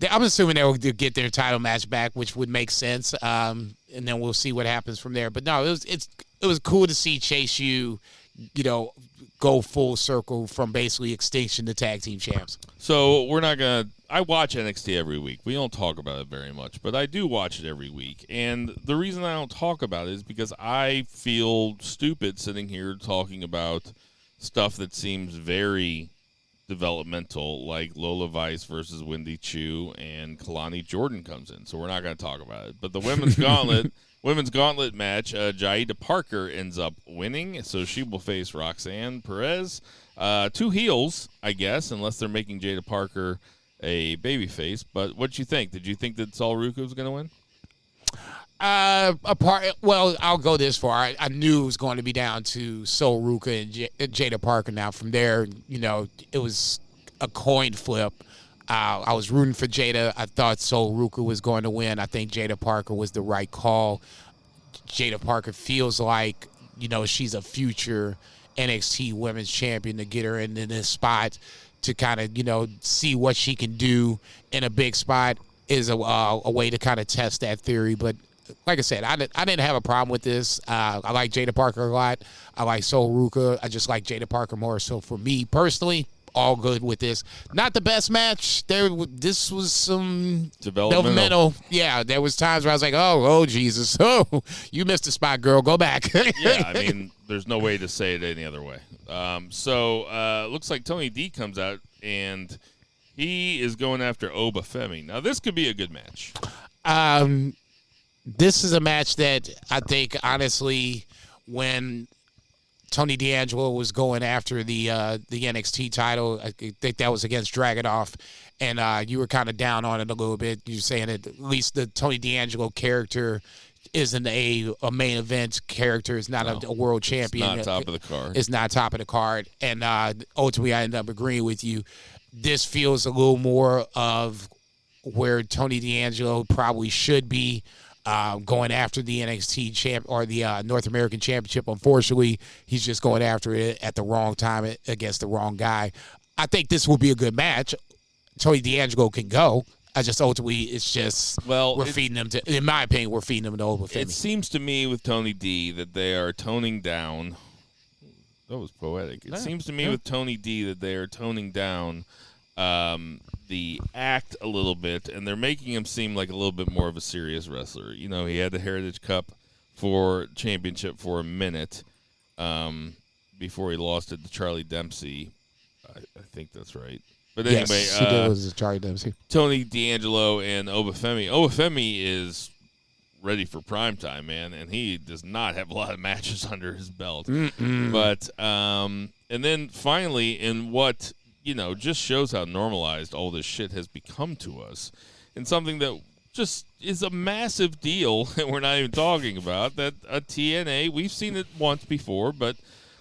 I'm assuming they'll get their title match back, which would make sense. And then we'll see what happens from there. But no, it was cool to see Chase U, go full circle from basically extinction to tag team champs. So I watch NXT every week. We don't talk about it very much, but I do watch it every week. And the reason I don't talk about it is because I feel stupid sitting here talking about stuff that seems very developmental, like Lola Vice versus Wendy Chu, and Kalani Jordan comes in. So we're not going to talk about it. But the women's gauntlet match, Jaida Parker ends up winning, so she will face Roxanne Perez. 2 heels, I guess, unless they're making Jaida Parker a babyface. But what did you think? Did you think that Sol Ruka was going to win? I'll go this far. I knew it was going to be down to Sol Ruca and Jada Parker. Now, from there, it was a coin flip. I was rooting for Jada. I thought Sol Ruca was going to win. I think Jada Parker was the right call. Jada Parker feels like, she's a future NXT Women's Champion. To get her in this spot to kind of, see what she can do in a big spot is a way to kind of test that theory. But like I said, I didn't have a problem with this. I like Jada Parker a lot. I like Sol Ruca. I just like Jada Parker more. So for me personally, all good with this. Not the best match. This was some developmental. Yeah, there was times where I was like, oh, Jesus. Oh, you missed a spot, girl. Go back. Yeah, I mean, there's no way to say it any other way. Looks like Tony D comes out, and he is going after Obafemi. Now, this could be a good match. This is a match that I think, honestly, when Tony D'Angelo was going after the NXT title, I think that was against Dragunov, and you were kind of down on it a little bit. You're saying that at least the Tony D'Angelo character isn't a main event character. It's not a world champion. It's not top of the card. It's not top of the card. And ultimately, I ended up agreeing with you. This feels a little more of where Tony D'Angelo probably should be. Going after the NXT champ or the North American Championship. Unfortunately, he's just going after it at the wrong time against the wrong guy. I think this will be a good match. Tony D'Angelo can go. I just ultimately, it's just we're feeding him to. In my opinion, we're feeding him to Obafemi. It seems to me with Tony D that they are toning down. That was poetic. It seems to me with Tony D that they are toning down the act a little bit, and they're making him seem like a little bit more of a serious wrestler. He had the Heritage Cup for championship for a minute before he lost it to Charlie Dempsey. I think that's right. But anyway, yes, he did lose to Charlie Dempsey. Tony D'Angelo and Obafemi. Obafemi is ready for prime time, man, and he does not have a lot of matches under his belt. But and then finally, in what just shows how normalized all this shit has become to us, and something that just is a massive deal that we're not even talking about, that a TNA, we've seen it once before, but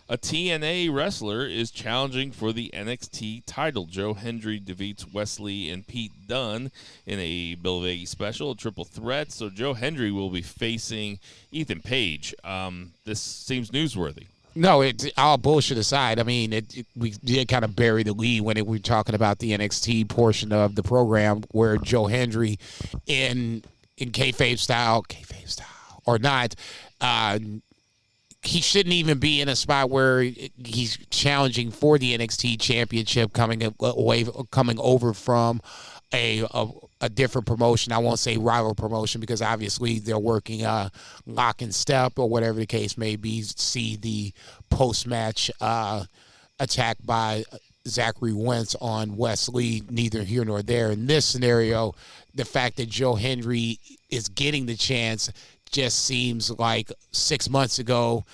a TNA wrestler is challenging for the NXT title. Joe Hendry defeats Wesley and Pete Dunne in a Bill Vegas special, a triple threat. So Joe Hendry will be facing Ethan Page. This seems newsworthy. No, all bullshit aside, I mean, we did kind of bury the lead when we were talking about the NXT portion of the program, where Joe Hendry, in kayfabe style or not, he shouldn't even be in a spot where he's challenging for the NXT championship, coming over from a different promotion. I won't say rival promotion, because obviously they're working lock and step or whatever the case may be. See the post-match attack by Zachary Wentz on Wesley, neither here nor there. In this scenario, the fact that Joe Hendry is getting the chance just seems like 6 months ago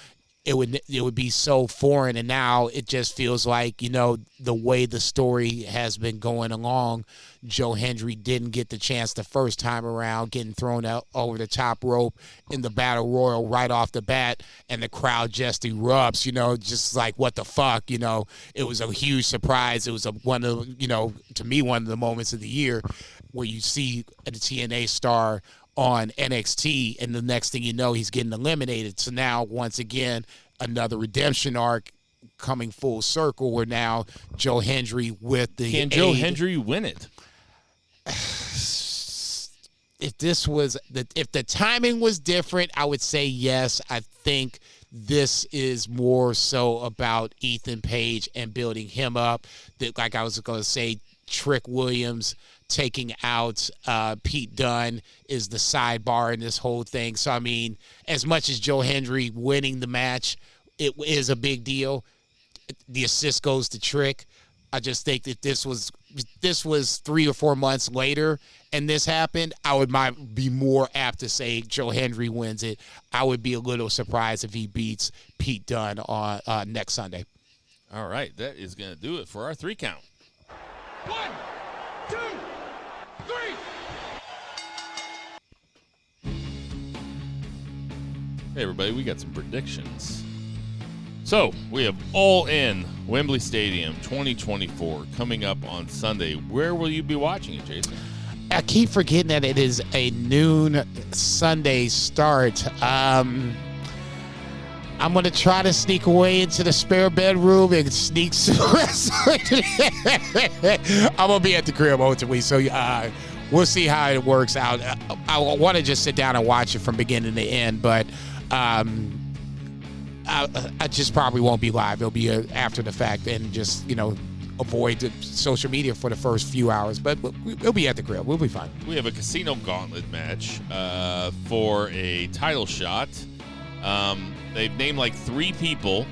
it would be so foreign, and now it just feels like, the way the story has been going along, Joe Hendry didn't get the chance the first time around, getting thrown out over the top rope in the Battle Royal right off the bat, and the crowd just erupts, just like, what the fuck, it was a huge surprise. It was one of the moments of the year where you see a TNA star on NXT, and the next thing you know, he's getting eliminated. So now, once again, another redemption arc coming full circle, where now Joe Hendry with the Can Joe Hendry win it? If the timing was different, I would say yes. I think this is more so about Ethan Page and building him up. Like I was going to say, Trick Williams taking out Pete Dunne is the sidebar in this whole thing. So, I mean, as much as Joe Hendry winning the match, it is a big deal. The assist goes to Trick. I just think that this was 3 or 4 months later and this happened, I might be more apt to say Joe Hendry wins it. I would be a little surprised if he beats Pete Dunne on next Sunday. All right, that is going to do it for our 3 count. 1, 2, 3. Hey, everybody, we got some predictions. So, we have All In Wembley Stadium 2024 coming up on Sunday. Where will you be watching it, Jason? I keep forgetting that it is a noon Sunday start. I'm going to try to sneak away into the spare bedroom and sneak some wrestling. I'm going to be at the crib ultimately, so we'll see how it works out. I want to just sit down and watch it from beginning to end, but I just probably won't be live. It'll be after the fact and just, avoid the social media for the first few hours. But we'll be at the crib. We'll be fine. We have a casino gauntlet match for a title shot. They've named like 3 people,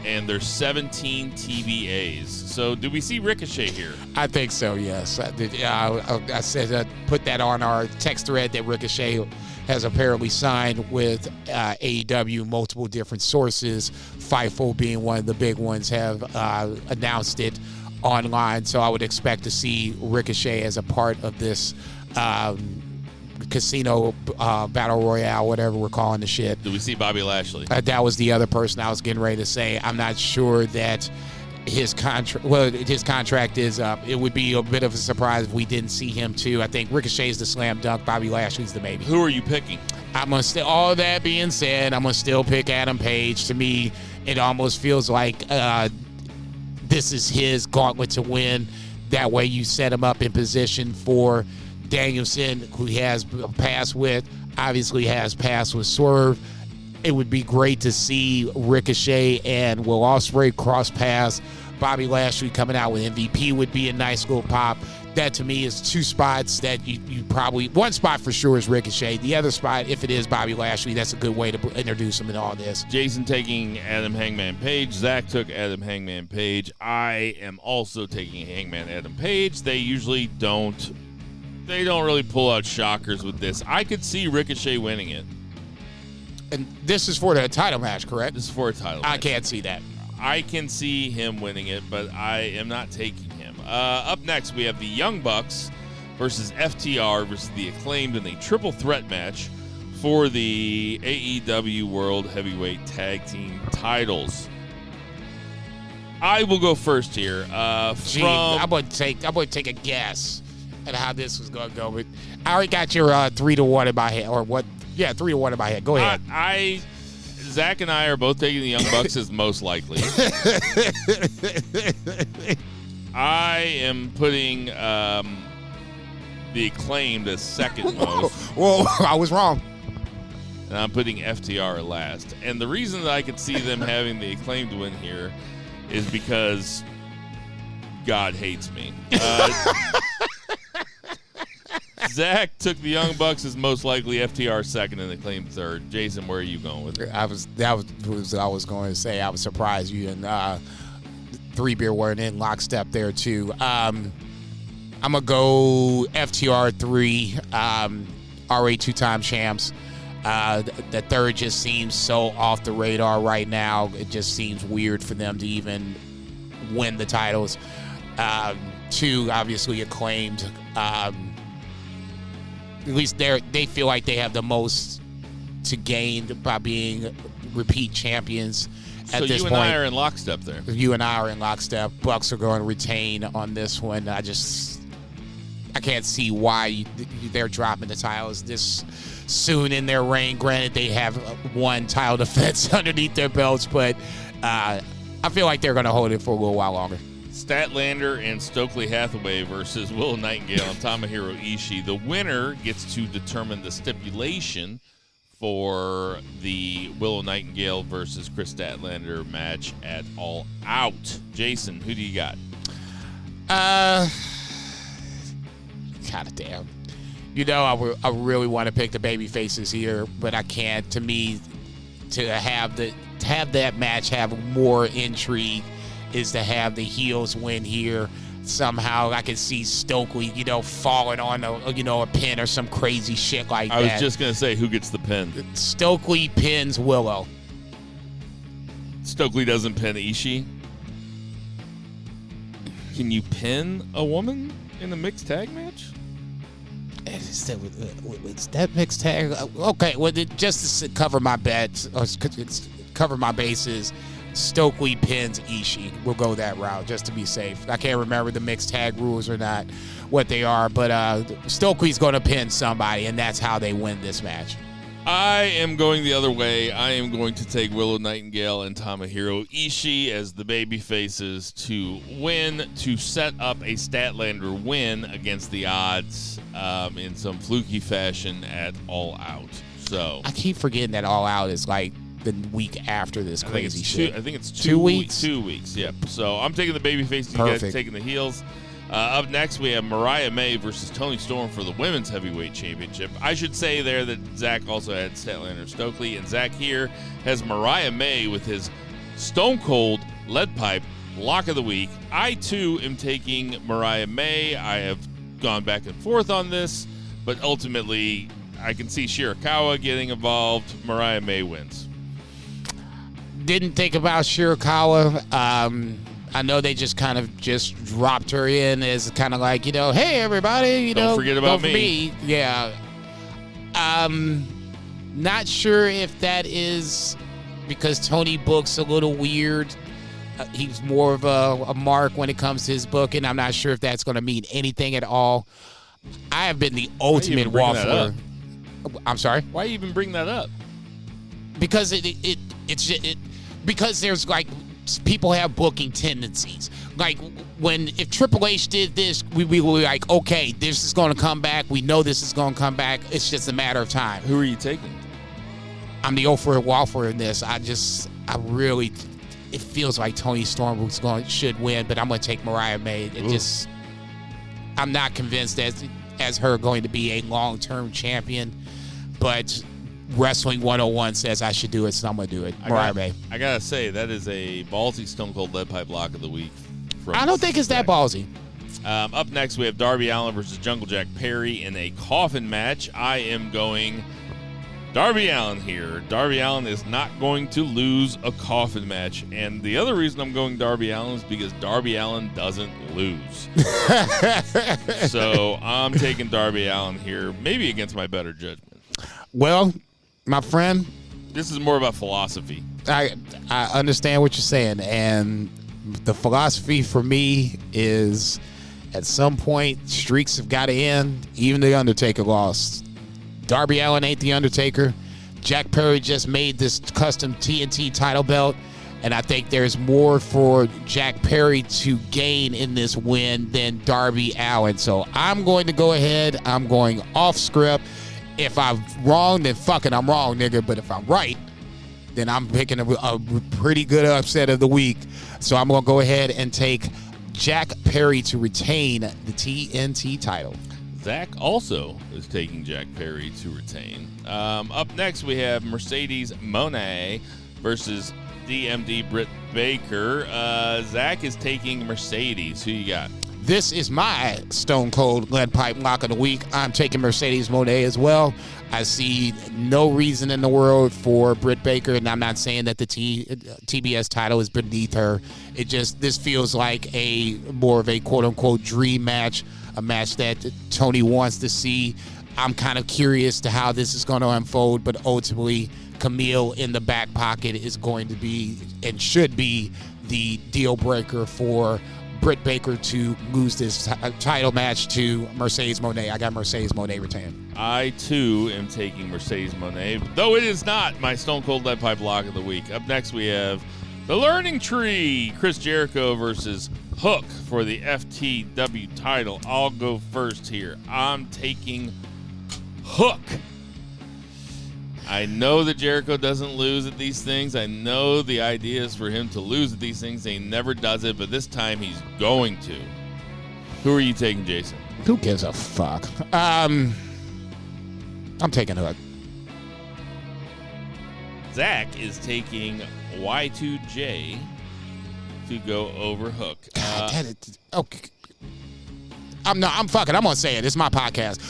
and there's 17 TBAs. So do we see Ricochet here? I think so, yes. I said put that on our text thread that Ricochet has apparently signed with AEW. Multiple different sources, Fightful being one of the big ones, have announced it online. So I would expect to see Ricochet as a part of this casino battle royale, whatever we're calling the shit. Do we see Bobby Lashley? That was the other person I was getting ready to say. I'm not sure that his contract is up. It would be a bit of a surprise if we didn't see him too. I think Ricochet's the slam dunk. Bobby Lashley's the maybe. Who are you picking? I'm gonna all that being said, I'm gonna still pick Adam Page. To me, it almost feels like this is his gauntlet to win. That way you set him up in position for Danielson, who he has passed with, obviously has passed with Swerve. It would be great to see Ricochet and Will Ospreay cross paths. Bobby Lashley coming out with MVP would be a nice little pop. That to me is 2 spots that you probably, one spot for sure is Ricochet. The other spot, if it is Bobby Lashley, that's a good way to introduce him in all this. Jason taking Adam Hangman Page. Zach took Adam Hangman Page. I am also taking Hangman Adam Page. They usually don't really pull out shockers with this. I could see Ricochet winning it. And this is for the title match, correct? This is for a title match. I can't see that. I can see him winning it, but I am not taking him. Up next, we have the Young Bucks versus FTR versus the Acclaimed in a triple threat match for the AEW World Heavyweight Tag Team titles. I will go first here. I'm going to take a guess at how this was going to go. But I already got your 3-1 in my head, or what? Yeah, 3-1 in my head. Go ahead. Zach and I are both taking the Young Bucks as most likely. I am putting the Acclaimed as second most. Whoa, I was wrong. And I'm putting FTR last. And the reason that I could see them having the Acclaimed win here is because God hates me. Zach took the Young Bucks as most likely, FTR second, and Acclaimed third. Jason, where are you going with it? That was what I was going to say. I was surprised you and 3 Beer weren't in lockstep there too. I'm gonna go FTR 3. Already 2-time champs. The third just seems so off the radar right now. It just seems weird for them to even win the titles. 2, obviously Acclaimed. At least they feel like they have the most to gain by being repeat champions at this point. So you and I are in lockstep there. You and I are in lockstep. Bucks are going to retain on this one. I can't see why they're dropping the titles this soon in their reign. Granted, they have 1 title defense underneath their belts, but I feel like they're going to hold it for a little while longer. Statlander and Stokely Hathaway versus Willow Nightingale and Tomohiro Ishii. The winner gets to determine the stipulation for the Willow Nightingale versus Chris Statlander match at All Out. Jason, who do you got? God damn. I really want to pick the baby faces here, but I can't. To me, to have that match have more intrigue is to have the heels win here. Somehow I can see Stokely, falling on a pin or some crazy shit like that. I was just going to say, who gets the pin? Stokely pins Willow. Stokely doesn't pin Ishii? Can you pin a woman in a mixed tag match? Is that mixed tag? Okay, well, just to cover my bets, or cover my bases, Stokely pins Ishii. We'll go that route just to be safe. I can't remember the mixed tag rules or not, what they are, but Stokely's going to pin somebody, and that's how they win this match. I am going the other way. I am going to take Willow Nightingale and Tomohiro Ishii as the baby faces to win, to set up a Statlander win against the odds in some fluky fashion at All Out. So I keep forgetting that All Out is like the week after this crazy shit. I think it's 2 weeks? 2 weeks, yep. So I'm taking the baby faces, you guys taking the heels. Up next, we have Mariah May versus Toni Storm for the Women's Heavyweight Championship. I should say there that Zach also had Statlander Stokely, and Zach here has Mariah May with his Stone Cold Lead Pipe Lock of the Week. I, too, am taking Mariah May. I have gone back and forth on this, but ultimately, I can see Shirakawa getting involved. Mariah May wins. Didn't think about Shirakawa. I know they just kind of just dropped her in as kind of like, hey, everybody, don't forget about me. Yeah. Not sure if that is because Tony books a little weird. He's more of a mark when it comes to his booking. I'm not sure if that's going to mean anything at all. I have been the ultimate waffler. I'm sorry? Why even bring that up? Because because there's like, people have booking tendencies. Like if Triple H did this, we were like, okay, this is going to come back. We know this is going to come back. It's just a matter of time. Who are you taking? I'm the 0 for a waffler in this. It feels like Toni Storm should win, but I'm going to take Mariah May. I'm not convinced as her going to be a long-term champion, but Wrestling 101 says I should do it, so I'm going to do it. Mariah May. I got to say, that is a ballsy Stone Cold Lead Pipe Lock of the Week. I don't think it's that ballsy. Up next, we have Darby Allin versus Jungle Jack Perry in a coffin match. I am going Darby Allin here. Darby Allin is not going to lose a coffin match. And the other reason I'm going Darby Allin is because Darby Allin doesn't lose. So I'm taking Darby Allin here, maybe against my better judgment. Well, my friend, this is more about philosophy. I understand what you're saying, and the philosophy for me is at some point streaks have got to end. Even the Undertaker lost. Darby Allin ain't the Undertaker. Jack Perry just made this custom TNT title belt, and I think there's more for Jack Perry to gain in this win than Darby Allin. So I'm going to go ahead. I'm going off script. If I'm wrong, then fucking I'm wrong, nigga. But if I'm right, then I'm picking a pretty good upset of the week. So I'm going to go ahead and take Jack Perry to retain the TNT title. Zach also is taking Jack Perry to retain. Up next, we have Mercedes Moné versus DMD Britt Baker. Zach is taking Mercedes. Who you got? This is my Stone Cold Lead Pipe Lock of the Week. I'm taking Mercedes Moné as well. I see no reason in the world for Britt Baker, and I'm not saying that the TBS title is beneath her. This feels like more of a quote-unquote dream match, a match that Tony wants to see. I'm kind of curious to how this is going to unfold, but ultimately Camille in the back pocket is going to be and should be the deal breaker for Britt Baker to lose this title match to Mercedes Moné. I got Mercedes Moné retained. I, too, am taking Mercedes Moné, though it is not my Stone Cold Lead Pipe Lock of the Week. Up next, we have The Learning Tree, Chris Jericho versus Hook for the FTW title. I'll go first here. I'm taking Hook. I know that Jericho doesn't lose at these things. I know the idea is for him to lose at these things. He never does it, but this time he's going to. Who are you taking, Jason? Who gives a fuck? I'm taking Hook. Zach is taking Y2J to go over Hook. Okay. I'm fucking. I'm gonna say it. It's my podcast.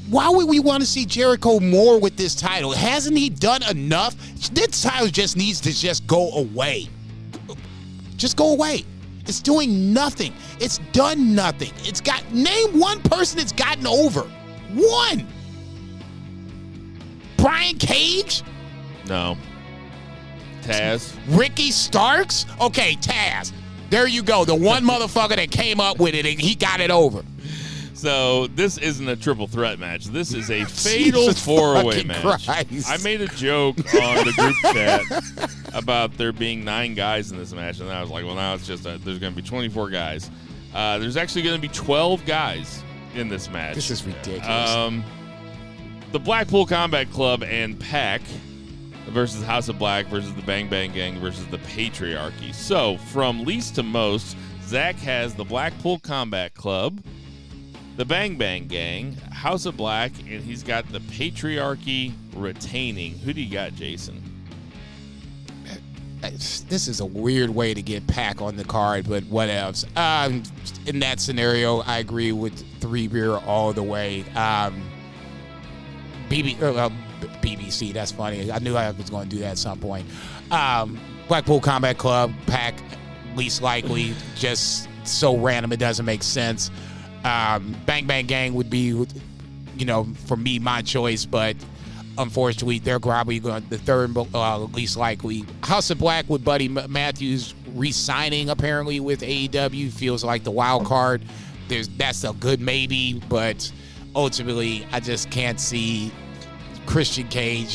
Why would we want to see Jericho more with this title? Hasn't he done enough? This title just needs to just go away. Just go away. It's doing nothing. It's done nothing. Name one person it's gotten over. One. Brian Cage? No. Taz? Ricky Starks? Okay, Taz. There you go. The one motherfucker that came up with it and he got it over. So this isn't a triple threat match. This is a fatal four-way match. Christ. I made a joke on the group chat about there being 9 guys in this match, and I was like, well, now it's just there's going to be 24 guys. There's actually going to be 12 guys in this match. This is ridiculous. The Blackpool Combat Club and PAC versus House of Black versus the Bang Bang Gang versus the Patriarchy. So from least to most, Zach has the Blackpool Combat Club, the Bang Bang Gang, House of Black, and he's got the Patriarchy retaining. Who do you got, Jason? This is a weird way to get PAC on the card, but whatevs. In that scenario, I agree with 3 Beer all the way. BBC, that's funny. I knew I was going to do that at some point. Blackpool Combat Club, PAC, least likely, just so random it doesn't make sense. Bang Bang Gang would be, for me, my choice, but unfortunately, they're probably going the third least likely. House of Black with Buddy Matthews re-signing apparently with AEW feels like the wild card. That's a good maybe, but ultimately, I just can't see Christian Cage.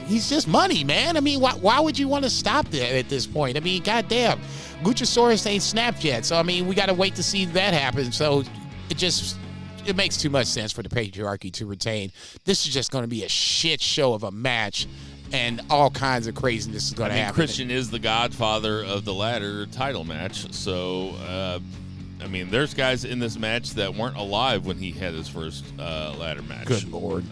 He's just money, man. I mean, why would you want to stop that at this point? I mean, goddamn, Luchasaurus ain't snapped yet, so I mean, we got to wait to see that happen. So it makes too much sense for the Patriarchy to retain. This is just going to be a shit show of a match, and all kinds of craziness is going to happen. Christian is the godfather of the ladder title match, so there's guys in this match that weren't alive when he had his first ladder match. Good Lord.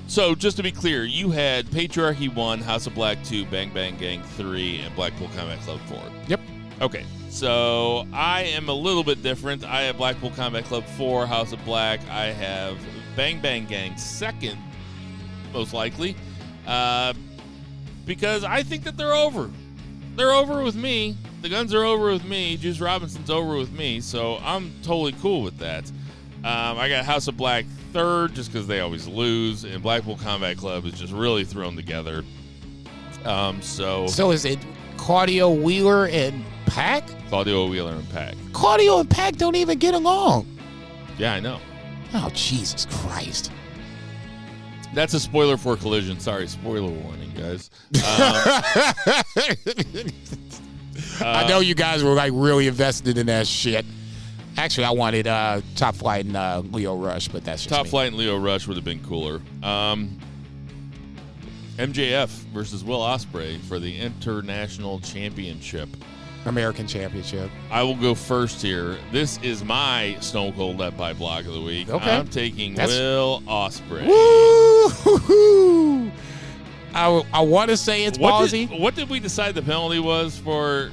So just to be clear, you had Patriarchy 1, House of Black 2, Bang Bang Gang 3, and Blackpool Combat Club 4. Yep. Okay, so I am a little bit different. I have Blackpool Combat Club 4, House of Black. I have Bang Bang Gang 2nd, most likely, because I think that they're over. They're over with me. The Guns are over with me. Juice Robinson's over with me, so I'm totally cool with that. I got House of Black 3rd just because they always lose, and Blackpool Combat Club is just really thrown together. So is it Claudio Wheeler and PAC? Claudio Wheeler and PAC. Claudio and PAC don't even get along. Yeah, I know. Oh, Jesus Christ. That's a spoiler for Collision. Sorry, spoiler warning, guys. I know you guys were like really invested in that shit. Actually, I wanted Top Flight and Leo Rush, but that's just Top me. Flight and Leo Rush would have been cooler. MJF versus Will Ospreay for the International Championship. American Championship. I will go first here. This is my Stone Cold Let By block of the week. Okay. I'm taking Will Ospreay. Woo! I want to say it's ballsy. What did we decide the penalty was for?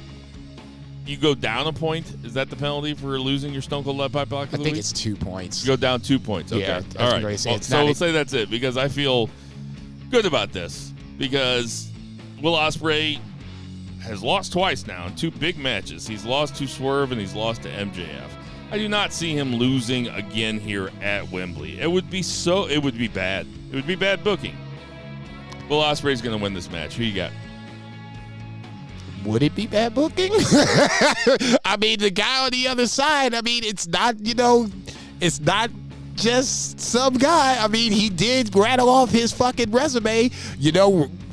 You go down a point? Is that the penalty for losing your Stone Cold Let By block of the week? I think it's 2 points. You go down 2 points. Okay. Yeah, all right. So we'll say that's it because I feel good about this because Will Ospreay has lost twice now in 2 big matches. He's lost to Swerve and he's lost to MJF. I do not see him losing again here at Wembley. It would be bad. It would be bad booking. Will Ospreay's going to win this match. Who you got? Would it be bad booking? I mean, the guy on the other side, I mean, it's not, it's not just some guy. I mean, he did rattle off his fucking resume,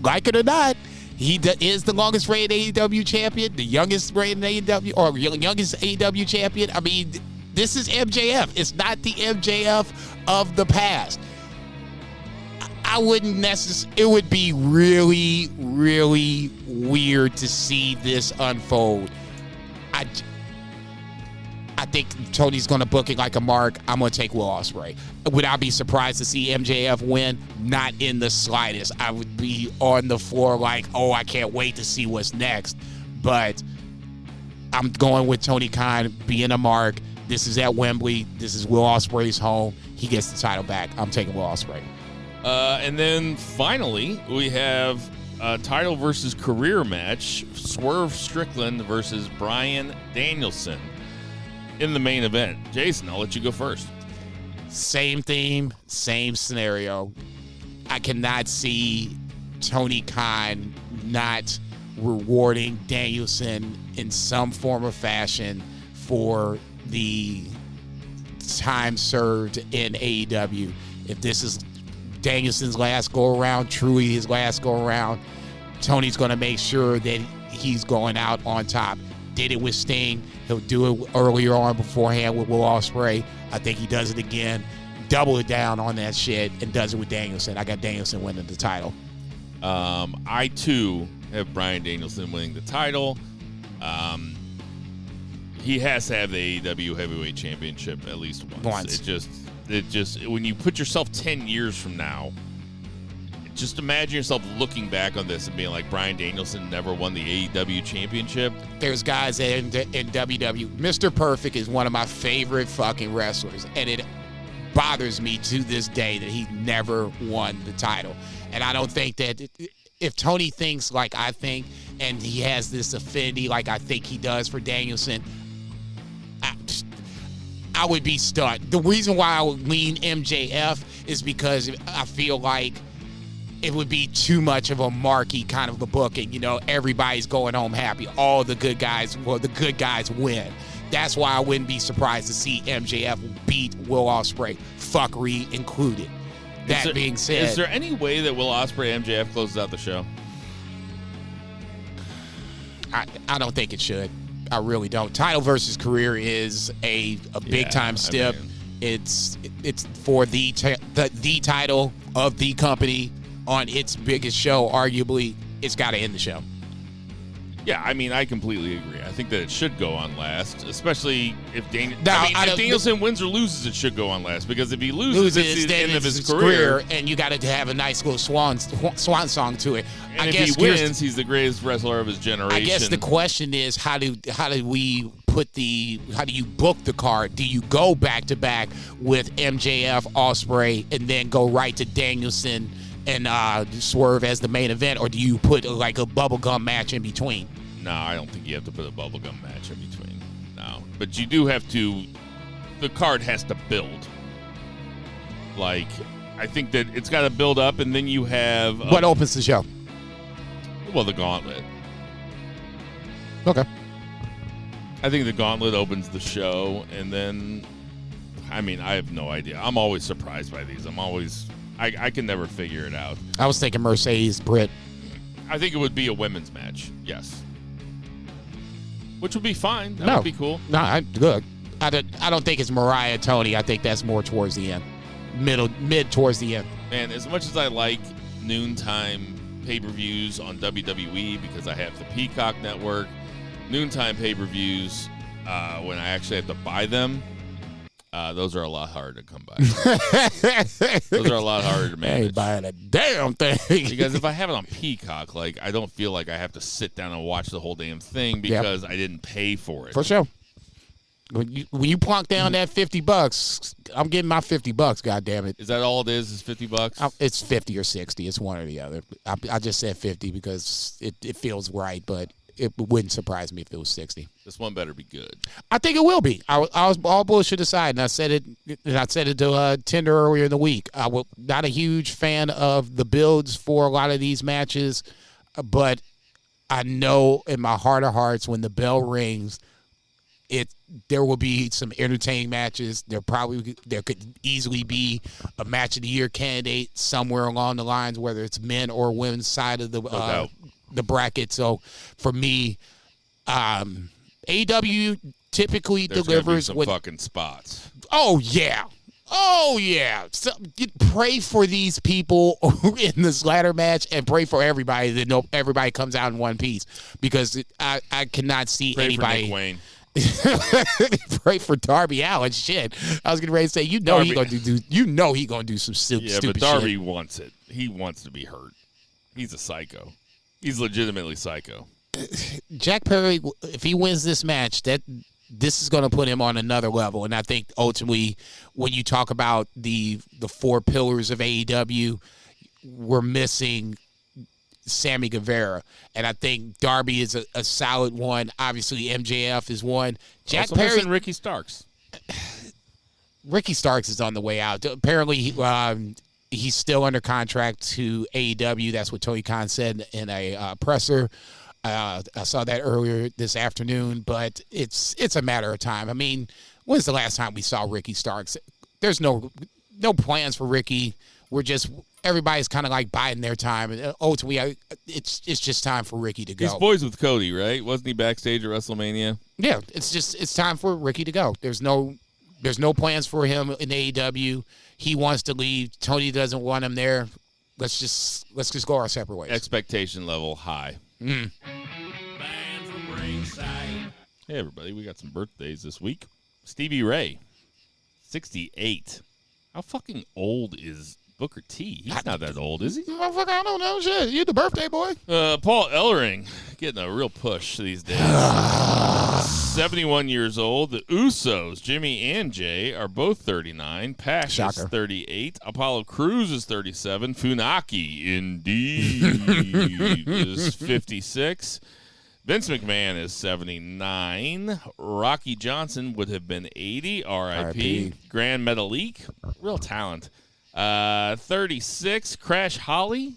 like it or not. He is the longest reigning AEW champion, the youngest reigning AEW, or youngest AEW champion. I mean, this is MJF. It's not the MJF of the past. I wouldn't necessarily. It would be really, really weird to see this unfold. I think Tony's going to book it like a mark. I'm going to take Will Ospreay. Would I be surprised to see MJF win? Not in the slightest. I would be on the floor like, oh, I can't wait to see what's next. But I'm going with Tony Khan being a mark. This is at Wembley. This is Will Ospreay's home. He gets the title back. I'm taking Will Ospreay. And then finally, we have title versus career match, Swerve Strickland versus Bryan Danielson in the main event. Jason, I'll let you go first. Same theme, same scenario. I cannot see Tony Khan not rewarding Danielson in some form or fashion for the time served in AEW. If this is Danielson's last go-around, truly his last go-around, Tony's going to make sure that he's going out on top. Did it with Sting. He'll do it earlier on beforehand with Will Ospreay. I think he does it again. Double it down on that shit and does it with Danielson. I got Danielson winning the title. I, too, have Bryan Danielson winning the title. He has to have the AEW Heavyweight Championship at least once. It just when you put yourself 10 years from now, just imagine yourself looking back on this and being like, Bryan Danielson never won the AEW Championship. There's guys in WWE. Mr. Perfect is one of my favorite fucking wrestlers, and it bothers me to this day that he never won the title. And I don't think that if Tony thinks like I think, and he has this affinity like I think he does for Danielson, I would be stunned. The reason why I would lean MJF is because I feel like it would be too much of a marquee kind of a booking. You know, everybody's going home happy. All the good guys, the good guys win. That's why I wouldn't be surprised to see MJF beat Will Ospreay, fuckery included. That being said, is there any way that Will Ospreay MJF closes out the show? I don't think it should. I really don't. Title versus career is a big time step. It's for the title of the company on its biggest show. Arguably, it's got to end the show. Yeah, I mean, I completely agree. I think that it should go on last, especially if Danielson wins or loses, it should go on last, because if he loses it's the end of his career, and you got to have a nice little swan song to it. And if he wins, he's the greatest wrestler of his generation. I guess the question is, how do you book the card? Do you go back to back with MJF, Ospreay, and then go right to Danielson and Swerve as the main event, or do you put like a bubblegum match in between? No, I don't think you have to put a bubblegum match in between. No. But you do have to, the card has to build. Like, I think that it's got to build up, and then you have... what opens the show? Well, the Gauntlet. Okay. I think the Gauntlet opens the show, and then, I mean, I have no idea. I'm always surprised by these. I can never figure it out. I was thinking Mercedes, Britt. I think it would be a women's match, yes. Which would be fine. That would be cool. No, good. I don't think it's Mariah Tony. I think that's more towards the end. Mid towards the end. Man, as much as I like noontime pay-per-views on WWE because I have the Peacock Network, noontime pay-per-views, when I actually have to buy them, those are a lot harder to come by. Those are a lot harder to manage. I ain't buying a damn thing. Because if I have it on Peacock, like, I don't feel like I have to sit down and watch the whole damn thing because I didn't pay for it. For sure. When you plunk down that $50, I'm getting my $50. God damn it! Is that all it is? Is $50? It's 50 or 60. It's one or the other. I just said 50 because it feels right, but it wouldn't surprise me if it was 60. This one better be good. I think it will be. I was all bullshit aside, and I said it to Tinder earlier in the week. I was not a huge fan of the builds for a lot of these matches, but I know in my heart of hearts when the bell rings, there will be some entertaining matches. There could easily be a match of the year candidate somewhere along the lines, whether it's men or women's side of the bracket. So for me, AEW typically delivers some fucking spots. Oh yeah. So, pray for these people in this ladder match, and pray for everybody that everybody comes out in one piece, because I cannot see anybody. For Nick Wayne. Pray for Darby Allin. Shit, I was getting ready to say, he gonna do some stupid shit. Yeah, but Darby wants it. He wants to be hurt. He's a psycho. He's legitimately psycho. Jack Perry, if he wins this match, this is going to put him on another level. And I think ultimately, when you talk about the four pillars of AEW, we're missing Sammy Guevara. And I think Darby is a solid one. Obviously, MJF is one. Jack also Perry. missing Ricky Starks. Ricky Starks is on the way out. Apparently, he's still under contract to AEW. That's what Tony Khan said in a presser. I saw that earlier this afternoon, but it's a matter of time. I mean, when's the last time we saw Ricky Starks? There's no plans for Ricky. Everybody's kind of like biding their time, and ultimately, it's just time for Ricky to go. He's boys with Cody, right? Wasn't he backstage at WrestleMania? Yeah, it's time for Ricky to go. There's no plans for him in AEW. He wants to leave. Tony doesn't want him there. Let's just go our separate ways. Expectation level high. Man from Ringside. Hey, everybody. We got some birthdays this week. Stevie Ray, 68. How fucking old is Booker T? He's not that old, is he? Motherfucker, I don't know. Shit, you the birthday boy. Paul Ellering getting a real push these days. 71 years old. The Usos, Jimmy and Jay, are both 39. Pash is 38. Apollo Crews is 37. Funaki, indeed, is 56. Vince McMahon is 79. Rocky Johnson would have been 80. R.I.P. Grand Metalik, real talent. 36. Crash Holly.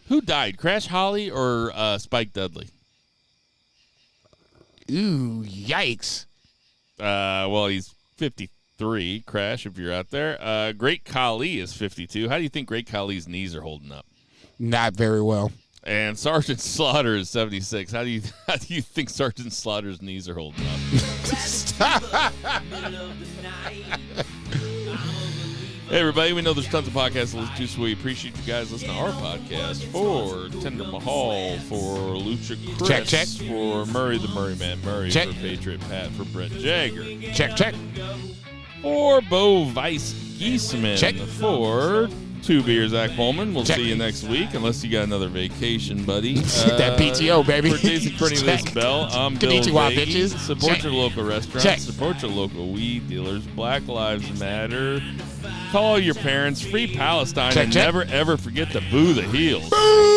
Who died, Crash Holly or Spike Dudley? Ooh, yikes. Well, he's 53, Crash, if you're out there. Great Khali is 52. How do you think Great Khali's knees are holding up? Not very well. And Sergeant Slaughter is 76. How do you think Sergeant Slaughter's knees are holding up? Hey, everybody, we know there's tons of podcasts to listen to, so we appreciate you guys listening to our podcast. For Tender Mahal, for Lucha Chris, check. For Murray the Murray Man, Murray, check. For Patriot Pat, for Brett Jagger. Check. For Bo Vice Geeseman, check. For Two Beer Zach Bowman. We'll see you next week, unless you got another vacation, buddy. That PTO, baby. For Jason Cornelius Bell, I'm Bill Vegas. Support your local restaurants. Support your local weed dealers. Black Lives Matter. Call your parents. Free Palestine. And never, ever forget to boo the heels. Boo!